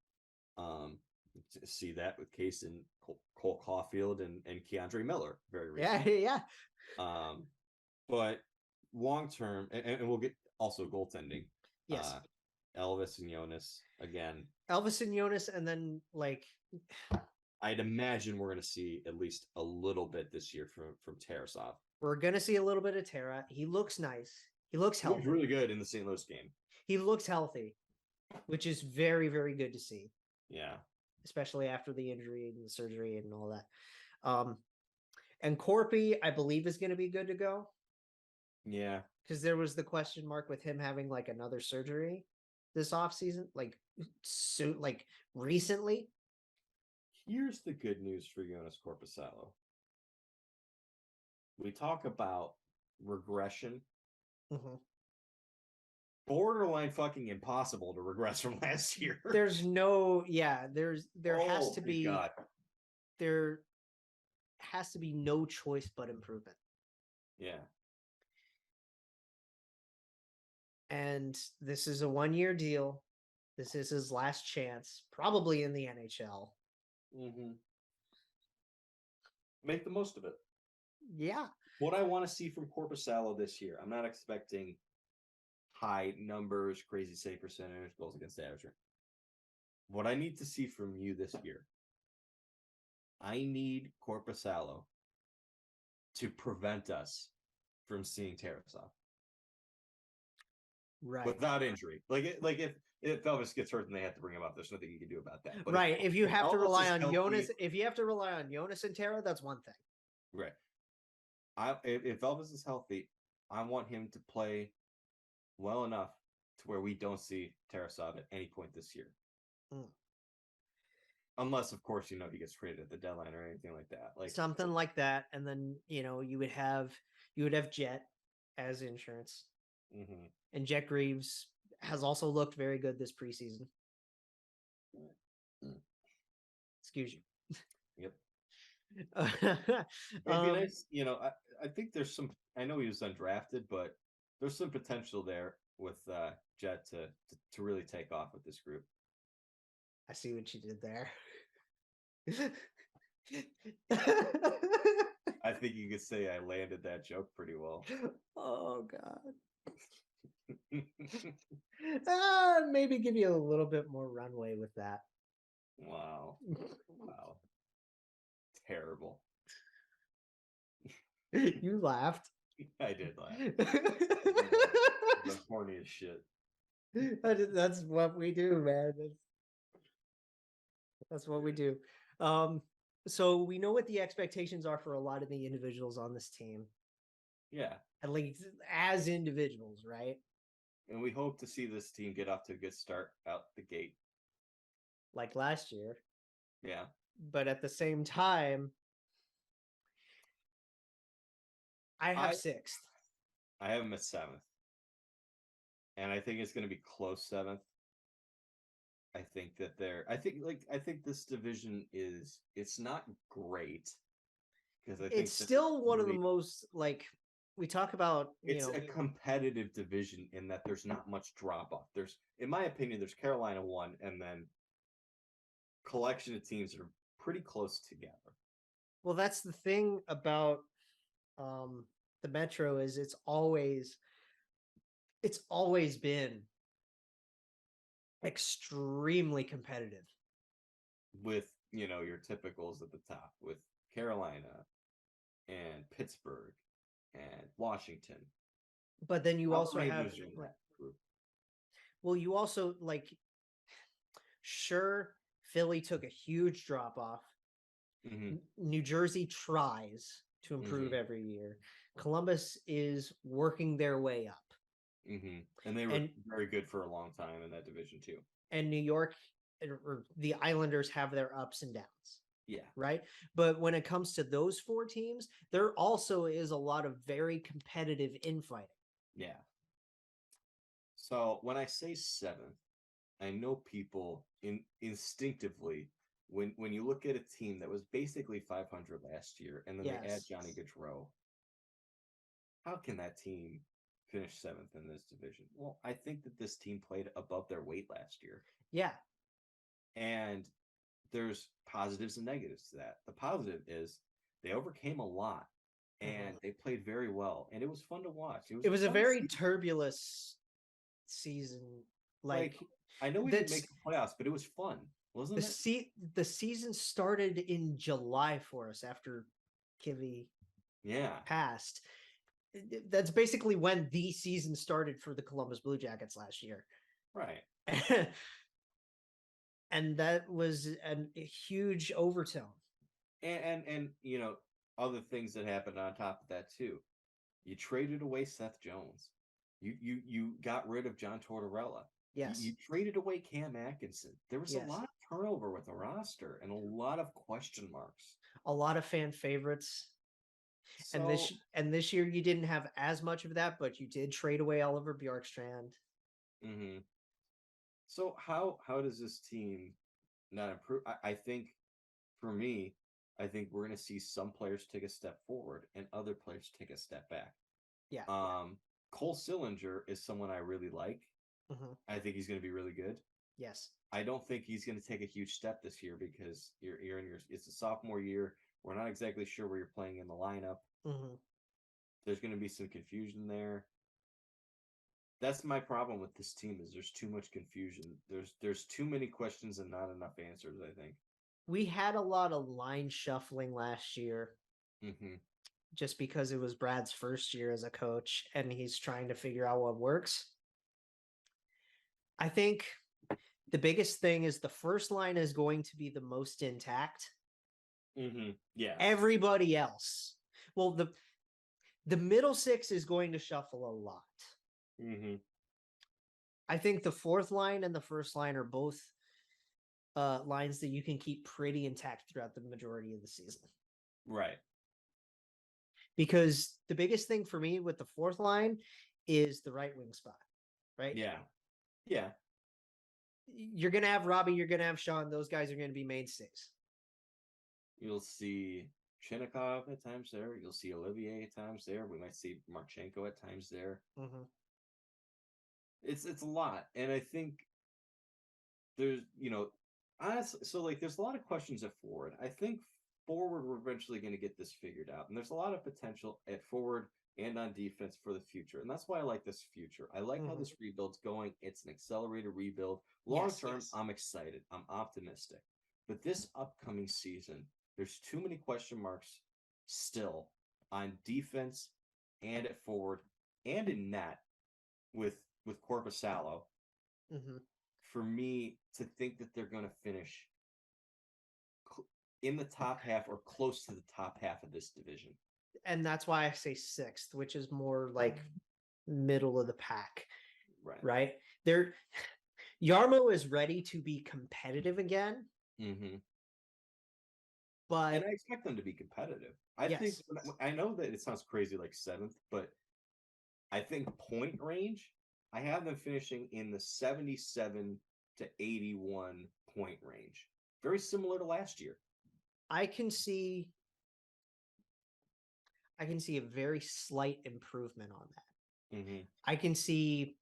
To see that with Case and Cole Caulfield and Keandre Miller very recently. Yeah. But long term, and we'll get also goaltending. Yes. Elvis and Jonas again. Elvis and Jonas, and then I'd imagine we're going to see at least a little bit this year from Tarasov. We're going to see a little bit of Tara. He looks nice. He looks healthy. He looked really good in the St. Louis game. He looks healthy, which is very, very good to see. Yeah. Especially after the injury and the surgery and all that. And Corpy, I believe, is going to be good to go. Yeah. Because there was the question mark with him having another surgery this offseason, recently. Here's the good news for Jonas Corposalo. We talk about regression. Borderline fucking impossible to regress from last year. There has to be God. There has to be no choice but improvement. Yeah. And this is a 1-year deal. This is his last chance, probably in the NHL. Make the most of it. Yeah. What I want to see from Korpisalo this year, I'm not expecting high numbers, crazy save percentage, goals against average. What I need to see from you this year, I need Korpisalo to prevent us from seeing Tarasov Right. without injury. Like if Elvis gets hurt and they have to bring him up, there's nothing you can do about that. But Right. If you have to Elvis rely is on healthy- Jonas, if you have to rely on Jonas and Tara, that's one thing. right. If Elvis is healthy, I want him to play well enough to where we don't see Tarasov at any point this year. Unless, of course, he gets traded at the deadline or anything like that. Like Something like that. And then, you would have Jet as insurance. Mhm. And Jet Greaves has also looked very good this preseason. Excuse you. Yep. It'd be nice, I think there's some. I know he was undrafted, but there's some potential there with Jet to really take off with this group. I see what you did there. I think you could say I landed that joke pretty well. Oh God. Maybe give you a little bit more runway with that. Wow. Terrible. You laughed. I did laugh. I'm corny as shit. That's what we do, man. That's what we do. So we know what the expectations are for a lot of the individuals on this team. Yeah. At least as individuals, right? And we hope to see this team get off to a good start out the gate. Like last year. Yeah. But at the same time, I have sixth. I have them at 7th. And I think it's going to be close 7th. I think this division it's not great because it's still one of the most, like, we talk about, it's a competitive division in that there's not much drop off. In my opinion, there's Carolina 1 and then collection of teams that are pretty close together. Well, that's the thing about the Metro is it's always been extremely competitive with your typicals at the top with Carolina and Pittsburgh and Washington. But then you also have group. Well, you also sure, Philly took a huge drop off. Mm-hmm. New Jersey tries to improve every year. Columbus is working their way up. Mm-hmm. And they were very good for a long time in that division too. And New York, or the Islanders, have their ups and downs. Yeah. Right. But when it comes to those 4 teams, there also is a lot of very competitive infighting. Yeah. So when I say 7th, I know people instinctively, when you look at a team that was basically 500 last year and then they add Johnny Gaudreau, how can that team finish 7th in this division? Well, I think that this team played above their weight last year. Yeah. And there's positives and negatives to that. The positive is they overcame a lot and they played very well. And it was fun to watch. It was a very turbulent season. Like I know we didn't make the playoffs, but it was fun, wasn't it? The season started in July for us after Kivy passed. That's basically when the season started for the Columbus Blue Jackets last year. Right. And that was a huge overtone. And other things that happened on top of that too. You traded away Seth Jones. You got rid of John Tortorella. Yes. You traded away Cam Atkinson. There was a lot of turnover with the roster and a lot of question marks. A lot of fan favorites. So, and this year you didn't have as much of that, but you did trade away Oliver Bjorkstrand. Mm-hmm. So how does this team not improve? I think for me, I think we're going to see some players take a step forward and other players take a step back. Yeah. Cole Sillinger is someone I really like. Mm-hmm. I think he's going to be really good. Yes. I don't think he's going to take a huge step this year because you're in it's a sophomore year. We're not exactly sure where you're playing in the lineup. Mm-hmm. There's going to be some confusion there. That's my problem with this team is there's too much confusion. There's too many questions and not enough answers, I think. We had a lot of line shuffling last year. Mm-hmm. just because it was Brad's first year as a coach and he's trying to figure out what works. I think the biggest thing is the first line is going to be the most intact. Yeah. Everybody else, well, the middle six is going to shuffle a lot. I think the fourth line and the first line are both lines that you can keep pretty intact throughout the majority of the season. Right. Because the biggest thing for me with the fourth line is the right wing spot, right? Yeah. Yeah. You're going to have Robbie, you're going to have Sean. Those guys are going to be mainstays. You'll see Sashnikov at times there. You'll see Olivier at times there. We might see Marchenko at times there. It's a lot. And I think there's, honestly, so like there's a lot of questions at forward. I think forward we're eventually going to get this figured out. And there's a lot of potential at forward and on defense for the future. And that's why I like this future. I like how this rebuild's going. It's an accelerated rebuild. Long term, I'm excited. I'm optimistic. But this upcoming season, there's too many question marks still on defense and at forward and in net with Korpisalo for me to think that they're going to finish in the top half or close to the top half of this division. And that's why I say sixth, which is more like middle of the pack. Right? Jarmo is ready to be competitive again. But and I expect them to be competitive. I think I know that it sounds crazy like seventh, but I think point range, I have them finishing in the 77 to 81 point range. Very similar to last year. I can see a very slight improvement on that. I can see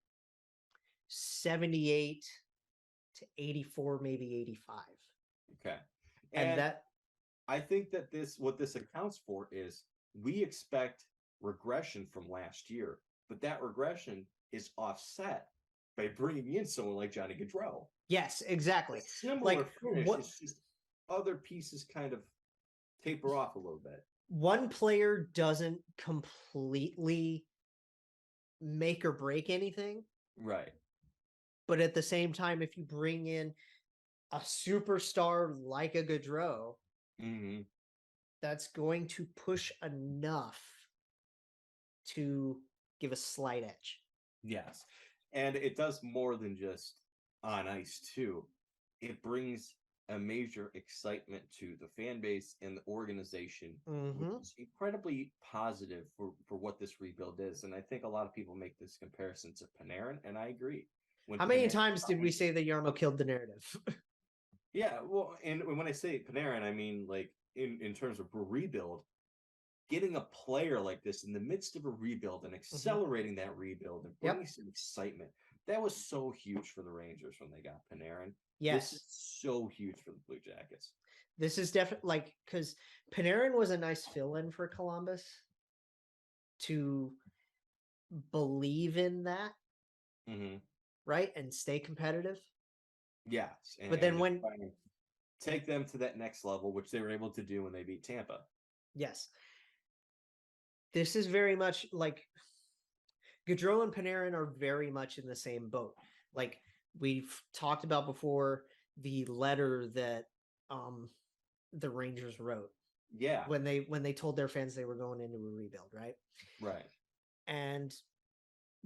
78 to 84, maybe 85. Okay. And that I think that what this accounts for is we expect regression from last year, but that regression is offset by bringing in someone like Johnny Gaudreau. Yes, exactly. Similar finish, it's just other pieces kind of taper off a little bit. One player doesn't completely make or break anything. Right. But at the same time, if you bring in a superstar like a Gaudreau, that's going to push enough to give a slight edge. Yes. And it does more than just on ice, too. It brings a major excitement to the fan base and the organization, which is incredibly positive for what this rebuild is. And I think a lot of people make this comparison to Panarin, and I agree. How many times did we say that Jarmo killed the narrative? Yeah, well, and when I say Panarin, I mean like in terms of rebuild, getting a player like this in the midst of a rebuild and accelerating that rebuild and bringing some excitement. That was so huge for the Rangers when they got Panarin. Yes. This is so huge for the Blue Jackets. This is definitely because Panarin was a nice fill-in for Columbus to believe in that, right? And stay competitive. Yes. But then when take them to that next level, which they were able to do when they beat Tampa. Yes. This is very much like Gaudreau and Panarin are very much in the same boat. Like we've talked about before, the letter that the Rangers wrote. Yeah. When they told their fans they were going into a rebuild, right? Right. And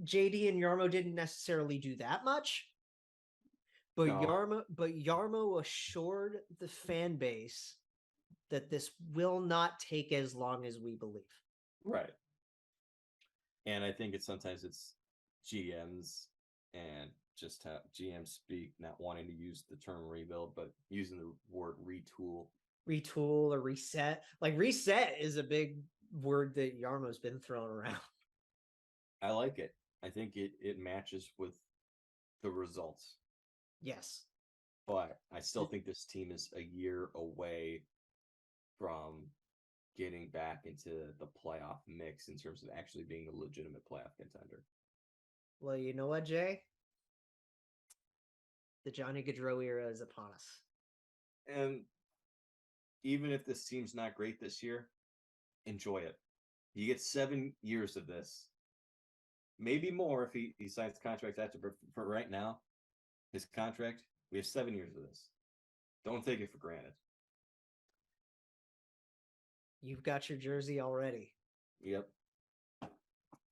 JD and Jarmo didn't necessarily do that much. But Jarmo assured the fan base that this will not take as long as we believe. Right. And I think sometimes it's GMs and just have GMs speak, not wanting to use the term rebuild, but using the word retool. Retool or reset. Like reset is a big word that Jarmo's been throwing around. I like it. I think it matches with the results. Yes. But I still think this team is a year away from getting back into the playoff mix in terms of actually being a legitimate playoff contender. Well, you know what, Jay? The Johnny Gaudreau era is upon us. And even if this team's not great this year, enjoy it. He gets 7 years of this. Maybe more if he signs the contract after. But for right now, his contract, we have 7 years of this. Don't take it for granted. You've got your jersey already. Yep.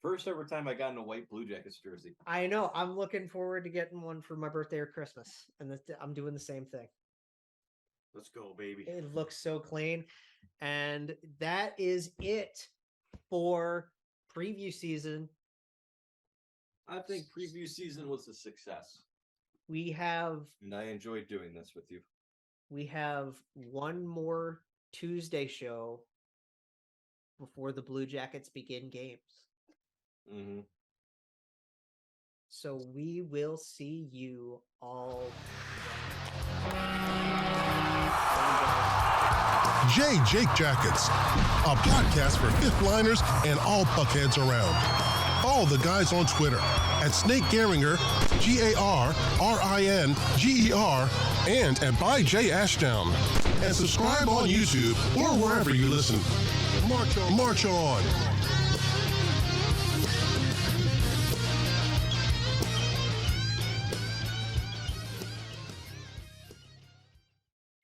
First ever time I got in a white Blue Jackets jersey. I know. I'm looking forward to getting one for my birthday or Christmas. And I'm doing the same thing. Let's go, baby. It looks so clean. And that is it for preview season. I think preview season was a success. We have... And I enjoyed doing this with you. We have one more Tuesday show before the Blue Jackets begin games. Mm-hmm. So we will see you all. Jake Jackets, a podcast for fifth liners and all puckheads around. Follow the guys on Twitter at Snake Gehringer, GARRINGER, and at by J Ashdown. And subscribe on YouTube or wherever you listen. March on.